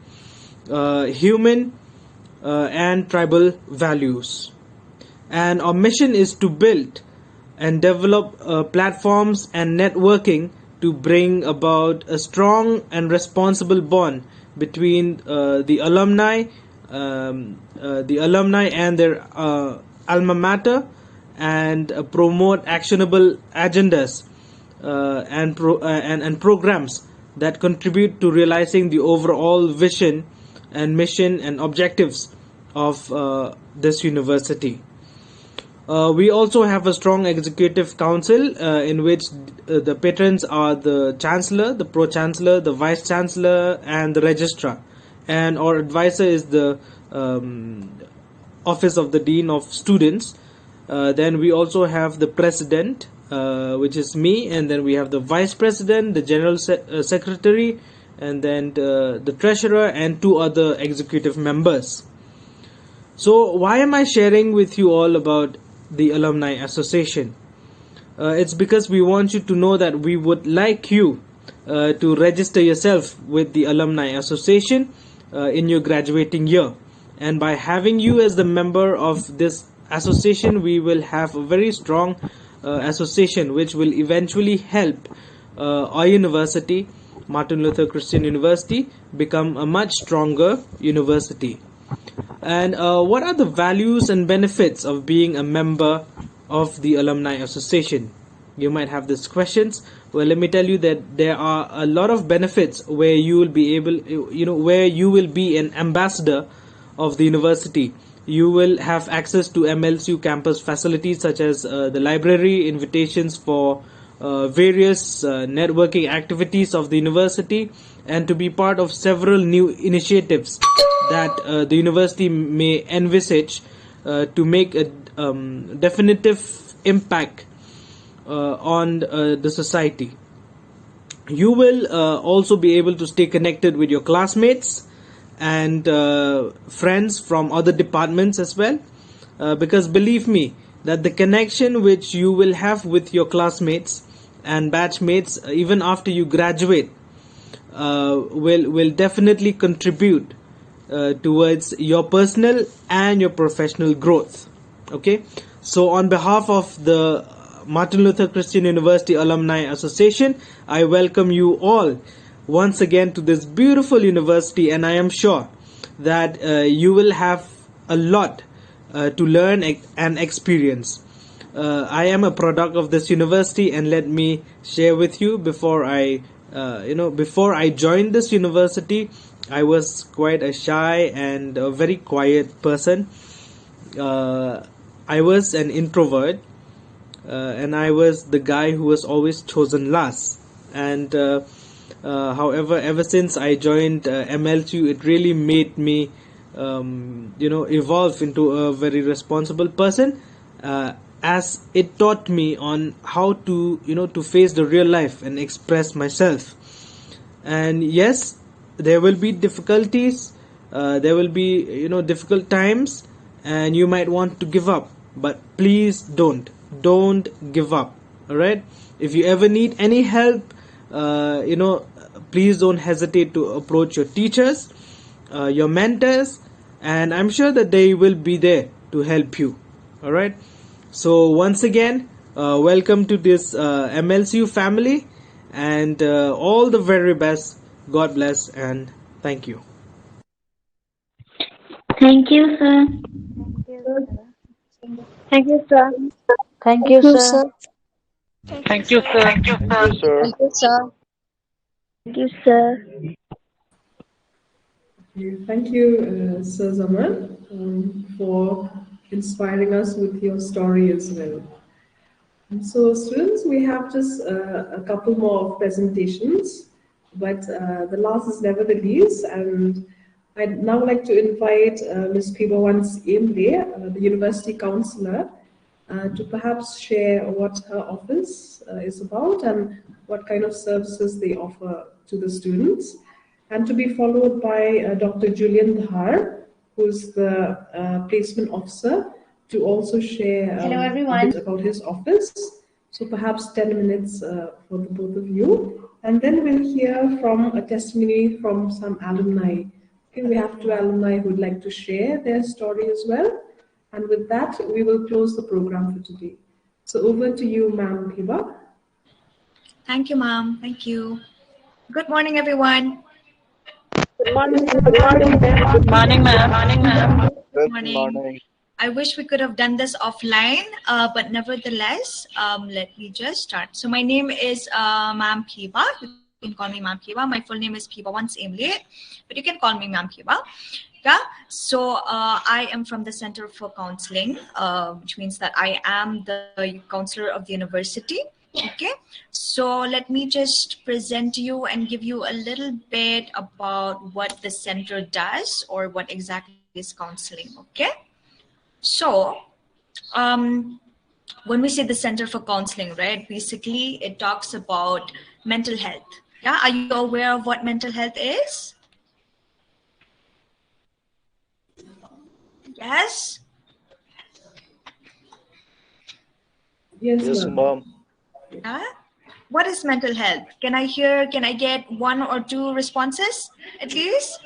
human and tribal values. And our mission is to build and develop platforms and networking to bring about a strong and responsible bond between the alumni and their alma mater, and promote actionable agendas and programs that contribute to realizing the overall vision and mission and objectives of this university. We also have a strong executive council in which the patrons are the chancellor, the pro-chancellor, the vice-chancellor, and the registrar. And our advisor is the office of the dean of students. Then we also have the president, which is me, and then we have the vice president, the general secretary, and then the treasurer, and 2 other executive members. So why am I sharing with you all about the Alumni Association? It's because we want you to know that we would like you to register yourself with the Alumni Association in your graduating year. And by having you as the member of this association, we will have a very strong association, which will eventually help our university, Martin Luther Christian University, become a much stronger university. And what are the values and benefits of being a member of the Alumni Association? You might have these questions. Well, let me tell you that there are a lot of benefits where you will be able, where you will be an ambassador of the university. You will have access to MLCU campus facilities such as the library, invitations for various networking activities of the university, and to be part of several new initiatives that the university may envisage to make a definitive impact on the society. You will also be able to stay connected with your classmates and friends from other departments as well, because believe me that the connection which you will have with your classmates and batchmates even after you graduate will definitely contribute towards your personal and your professional growth. Okay, so on behalf of the Martin Luther Christian University Alumni Association, I welcome you all once again to this beautiful university, and I am sure that you will have a lot to learn and experience. I am a product of this university, and let me share with you, before I joined this university, I was quite a shy and a very quiet person. I was an introvert, and I was the guy who was always chosen last. And however, ever since I joined MLCU, it really made me, evolve into a very responsible person, as it taught me on how to, to face the real life and express myself. And yes, there will be difficulties, there will be, difficult times, and you might want to give up, but please don't give up. All right, if you ever need any help, please don't hesitate to approach your teachers, your mentors, and I'm sure that they will be there to help you. All right, so once again, welcome to this MLCU family, and all the very best. God bless, and thank you. Thank you, sir. Thank you, sir. Thank you, sir. Thank you, sir. Thank you, sir. Thank you, sir. Thank you, sir. Thank you, Sir Zaman, for inspiring us with your story as well. And so, students, we have just a couple more presentations, but the last is never the least. And I'd now like to invite Ms. Pibawans Emle, the University Councillor, to perhaps share what her office is about and what kind of services they offer to the students, and to be followed by Dr. Julian Dhar, who's the placement officer, to also share Hello, a everyone. bit about his office. So perhaps 10 minutes for the both of you. And then we'll hear from a testimony from some alumni. Okay, we have 2 alumni who would like to share their story as well. And with that, we will close the program for today. So over to you, Ma'am Piba. Thank you, ma'am. Thank you. Good morning, everyone. Good morning. Good morning, ma'am. Good morning, ma'am. Good Morning. morning. I wish we could have done this offline, but nevertheless, let me just start. So my name is Ma'am Piba. You can call me Ma'am Piba. My full name is Pibawans Emle, but you can call me Ma'am Piba. Yeah. So I am from the Center for Counseling, which means that I am the counselor of the university. Okay, so let me just present you and give you a little bit about what the center does, or what exactly is counseling. Okay, so when we say the Center for Counseling, right, basically it talks about mental health. Yeah, are you aware of what mental health is? Yes. Yes, ma'am. Yeah. What is mental health? Can I get 1 or 2 responses at least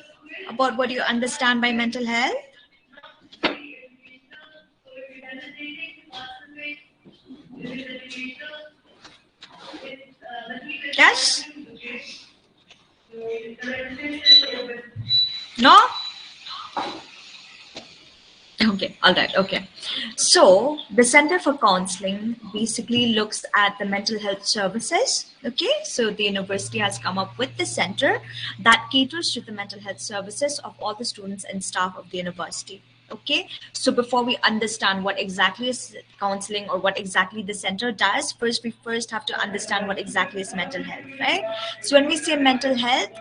about what you understand by mental health? Yes? No? Okay, all right, okay. So the Center for Counseling basically looks at the mental health services. Okay, so the university has come up with the center that caters to the mental health services of all the students and staff of the university. Okay, so before we understand what exactly is counseling or what exactly the center does, we first have to understand what exactly is mental health, right? So when we say mental health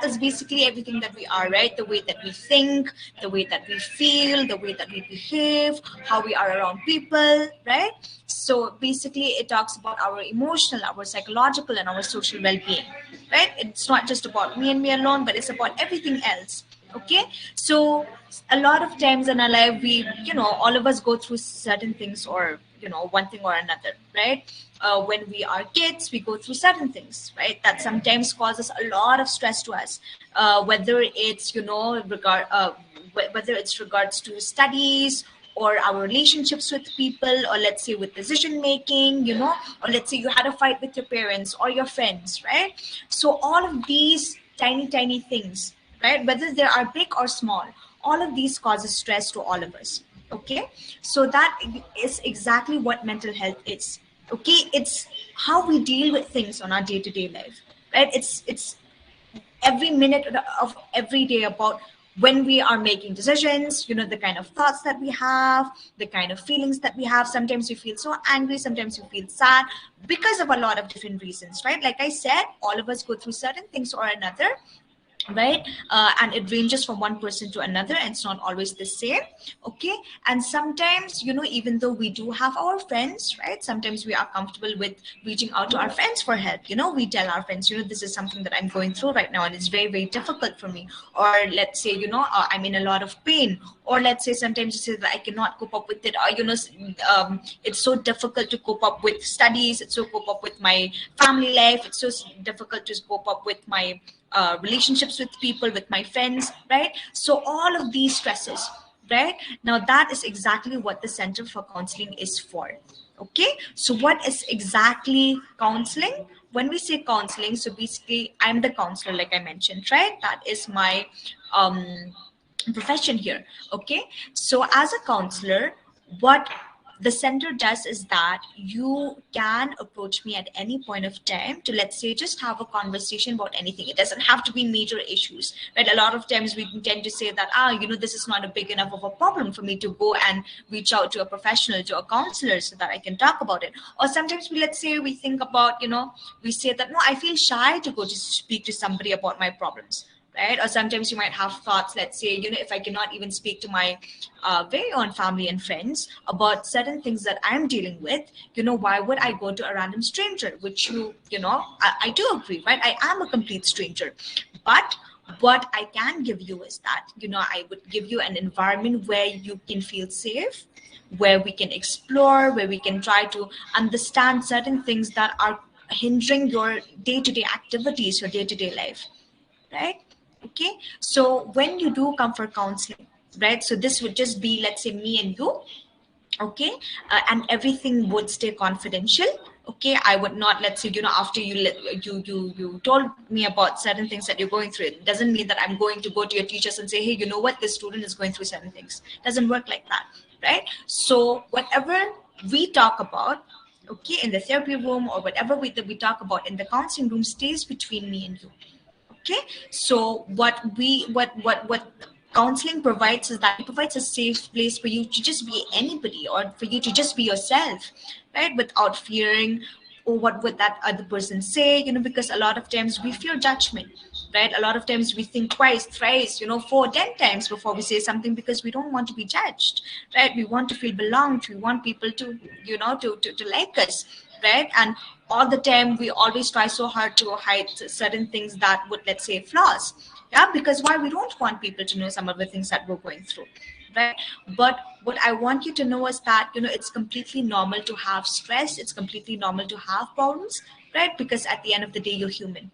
is basically everything that we are, right? The way that we think, the way that we feel, the way that we behave, how we are around people, right? So basically it talks about our emotional, our psychological, and our social well-being, right? It's not just about me and me alone, but it's about everything else. Okay, so a lot of times in our life, we, all of us go through certain things, or one thing or another, right? When we are kids, we go through certain things, right, that sometimes causes a lot of stress to us, whether it's whether it's regards to studies, or our relationships with people, or let's say with decision making, or let's say you had a fight with your parents or your friends, right? So all of these tiny things, right, whether they are big or small, all of these causes stress to all of us. Okay, so that is exactly what mental health is. Okay, it's how we deal with things on our day-to-day life, right? It's every minute of every day about when we are making decisions, the kind of thoughts that we have, the kind of feelings that we have. Sometimes you feel so angry, sometimes you feel sad, because of a lot of different reasons, right? Like I said, all of us go through certain things or another, right? And it ranges from one person to another, and it's not always the same. Okay, and sometimes, even though we do have our friends, right, sometimes we are comfortable with reaching out to our friends for help. We tell our friends, this is something that I'm going through right now, and it's very difficult for me. Or let's say, I'm in a lot of pain. Or let's say sometimes you say that I cannot cope up with it, or it's so difficult to cope up with studies, it's so cope up with my family life, it's so difficult to cope up with my relationships with people, with my friends, right? So all of these stresses, right? Now that is exactly what the Center for Counseling is for. Okay, so what is exactly counseling? When we say counseling, so basically I'm the counselor, like I mentioned, right? That is my profession here. Okay, so as a counselor, what the center does is that you can approach me at any point of time to, let's say, just have a conversation about anything. It doesn't have to be major issues, right? A lot of times we tend to say that, this is not a big enough of a problem for me to go and reach out to a professional, to a counselor, so that I can talk about it. Or sometimes we think about, we say that, no, I feel shy to go to speak to somebody about my problems. Right? Or sometimes you might have thoughts, let's say, if I cannot even speak to my very own family and friends about certain things that I'm dealing with, why would I go to a random stranger? Which I do agree, right? I am a complete stranger. But what I can give you is that, I would give you an environment where you can feel safe, where we can explore, where we can try to understand certain things that are hindering your day-to-day activities, your day-to-day life, right? Okay, so when you do come for counseling, right, so this would just be, let's say, me and you. Okay, and everything would stay confidential. Okay, I would not, let's say, after you told me about certain things that you're going through, it doesn't mean that I'm going to go to your teachers and say, hey, you know what, this student is going through certain things. It doesn't work like that, right? So whatever we talk about, okay, in the therapy room, or whatever we talk about in the counseling room, stays between me and you. Okay, so what counseling provides is that it provides a safe place for you to just be anybody, or for you to just be yourself, right, without fearing, or what would that other person say, because a lot of times we fear judgment, right? A lot of times we think twice, thrice, 4, 10 times before we say something, because we don't want to be judged, right? We want to feel belonged. We want people to, to like us, right? And all the time we always try so hard to hide certain things that would, let's say, flaws. Yeah, because why? We don't want people to know some of the things that we're going through, right? But what I want you to know is that, it's completely normal to have stress. It's completely normal to have problems, right? Because at the end of the day, you're human,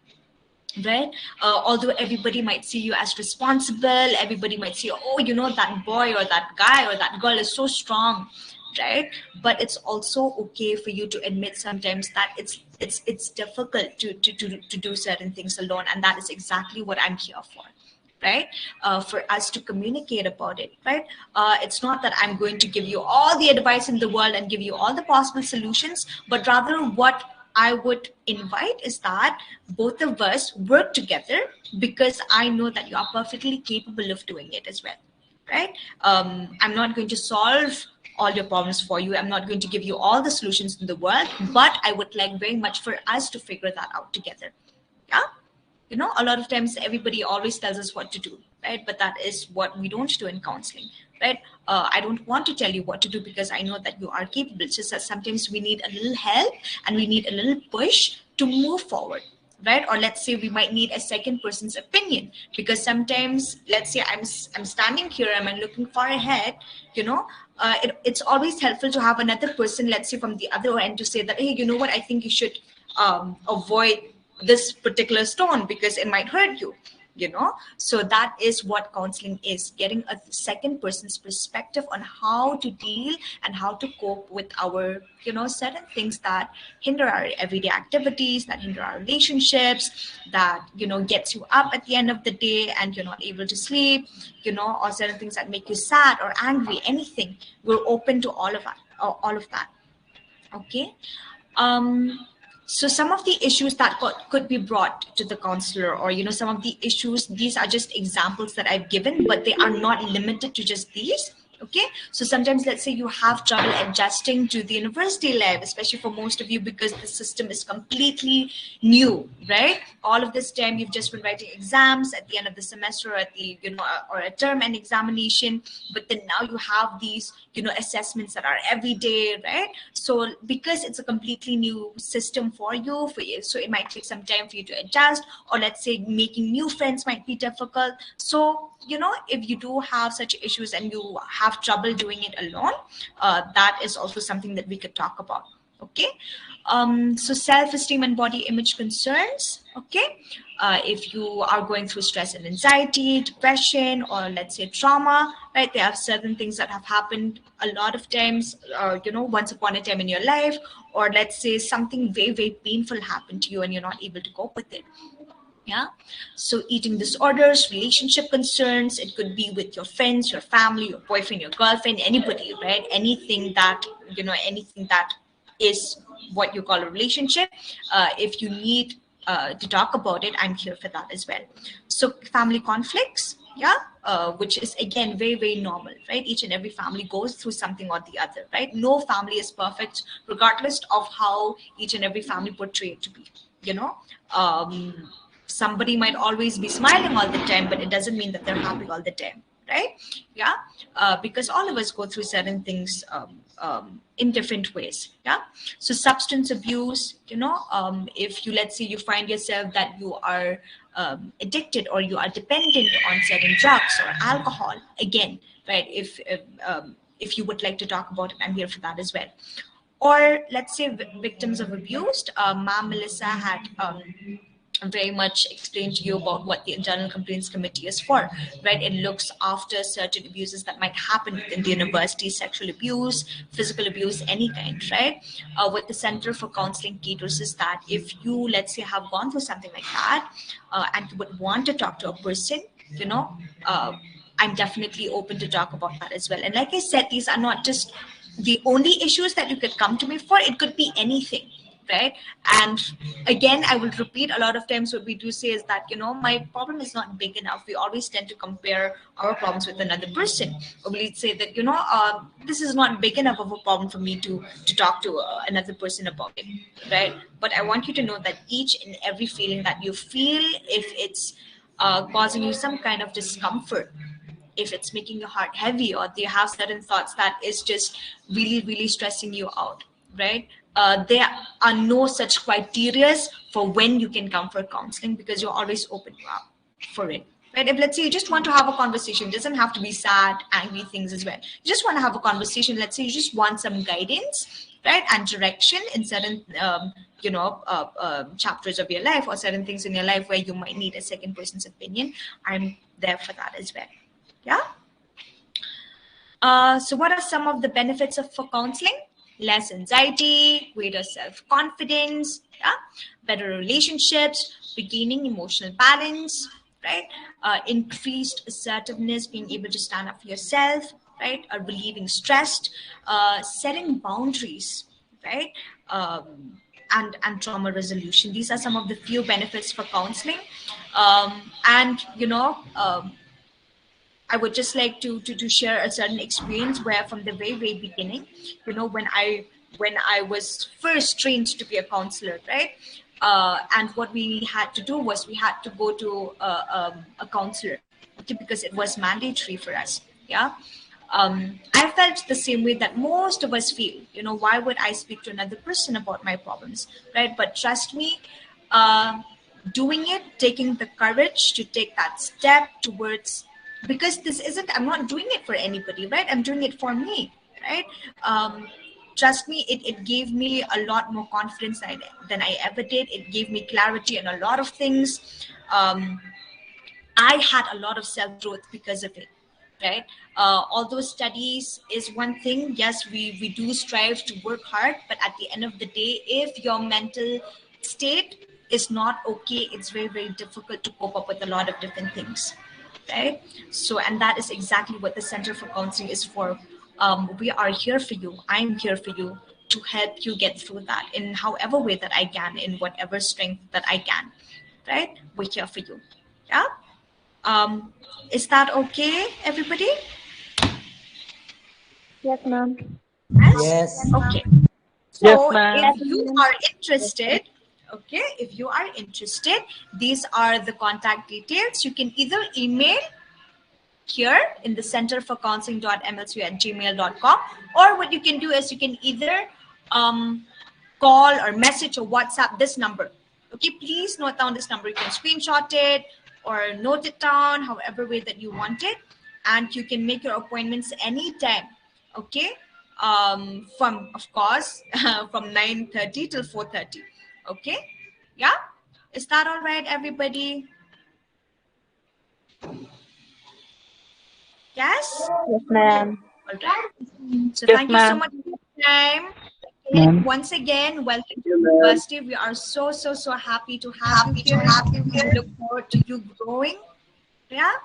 right? Although everybody might see you as responsible, everybody might say, oh, that boy or that guy or that girl is so strong, right? But it's also okay for you to admit sometimes that it's difficult to do certain things alone, and that is exactly what I'm here for, right? For us to communicate about it, right? It's not that I'm going to give you all the advice in the world and give you all the possible solutions, but rather what I would invite is that both of us work together, because I know that you are perfectly capable of doing it as well, right? I'm not going to solve all your problems for you. I'm not going to give you all the solutions in the world, but I would like very much for us to figure that out together. Yeah. You know, a lot of times everybody always tells us what to do, right? But that is what we don't do in counseling, right? I don't want to tell you what to do because I know that you are capable. It's just that sometimes we need a little help and we need a little push to move forward, right? Or let's say we might need a second person's opinion, because sometimes, let's say I'm standing here and I'm looking far ahead, you know, it's always helpful to have another person, let's say from the other end, to say that, hey, you know what, I think you should avoid this particular stone because it might hurt you, you know. So that is what counseling is, getting a second person's perspective on how to deal and how to cope with our, you know, certain things that hinder our everyday activities, that hinder our relationships, that, you know, gets you up at the end of the day and you're not able to sleep, you know, or certain things that make you sad or angry, anything. We're open to all of that. Okay. So some of the issues that could be brought to the counselor, or, you know, some of the issues, these are just examples that I've given, but they are not limited to just these. Okay, so sometimes, let's say you have trouble adjusting to the university life, especially for most of you, because the system is completely new, right? All of this time you've just been writing exams at the end of the semester, or at the, you know, or a term and examination, but then now you have these, you know, assessments that are every day, right? So because it's a completely new system for you, so it might take some time for you to adjust, or let's say making new friends might be difficult. So, you know, if you do have such issues and you have trouble doing it alone, that is also something that we could talk about. Okay. So self-esteem and body image concerns. Okay. If you are going through stress and anxiety, depression, or let's say trauma, right? There are certain things that have happened a lot of times, you know, once upon a time in your life, or let's say something very, very painful happened to you and you're not able to cope with it. Yeah. So eating disorders, relationship concerns, it could be with your friends, your family, your boyfriend, your girlfriend, anybody, right? Anything that, you know, anything that is what you call a relationship. If you need to talk about it, I'm here for that as well. So family conflicts, yeah, which is again very, very normal, right? Each and every family goes through something or the other, right? No family is perfect, regardless of how each and every family portray it to be, you know. Somebody might always be smiling all the time, but it doesn't mean that they're happy all the time, right? Yeah, because all of us go through certain things in different ways. Yeah. So substance abuse, you know, if you, let's say you find yourself that you are addicted or you are dependent on certain drugs or alcohol, again, right? If you would like to talk about it, I'm here for that as well. Or let's say victims of abuse. Ma'am Melissa had very much explained to you about what the Internal Complaints Committee is for, right? It looks after certain abuses that might happen within the university, sexual abuse, physical abuse, any kind, right? What the Center for Counseling caters is that if you, let's say, have gone through something like that and you would want to talk to a person, you know, I'm definitely open to talk about that as well. And like I said, these are not just the only issues that you could come to me for. It could be anything, right? And again, I will repeat, a lot of times what we do say is that, you know, my problem is not big enough. We always tend to compare our problems with another person, or we say that, you know, this is not big enough of a problem for me to talk to another person about it, right? But I want you to know that each and every feeling that you feel, if it's causing you some kind of discomfort, if it's making your heart heavy, or do you have certain thoughts that is just really, really stressing you out, right? There are no such criteria for when you can come for counseling, because you're always open for it, right? If, let's say, you just want to have a conversation, it doesn't have to be sad, angry things as well. You just want to have a conversation. Let's say you just want some guidance, right, and direction in certain, you know, chapters of your life, or certain things in your life where you might need a second person's opinion. I'm there for that as well. Yeah. So what are some of the benefits for counseling? Less anxiety, greater self-confidence, yeah? Better relationships, regaining emotional balance, right? Increased assertiveness, being able to stand up for yourself, right? Relieving stress, setting boundaries, right? And trauma resolution. These are some of the few benefits for counseling. I would just like to share a certain experience where from the very beginning, when I was first trained to be a counselor, right? And what we had to do was we had to go to a counselor, okay, because it was mandatory for us. Yeah. I felt the same way that most of us feel. Why would I speak to another person about my problems, right? But trust me, doing it, taking the courage to take that step towards, because I'm not doing it for anybody, right? I'm doing it for me, right? Trust me, it gave me a lot more confidence than I ever did. It gave me clarity on a lot of things. I had a lot of self-growth because of it, right? Although studies is one thing, yes, we do strive to work hard, but at the end of the day, if your mental state is not okay, it's very, very difficult to cope up with a lot of different things, right? So, and that is exactly what the Center for Counseling is for. We are here for you. I'm here for you to help you get through that in however way that I can, in whatever strength that I can, right? We're here for you. Yeah. Is that okay, everybody? Yes, ma'am. Yes. Okay. So Yes, ma'am. if you are interested, okay, if you are interested, these are the contact details. You can either email here in the centerforcounseling.mlcu@gmail.com, or what you can do is you can either call or message or WhatsApp this number. Okay, please note down this number. You can screenshot it or note it down, however way that you want it, and you can make your appointments anytime. Okay, from, of course, from 9:30 till 4:30. Okay, yeah, is that all right, everybody? Yes? Yes, ma'am. All right. So Yes, thank you so ma'am. much for your time. Ma'am. Once again, welcome to university. We are so happy to have you here. We look forward to you growing, yeah,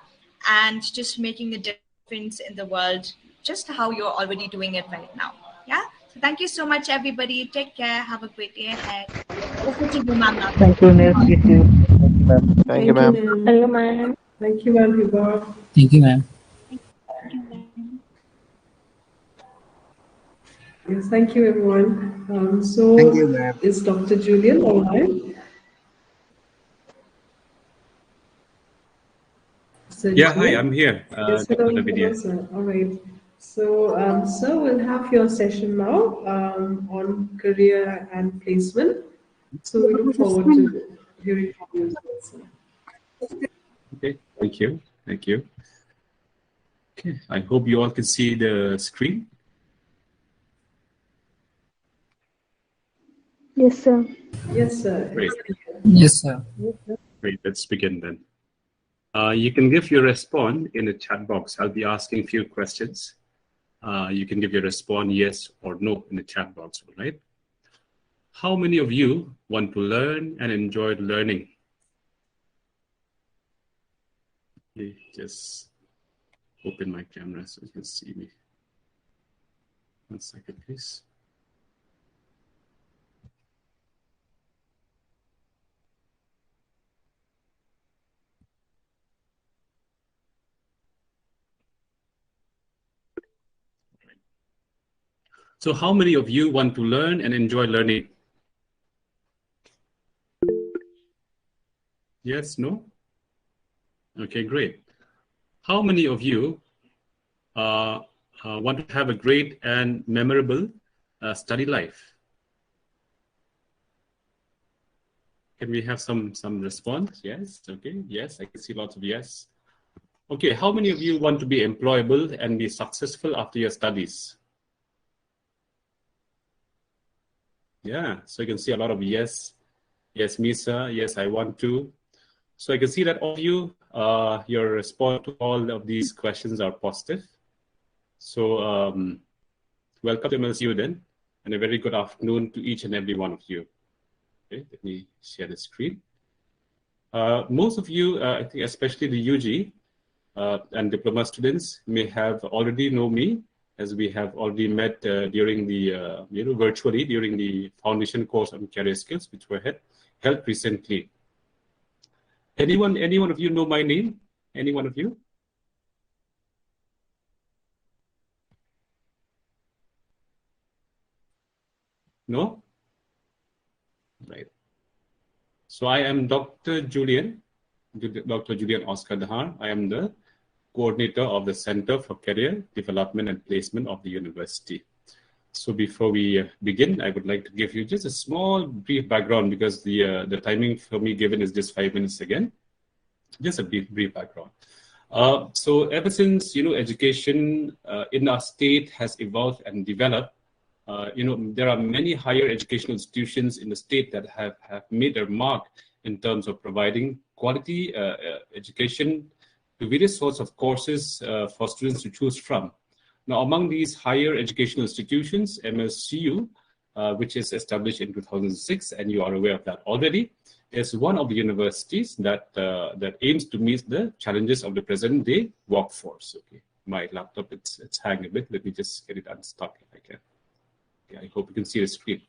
and just making a difference in the world, just how you're already doing it right now. Yeah. So thank you so much, everybody. Take care. Have a great day ahead. Over to you, ma'am. Now. Thank you, ma'am. You too. Thank you, ma'am. Hello, ma'am. Thank you, ma'am. Thank you, ma'am. Yes, thank you, everyone. Thank you, ma'am. Is Dr. Julian online? Yeah, hi, I'm here. Yes, Dr. hello, Lavinia. sir. All right. So, sir, we'll have your session now on career and placement. So we look forward to hearing from you, sir. Okay, thank you. Thank you. Okay, I hope you all can see the screen. Yes, sir. Yes, sir. Great. Yes, sir. Great, let's begin then. You can give your response in the chat box. I'll be asking a few questions. You can give your response yes or no in the chat box, all right? How many of you want to learn and enjoy learning? Okay, just open my camera so you can see me. 1 second, please. So how many of you want to learn and enjoy learning? Yes, no? Okay, great. How many of you want to have a great and memorable study life? Can we have some response? Yes, okay, yes, I can see lots of yes. Okay, how many of you want to be employable and be successful after your studies? Yeah, so you can see a lot of yes. Yes, Misa, yes, I want to. So I can see that all of you, your response to all of these questions are positive. So welcome to MLCU then, and a very good afternoon to each and every one of you. Okay, let me share the screen. Most of you, I think especially the UG and diploma students may have already know me, as we have already met during the, virtually during the foundation course on career skills, which were held recently. Anyone of you know my name? Any one of you? No? Right. So I am Dr. Julian Oscar Dahar. I am the coordinator of the Center for Career Development and Placement of the university. So before we begin, I would like to give you just a small brief background, because the timing for me given is just 5 minutes again. Just a brief background. So ever since, education in our state has evolved and developed, there are many higher educational institutions in the state that have made their mark in terms of providing quality education to various sorts of courses for students to choose from. Now, among these higher educational institutions, MLCU, which is established in 2006, and you are aware of that already, is one of the universities that aims to meet the challenges of the present day workforce. Okay, my laptop, it's hanging a bit. Let me just get it unstuck if I can. Okay, I hope you can see the screen.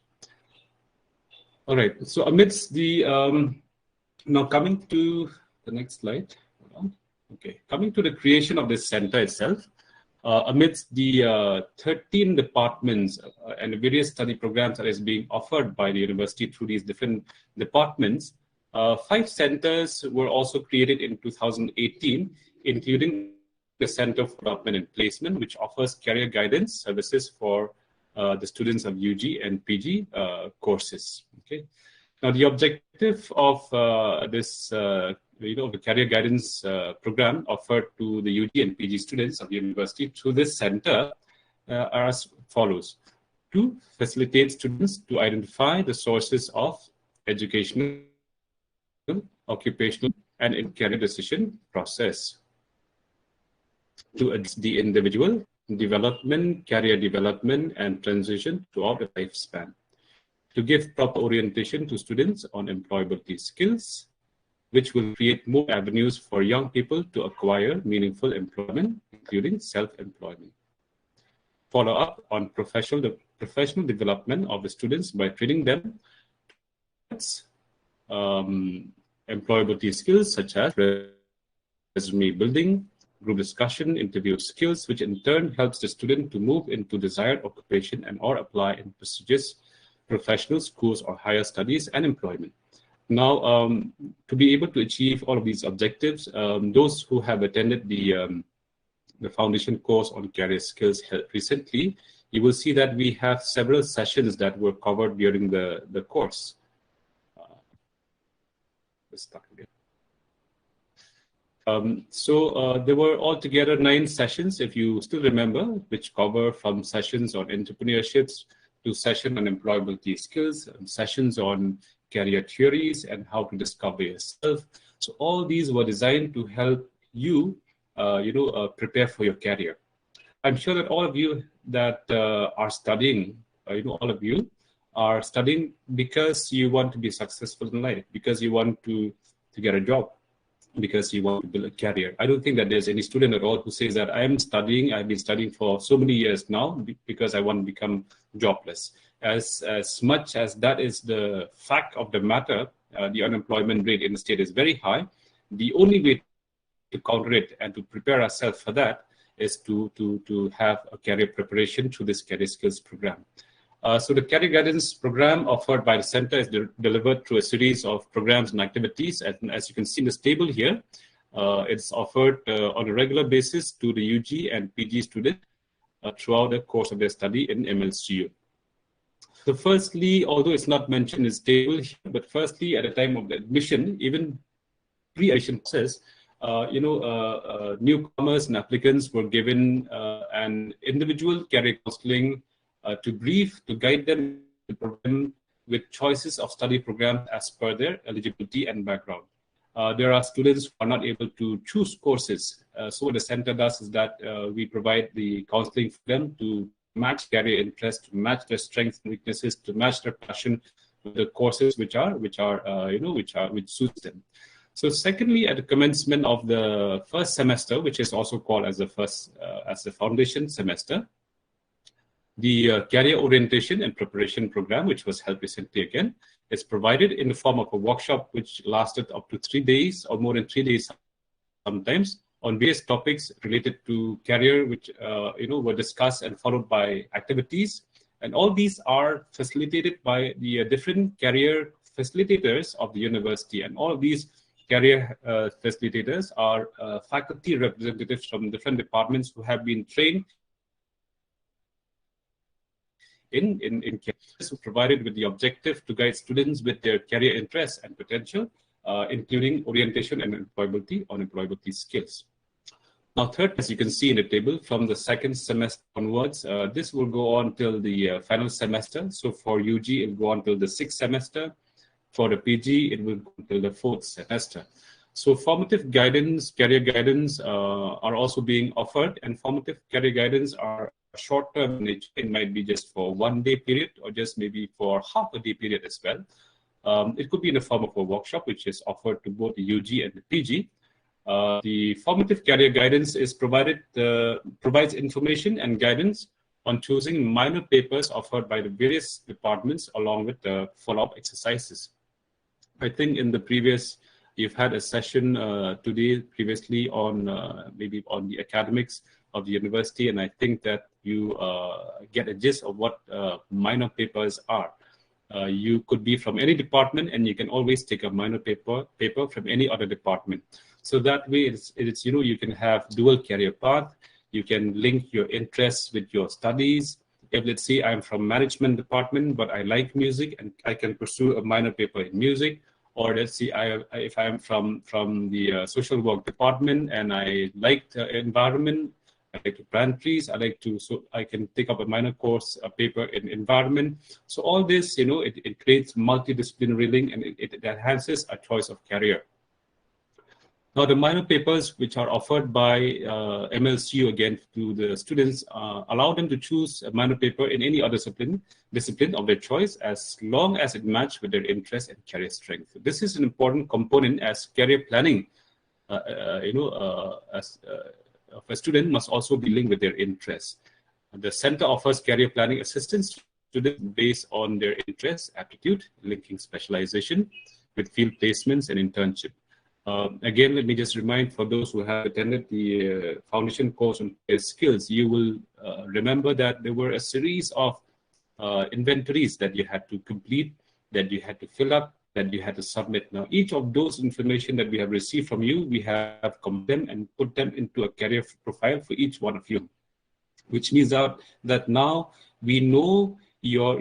All right, so amidst the, now coming to the next slide. Okay, coming to the creation of this center itself, amidst the 13 departments and various study programs that is being offered by the university through these different departments, 5 centers were also created in 2018, including the Center for Development and Placement, which offers career guidance services for the students of UG and PG courses. Okay. Now, the objective of this the career guidance program offered to the UG and PG students of the university through this center are as follows: to facilitate students to identify the sources of educational, occupational, and career decision process; to address the individual development, career development, and transition throughout the lifespan; to give proper orientation to students on employability skills, which will create more avenues for young people to acquire meaningful employment, including self-employment. Follow up on professional development of the students by training them employability skills such as resume building, group discussion, interview skills, which in turn helps the student to move into desired occupation and or apply in prestigious professional schools or higher studies and employment. Now, to be able to achieve all of these objectives, those who have attended the foundation course on career skills held recently, you will see that we have several sessions that were covered during the course. There were altogether 9 sessions, if you still remember, which cover from sessions on entrepreneurships to session on employability skills, sessions on career theories and how to discover yourself. So all these were designed to help you, prepare for your career. I'm sure that all of you that are studying, all of you are studying because you want to be successful in life, because you want to get a job, because you want to build a career. I don't think that there's any student at all who says that I've been studying for so many years now because I want to become jobless. As much as that is the fact of the matter, the unemployment rate in the state is very high. The only way to counter it and to prepare ourselves for that is to have a career preparation through this career skills program. So the career guidance program offered by the center is delivered through a series of programs and activities. And as you can see in this table here, it's offered on a regular basis to the UG and PG students throughout the course of their study in MLCU. So firstly, although it's not mentioned in this table here, but firstly, at the time of the admission, even pre-admission process, newcomers and applicants were given an individual career counseling to guide them to program with choices of study programs as per their eligibility and background. There are students who are not able to choose courses so what the center does is that we provide the counseling for them to match career interest, to match their strengths and weaknesses, to match their passion with the courses which suits them. So secondly, at the commencement of the first semester, which is also called as the foundation semester, the career orientation and preparation program, which was held recently again, is provided in the form of a workshop which lasted up to 3 days or more than 3 days sometimes, on various topics related to career, which were discussed and followed by activities. And all these are facilitated by the different career facilitators of the university. And all of these career facilitators are faculty representatives from different departments who have been trained in careers, provided with the objective to guide students with their career interests and potential, including orientation and employability skills. Now, third, as you can see in the table, from the second semester onwards, this will go on till the final semester. So for UG, it will go on till the 6th semester. For the PG, it will go until the 4th semester. So formative guidance, career guidance are also being offered, and formative career guidance are short-term in nature. It might be just for 1 day period or just maybe for half a day period as well. It could be in the form of a workshop, which is offered to both the UG and the PG. The formative career guidance is provides information and guidance on choosing minor papers offered by the various departments along with the follow-up exercises. I think in the previous, you've had a session today previously on maybe on the academics of the university, and I think that you get a gist of what minor papers are. You could be from any department, and you can always take a minor paper from any other department. So that way, it's you can have dual career path. You can link your interests with your studies. If let's say I'm from management department, but I like music, and I can pursue a minor paper in music. Or let's say if I'm from the social work department and I like the environment, I like to plant trees, so I can take up a minor course, a paper in environment. So all this, it creates multidisciplinary link, and it enhances a choice of career. Now, the minor papers which are offered by MLCU again to the students allow them to choose a minor paper in any other discipline of their choice, as long as it matches with their interest and career strength. This is an important component as career planning. Of a student must also be linked with their interests. The center offers career planning assistance to students based on their interests, aptitude, linking specialization with field placements and internship. Again, let me just remind for those who have attended the foundation course on skills, you will remember that there were a series of inventories that you had to complete, that you had to fill up, that you had to submit. Now, each of those information that we have received from you, we have combined them and put them into a career profile for each one of you, which means that now we know your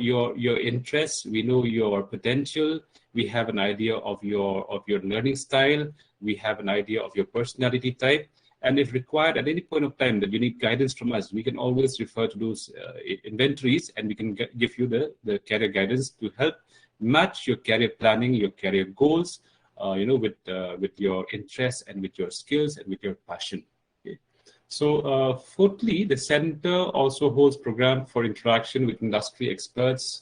interests, we know your potential, we have an idea of your learning style, we have an idea of your personality type, and if required at any point of time that you need guidance from us, we can always refer to those inventories, and we can give you the career guidance to help match your career planning, your career goals, with your interests and with your skills and with your passion. Okay. So fourthly, the center also holds program for interaction with industry experts,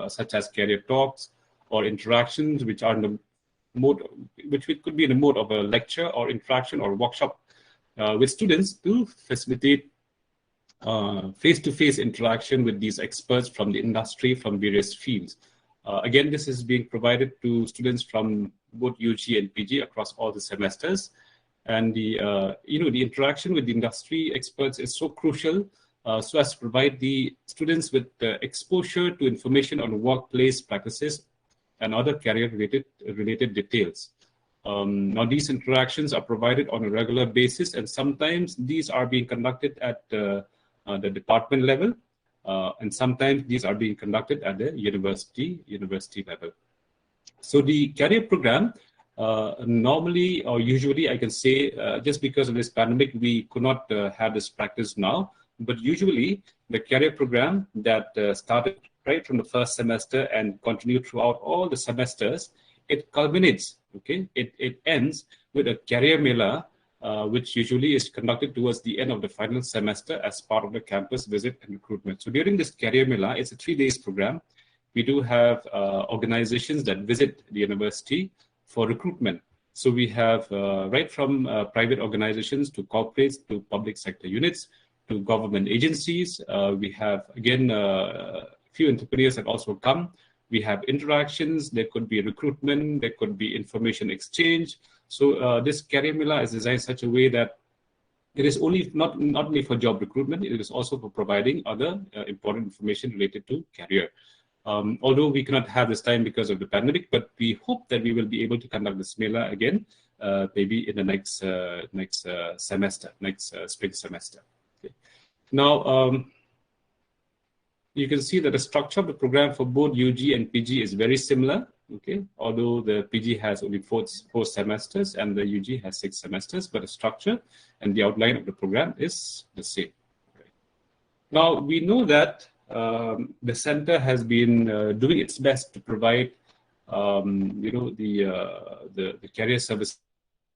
such as career talks or interactions, which are in the mode, which could be in the mode of a lecture or interaction or workshop with students to facilitate face-to-face interaction with these experts from the industry, from various fields. Again, this is being provided to students from both UG and PG across all the semesters. And the interaction with the industry experts is so crucial so as to provide the students with exposure to information on workplace practices and other career-related details. Now, these interactions are provided on a regular basis, and sometimes these are being conducted at the department level, and sometimes these are being conducted at the university level. So the career program, normally or usually, I can say, just because of this pandemic, we could not have this practice now, but usually the career program that started right from the first semester and continued throughout all the semesters, it culminates, okay? It ends with a career mela which usually is conducted towards the end of the final semester as part of the campus visit and recruitment. So during this Career Mela, it's a 3-day program. We do have organizations that visit the university for recruitment. So we have right from private organizations to corporates to public sector units to government agencies. We have, again, a few entrepreneurs that also come. We have interactions. There could be recruitment. There could be information exchange. So this Career Mela is designed in such a way that it is only not only for job recruitment, it is also for providing other important information related to career. Although we cannot have this time because of the pandemic, but we hope that we will be able to conduct this Mela again, maybe in the next spring semester. Okay. Now, you can see that the structure of the program for both UG and PG is very similar. Okay, although the PG has only four semesters and the UG has 6 semesters, but the structure and the outline of the program is the same. Okay. Now we know that the center has been doing its best to provide, the career services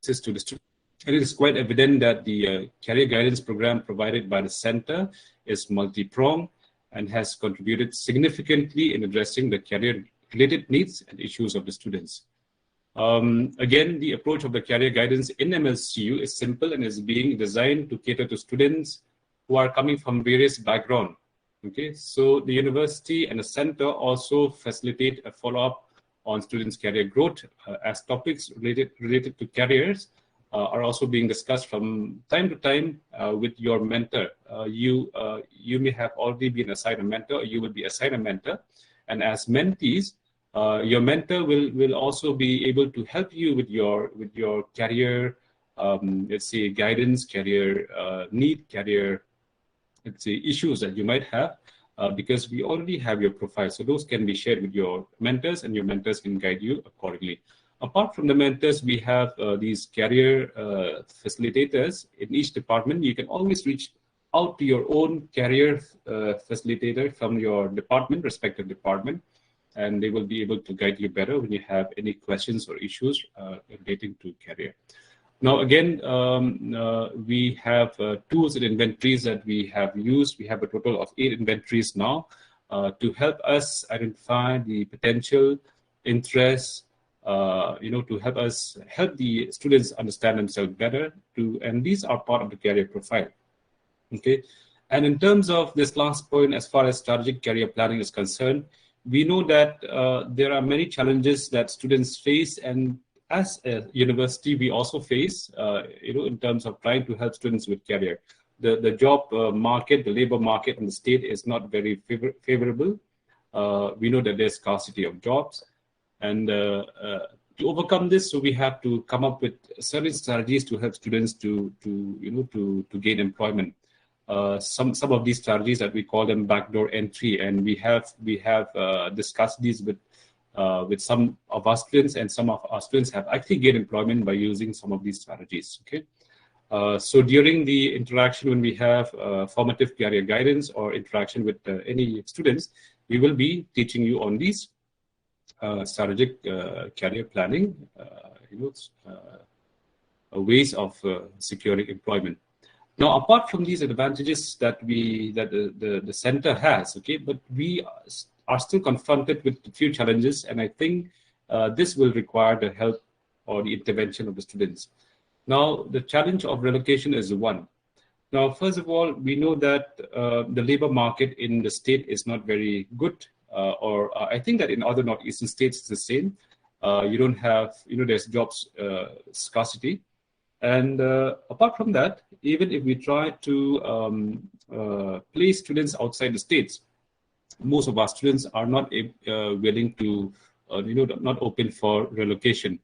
to the students. And it is quite evident that the career guidance program provided by the center is multi-pronged and has contributed significantly in addressing the career-related needs and issues of the students. Again, the approach of the career guidance in MLCU is simple and is being designed to cater to students who are coming from various backgrounds. Okay, so the university and the center also facilitate a follow-up on students' career growth as topics related to careers are also being discussed from time to time with your mentor. You may have already been assigned a mentor, or you will be assigned a mentor, and as mentees, your mentor will also be able to help you with your career, let's say guidance, career need, career, let's say issues that you might have, because we already have your profile. So those can be shared with your mentors, and your mentors can guide you accordingly. Apart from the mentors, we have these career facilitators in each department. You can always reach out to your own career facilitator from your department, respective department, and they will be able to guide you better when you have any questions or issues relating to career. Now, again, we have tools and inventories that we have used. We have a total of 8 inventories now to help us identify the potential interests, to help the students understand themselves better. And these are part of the career profile. Okay. And in terms of this last point, as far as strategic career planning is concerned, we know that there are many challenges that students face, and as a university, we also face, in terms of trying to help students with career. The job market, the labor market in the state is not very favorable. We know that there's scarcity of jobs, and to overcome this, so we have to come up with certain strategies to help students to gain employment. Some of these strategies that we call them backdoor entry, and we have discussed these with some of our students, and some of our students have actually gained employment by using some of these strategies. Okay, so during the interaction, when we have formative career guidance or interaction with any students, we will be teaching you on these strategic career planning, ways of securing employment. Now, apart from these advantages that the center has, okay, but we are still confronted with a few challenges, and I think this will require the help or the intervention of the students. Now, the challenge of relocation is one. Now, first of all, we know that the labor market in the state is not very good, or I think that in other northeastern states it's the same. You don't have, there's jobs scarcity. And apart from that, even if we try to place students outside the states, most of our students are not willing to, not open for relocation.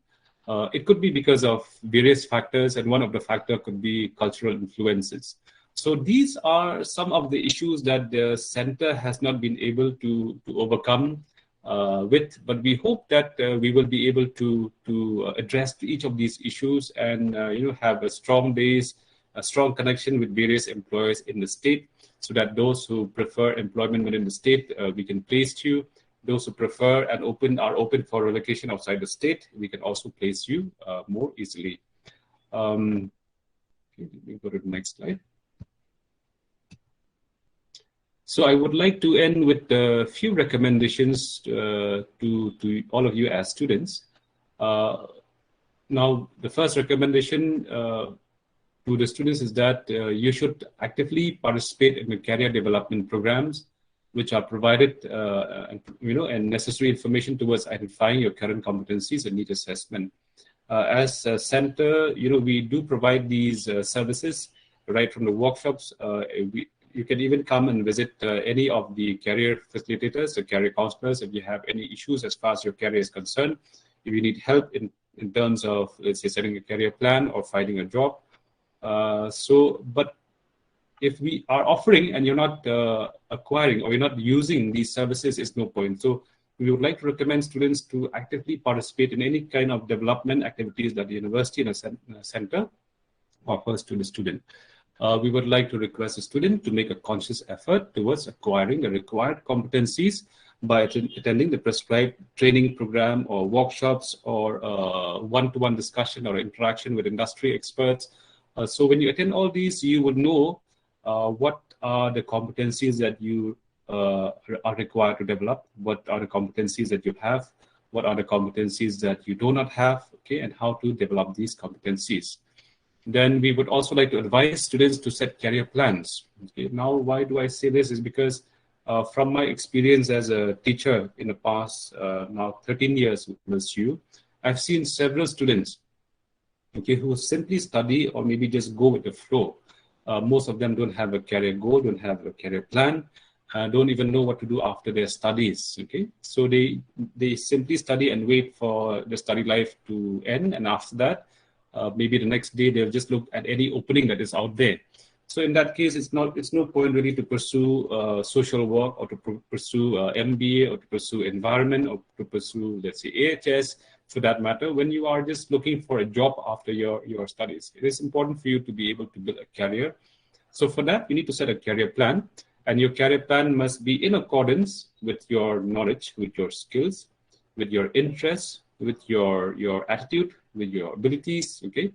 It could be because of various factors, and one of the factors could be cultural influences. So these are some of the issues that the center has not been able to overcome but we hope that we will be able to address each of these issues and have a strong base, a strong connection with various employers in the state, so that those who prefer employment within the state, we can place you. Those who prefer and are open for relocation outside the state, we can also place you more easily. Okay, let me go to the next slide. So I would like to end with a few recommendations to all of you as students. Now, the first recommendation to the students is that you should actively participate in the career development programs, which are provided, and necessary information towards identifying your current competencies and need assessment. As a center, we do provide these services right from the workshops. You can even come and visit any of the career facilitators, the career counselors, if you have any issues as far as your career is concerned. If you need help in terms of, let's say, setting a career plan or finding a job. But if we are offering and you're not acquiring or you're not using these services, it's no point. So we would like to recommend students to actively participate in any kind of development activities that the university and a center offers to the student. We would like to request a student to make a conscious effort towards acquiring the required competencies by attending the prescribed training program or workshops or one-to-one discussion or interaction with industry experts. So when you attend all these, you would know what are the competencies that you are required to develop, what are the competencies that you have, what are the competencies that you do not have, okay, and how to develop these competencies. Then we would also like to advise students to set career plans. Okay. Now, why do I say this is because from my experience as a teacher in the past, now 13 years with MSU, I've seen several students, okay, who simply study or maybe just go with the flow. Most of them don't have a career goal, don't have a career plan, don't even know what to do after their studies. Okay, so they simply study and wait for the study life to end, and after that, maybe the next day they'll just look at any opening that is out there. So in that case, it's no point really to pursue social work or to pursue MBA or to pursue environment or to pursue, let's say, AHS for that matter, when you are just looking for a job after your studies. It is important for you to be able to build a career. So for that, you need to set a career plan, and your career plan must be in accordance with your knowledge, with your skills, with your interests, with your attitude, with your abilities, okay?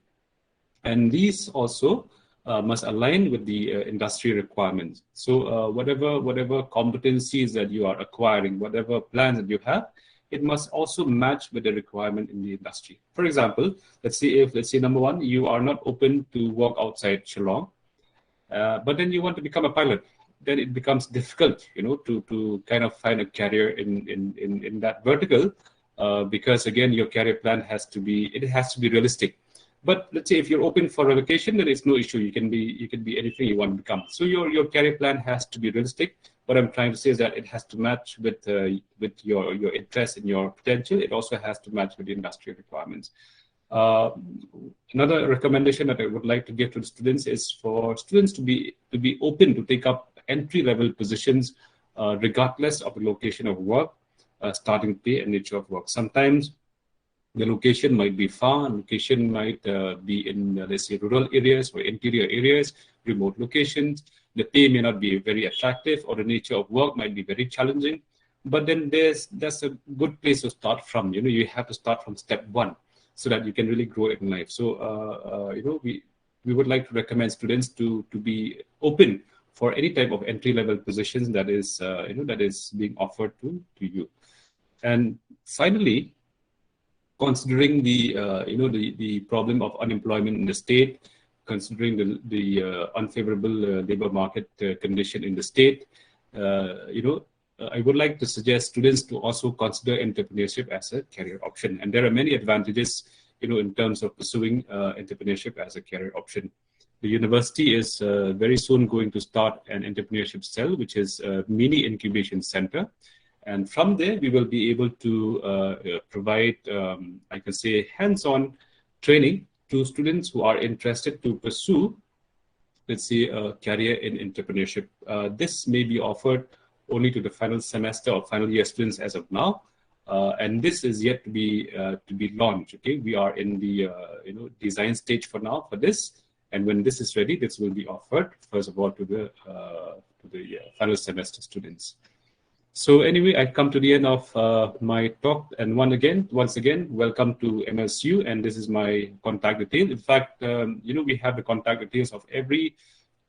And these also must align with the industry requirements. So whatever competencies that you are acquiring, whatever plans that you have, it must also match with the requirement in the industry. For example, let's say number one, you are not open to work outside Shillong, but then you want to become a pilot. Then it becomes difficult, to kind of find a career in that vertical, because again, your career plan has to be realistic. But let's say if you're open for relocation, then it's no issue. You can be anything you want to become. So your career plan has to be realistic. What I'm trying to say is that it has to match with your interest and your potential. It also has to match with the industry requirements. Another recommendation that I would like to give to the students is for students to be open to take up entry-level positions, regardless of the location of work, starting pay, and nature of work. Sometimes the location might be far, location might be in, let's say, rural areas or interior areas, remote locations. The pay may not be very attractive, or the nature of work might be very challenging. But then that's a good place to start from. You have to start from step one so that you can really grow in life. So, we would like to recommend students to be open for any type of entry-level positions that is being offered to you. And finally, considering the problem of unemployment in the state, considering the unfavorable labor market condition in the state, I would like to suggest students to also consider entrepreneurship as a career option. And there are many advantages, in terms of pursuing entrepreneurship as a career option. The university is very soon going to start an entrepreneurship cell, which is a mini incubation center. And from there, we will be able to provide, I can say, hands-on training to students who are interested to pursue, let's say, a career in entrepreneurship. This may be offered only to the final semester or final year students as of now, and this is yet to be launched. Okay, we are in the design stage for now for this, and when this is ready, this will be offered first of all to the final semester students. So anyway, I come to the end of my talk, and once again, welcome to MLCU, and this is my contact detail. In fact, we have the contact details of every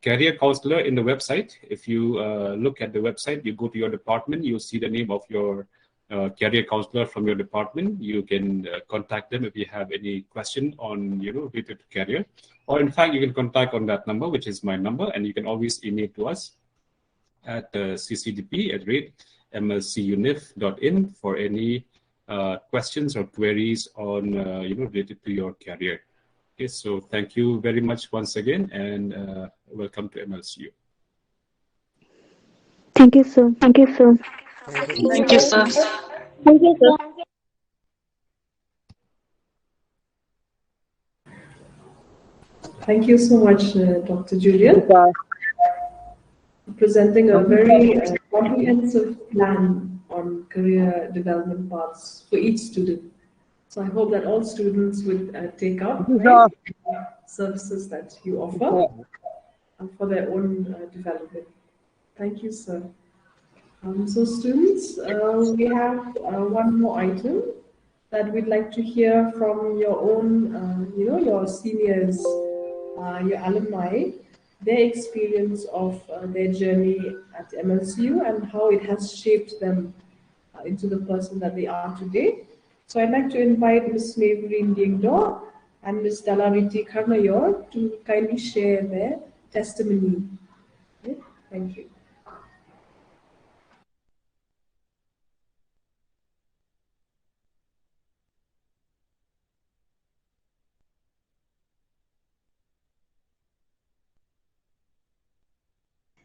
career counselor in the website. If you look at the website, you go to your department, you'll see the name of your career counselor from your department. You can contact them if you have any question on, related to career, or in fact, you can contact on that number, which is my number, and you can always email to us at ccdp@mlcunif.in for any questions or queries on, related to your career. Okay, so thank you very much once again, and welcome to MLCU. Thank you, sir. Thank you, sir. Thank you, sir. Thank you, sir. Thank you so much, Dr. Julian, presenting a very comprehensive plan on career development paths for each student. So I hope that all students would take up the services that you offer for their own development. Thank you, sir. So students, we have one more item that we'd like to hear from your own, your seniors, your alumni, their experience of their journey at MLCU and how it has shaped them into the person that they are today. So I'd like to invite Ms. Maybelline Dingdo and Ms. Dalariti Karnayor to kindly share their testimony. Okay? Thank you.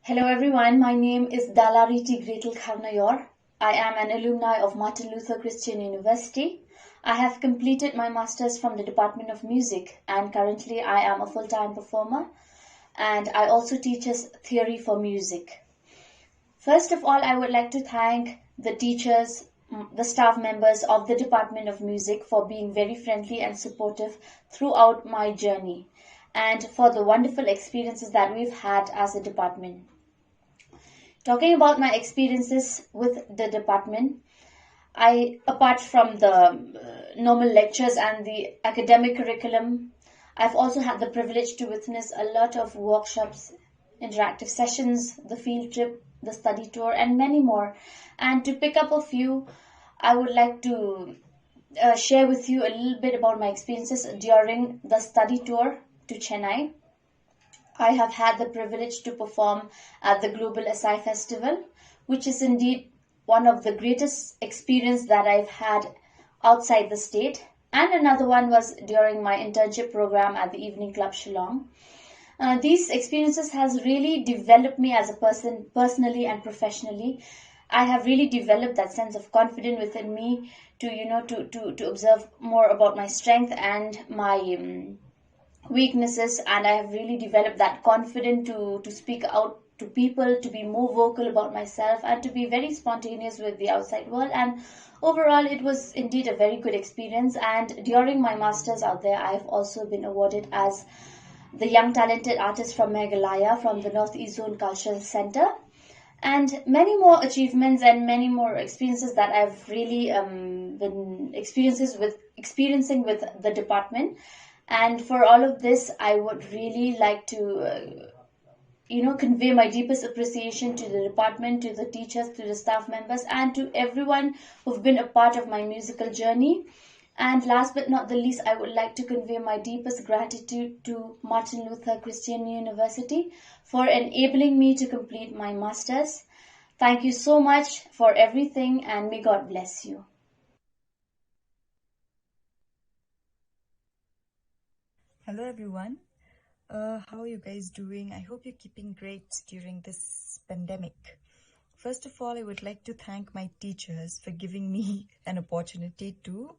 Hello everyone, my name is Dalariti Gretel Karnayor. I am an alumni of Martin Luther Christian University. I have completed my master's from the Department of Music and currently I am a full-time performer and I also teach theory for music. First of all, I would like to thank the teachers, the staff members of the Department of Music for being very friendly and supportive throughout my journey and for the wonderful experiences that we've had as a department. Talking about my experiences with the department, apart from the normal lectures and the academic curriculum, I've also had the privilege to witness a lot of workshops, interactive sessions, the field trip, the study tour, and many more. And to pick up a few, I would like to share with you a little bit about my experiences during the study tour to Chennai. I have had the privilege to perform at the Global SI Festival, which is indeed one of the greatest experiences that I've had outside the state. And another one was during my internship program at the Evening Club Shillong. These experiences has really developed me as a person, personally and professionally. I have really developed that sense of confidence within me to observe more about my strength and my weaknesses, and I have really developed that confidence to speak out to people, to be more vocal about myself, and to be very spontaneous with the outside world. And overall, it was indeed a very good experience. And during my masters out there, I've also been awarded as the Young Talented Artist from Meghalaya from the Northeast Zone Cultural Center. And many more achievements and many more experiences that I've really been experiencing with the department. And for all of this, I would really like to, convey my deepest appreciation to the department, to the teachers, to the staff members, and to everyone who've been a part of my musical journey. And last but not the least, I would like to convey my deepest gratitude to Martin Luther Christian University for enabling me to complete my master's. Thank you so much for everything, and may God bless you. Hello everyone, how are you guys doing? I hope you're keeping great during this pandemic. First of all, I would like to thank my teachers for giving me an opportunity to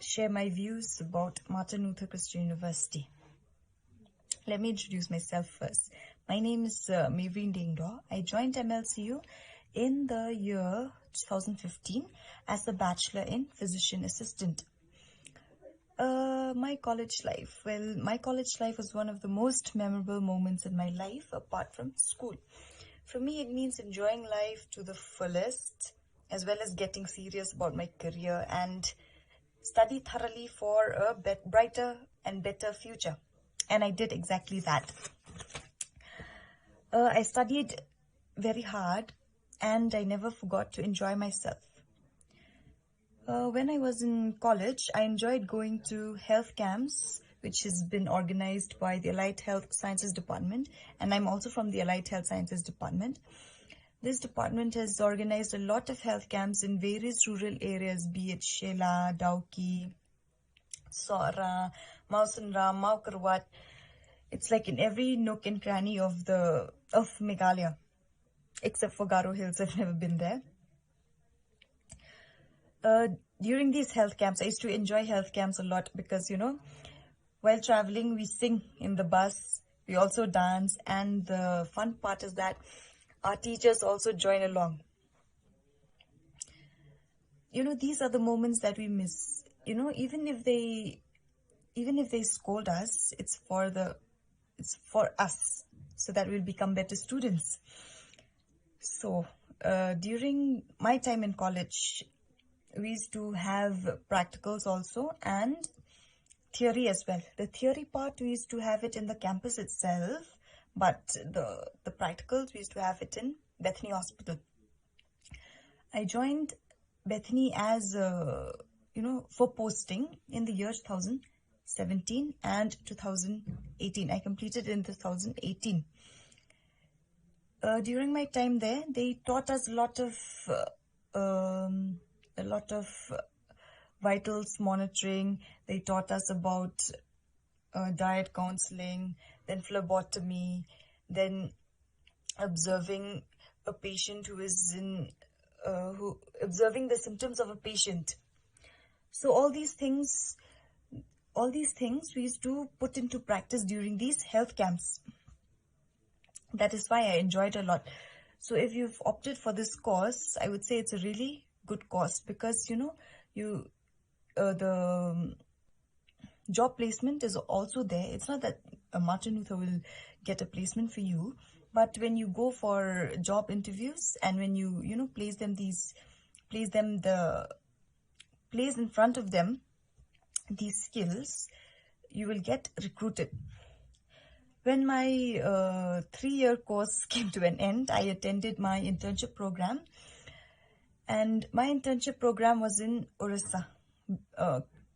share my views about Martin Luther Christian University. Let me introduce myself first. My name is Maybelline Dingdo. I joined MLCU in the year 2015 as a bachelor in physician assistant. My college life. Well, my college life was one of the most memorable moments in my life apart from school. For me, it means enjoying life to the fullest, as well as getting serious about my career and study thoroughly for a brighter and better future. And I did exactly that. I studied very hard and I never forgot to enjoy myself. When I was in college, I enjoyed going to health camps, which has been organized by the Allied Health Sciences Department, and I'm also from the Allied Health Sciences Department. This department has organized a lot of health camps in various rural areas, be it Shela, Dauki, Sora, Mausanram, Maukarwat. It's like in every nook and cranny of Meghalaya, except for Garo Hills. I've never been there. During these health camps, I used to enjoy health camps a lot because, you know, while traveling, we sing in the bus, we also dance, and the fun part is that our teachers also join along. You know, these are the moments that we miss. You know, even if they scold us, it's for us, so that we'll become better students. So, during my time in college, we used to have practicals also and theory as well. The theory part, we used to have it in the campus itself, but the practicals, we used to have it in Bethany Hospital. I joined Bethany as, for posting in the year 2017 and 2018. I completed in 2018. During my time there, they taught us a lot of vitals monitoring. They taught us about diet counseling, then phlebotomy, then observing a patient observing the symptoms of a patient. So all these things we used to put into practice during these health camps. That is why I enjoyed a lot. So if you've opted for this course, I would say it's a really good course because, you know, the job placement is also there. It's not that Martin Luther will get a placement for you, but when you go for job interviews and when you place in front of them these skills, you will get recruited. When my 3-year course came to an end, I attended my internship program, and my internship program was in Orissa.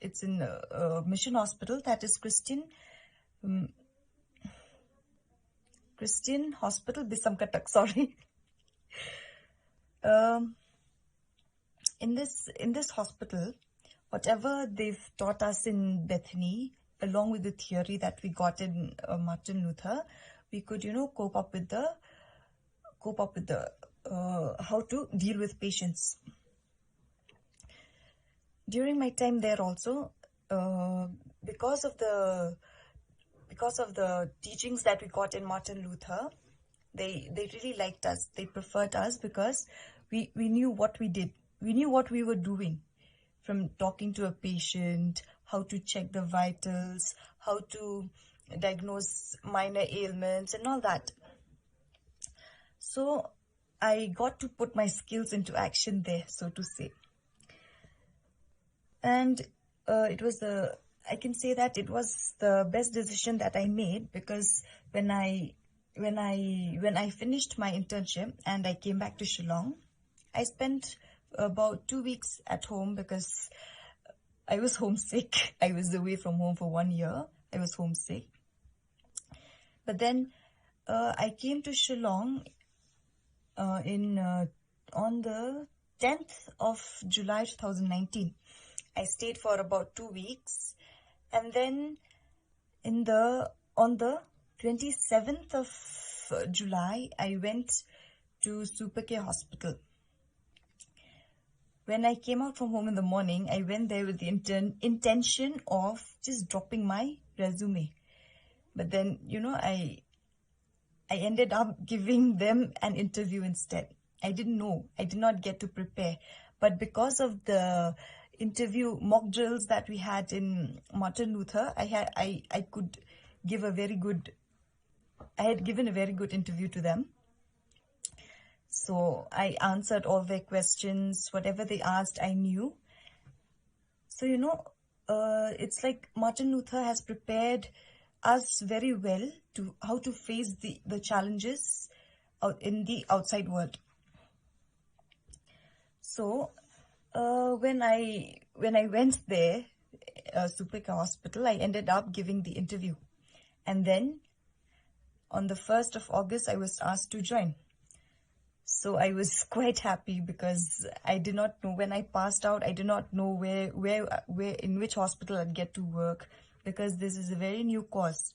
It's in a mission hospital, that is Christian Hospital, Bisamkatak, sorry. In this hospital, whatever they've taught us in Bethany, along with the theory that we got in Martin Luther, we could, cope up with the how to deal with patients. During my time there also, because of the teachings that we got in Martin Luther, they really liked us. They preferred us because we knew what we did. We knew what we were doing, from talking to a patient, how to check the vitals, how to diagnose minor ailments and all that. So I got to put my skills into action there, so to say. And I can say that it was the best decision that I made, because when I finished my internship and I came back to Shillong, I spent about 2 weeks at home because I was homesick. I was away from home for 1 year. I was homesick. But then I came to Shillong on the 10th of July 2019. I stayed for about 2 weeks, and then on the 27th of July, I went to Supercare Hospital. When I came out from home in the morning, I went there with the intention of just dropping my resume. But then, I ended up giving them an interview instead. I didn't know. I did not get to prepare. But because of the interview mock drills that we had in Martin Luther, I had given a very good interview to them. So I answered all their questions, whatever they asked, I knew. So, it's like Martin Luther has prepared us very well to how to face the challenges out in the outside world. So, when I went there, Supeke Hospital, I ended up giving the interview. And then on the 1st of August, I was asked to join. So I was quite happy because I did not know when I passed out, I did not know where in which hospital I'd get to work, because this is a very new course.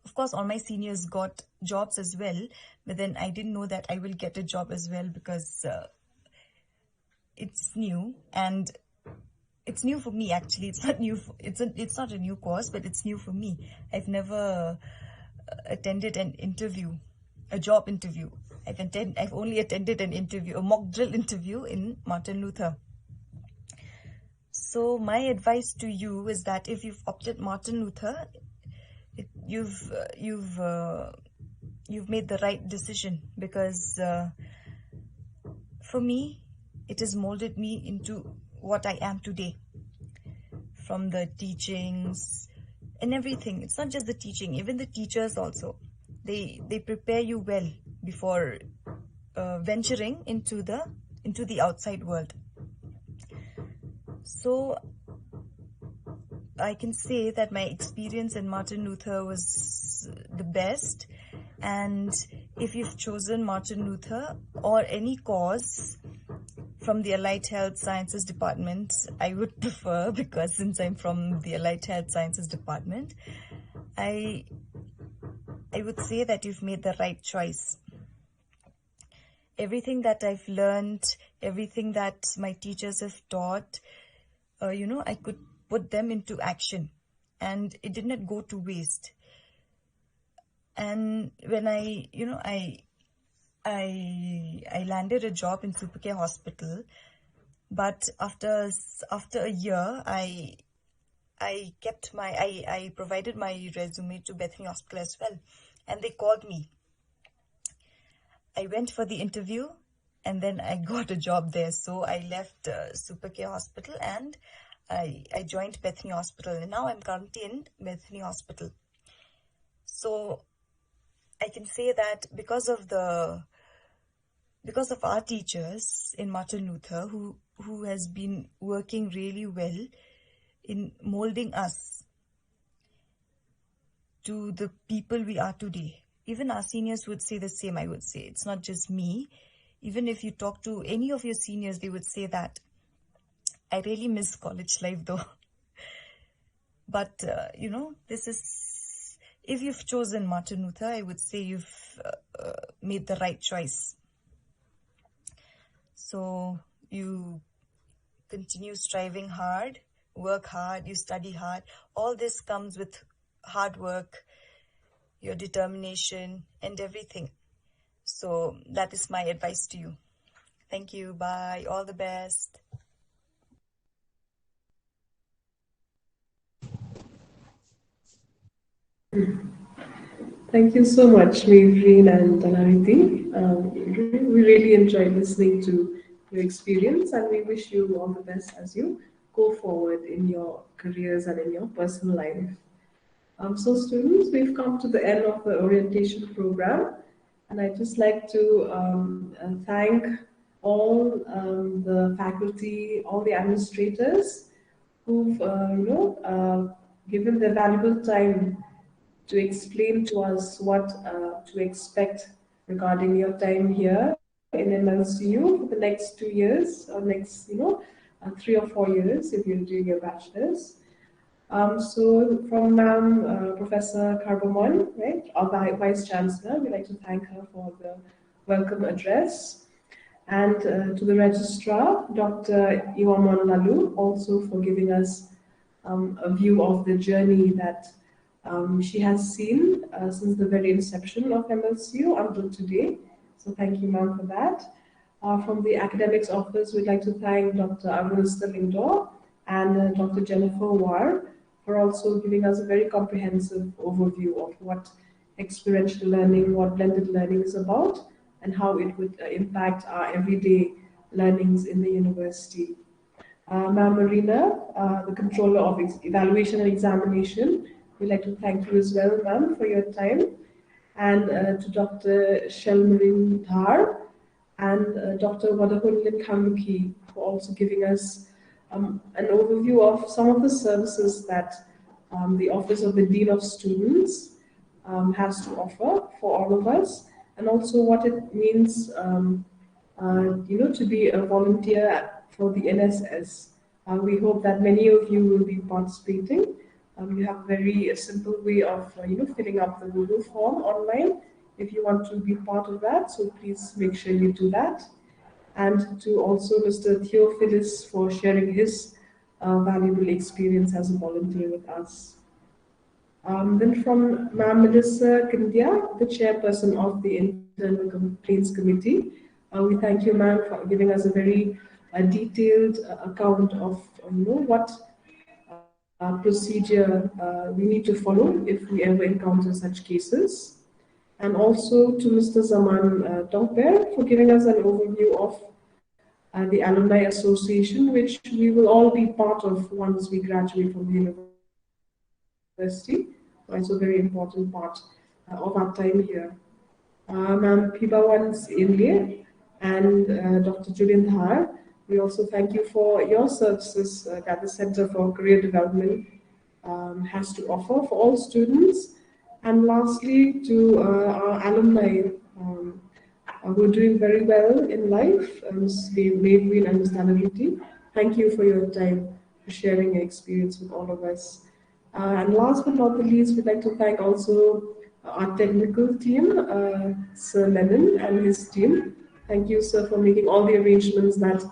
Of course, all my seniors got jobs as well, but then I didn't know that I will get a job as well because it's new, and it's new for me actually. It's not new. It's not a new course, but it's new for me. I've never attended an interview, a job interview. I've only attended an interview, a mock drill interview in Martin Luther. So my advice to you is that if you've opted Martin Luther, you've made the right decision, because for me, it has molded me into what I am today. From the teachings and everything. It's not just the teaching, even the teachers also. They prepare you well before venturing into the outside world. So I can say that my experience in Martin Luther was the best. And if you've chosen Martin Luther or any course from the Allied Health Sciences Department, I would prefer, because since I'm from the Allied Health Sciences Department, I would say that you've made the right choice. Everything that I've learned, everything that my teachers have taught, I could put them into action, and it did not go to waste. And when I landed a job in Supeke Hospital, but after a year, I provided my resume to Bethany Hospital as well, and they called me. I went for the interview, and then I got a job there. So I left Supeke Hospital and I joined Bethany Hospital, and now I'm currently in Bethany Hospital. So I can say that because of our teachers in Martin Luther, who has been working really well in molding us to the people we are today. Even our seniors would say the same, I would say. It's not just me. Even if you talk to any of your seniors, they would say that. I really miss college life though. But, this is, if you've chosen Martin Luther, I would say you've made the right choice. So you continue striving hard, work hard, you study hard. All this comes with hard work, your determination and everything. So that is my advice to you. Thank you. Bye. All the best. Thank you so much, Mavreen and Dalariti. We really enjoyed listening to your experience, and we wish you all the best as you go forward in your careers and in your personal life. So students, we've come to the end of the orientation program, and I'd just like to thank all the faculty, all the administrators who've given their valuable time to explain to us what to expect regarding your time here in MLCU for the next 2 years, or next 3 or 4 years if you're doing your bachelor's. So from Professor Carbamon, right, our Vice Chancellor, we'd like to thank her for the welcome address. And to the Registrar, Dr. Iwamon Lalu, also for giving us a view of the journey that she has seen since the very inception of MLCU until today. So thank you, ma'am, for that. From the Academics Office, we'd like to thank Dr. Arun Sterlingdor and Dr. Jennifer War for also giving us a very comprehensive overview of what experiential learning, what blended learning is about, and how it would impact our everyday learnings in the university. Ma'am Marina, the Controller of Evaluation and Examination, we'd like to thank you as well, ma'am, for your time. And to Dr. Shelmarin Dhar and Dr. Wadahunlin Khamuki for also giving us an overview of some of the services that the Office of the Dean of Students has to offer for all of us, and also what it means, to be a volunteer for the NSS. We hope that many of you will be participating. You have a very simple way of, filling up the Google form online if you want to be part of that. So please make sure you do that. And to also Mr. Theophilus for sharing his valuable experience as a volunteer with us. Then from Ma'am Melissa Kindia, the chairperson of the Internal Complaints Committee, we thank you, ma'am, for giving us a very detailed account of what procedure we need to follow if we ever encounter such cases. And also to Mr. Zaman Tongper for giving us an overview of the Alumni Association, which we will all be part of once we graduate from the university. Also a very important part of our time here. Ma'am Pibawans Inle and Dr. Julian Dhar, we also thank you for your services that the Center for Career Development has to offer for all students. And lastly, to our alumni who are doing very well in life, bravery and understandability. Thank you for your time, for sharing your experience with all of us. And last but not the least, we'd like to thank also our technical team, Sir Lennon and his team. Thank you, sir, for making all the arrangements that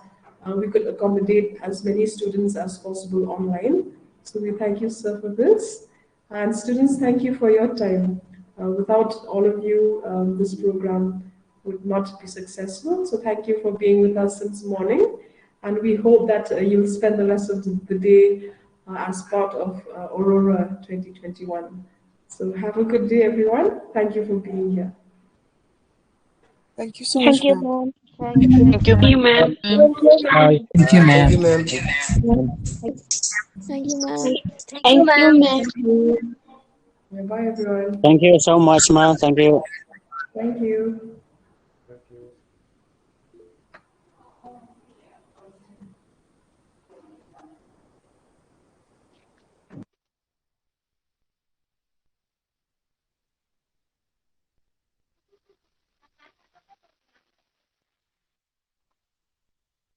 we could accommodate as many students as possible online. So we thank you, sir, for this. And students, thank you for your time. Without all of you, this program would not be successful. So thank you for being with us since morning. And we hope that you'll spend the rest of the day as part of Aurora 2021. So have a good day, everyone. Thank you for being here. Thank you so much, ma'am. Thank you, ma'am. Hi. Thank you, ma'am. Thank you, ma'am. Thank you, ma'am. Thank you, ma'am. Bye, everyone. Thank you so much, ma'am. Thank you. Thank you.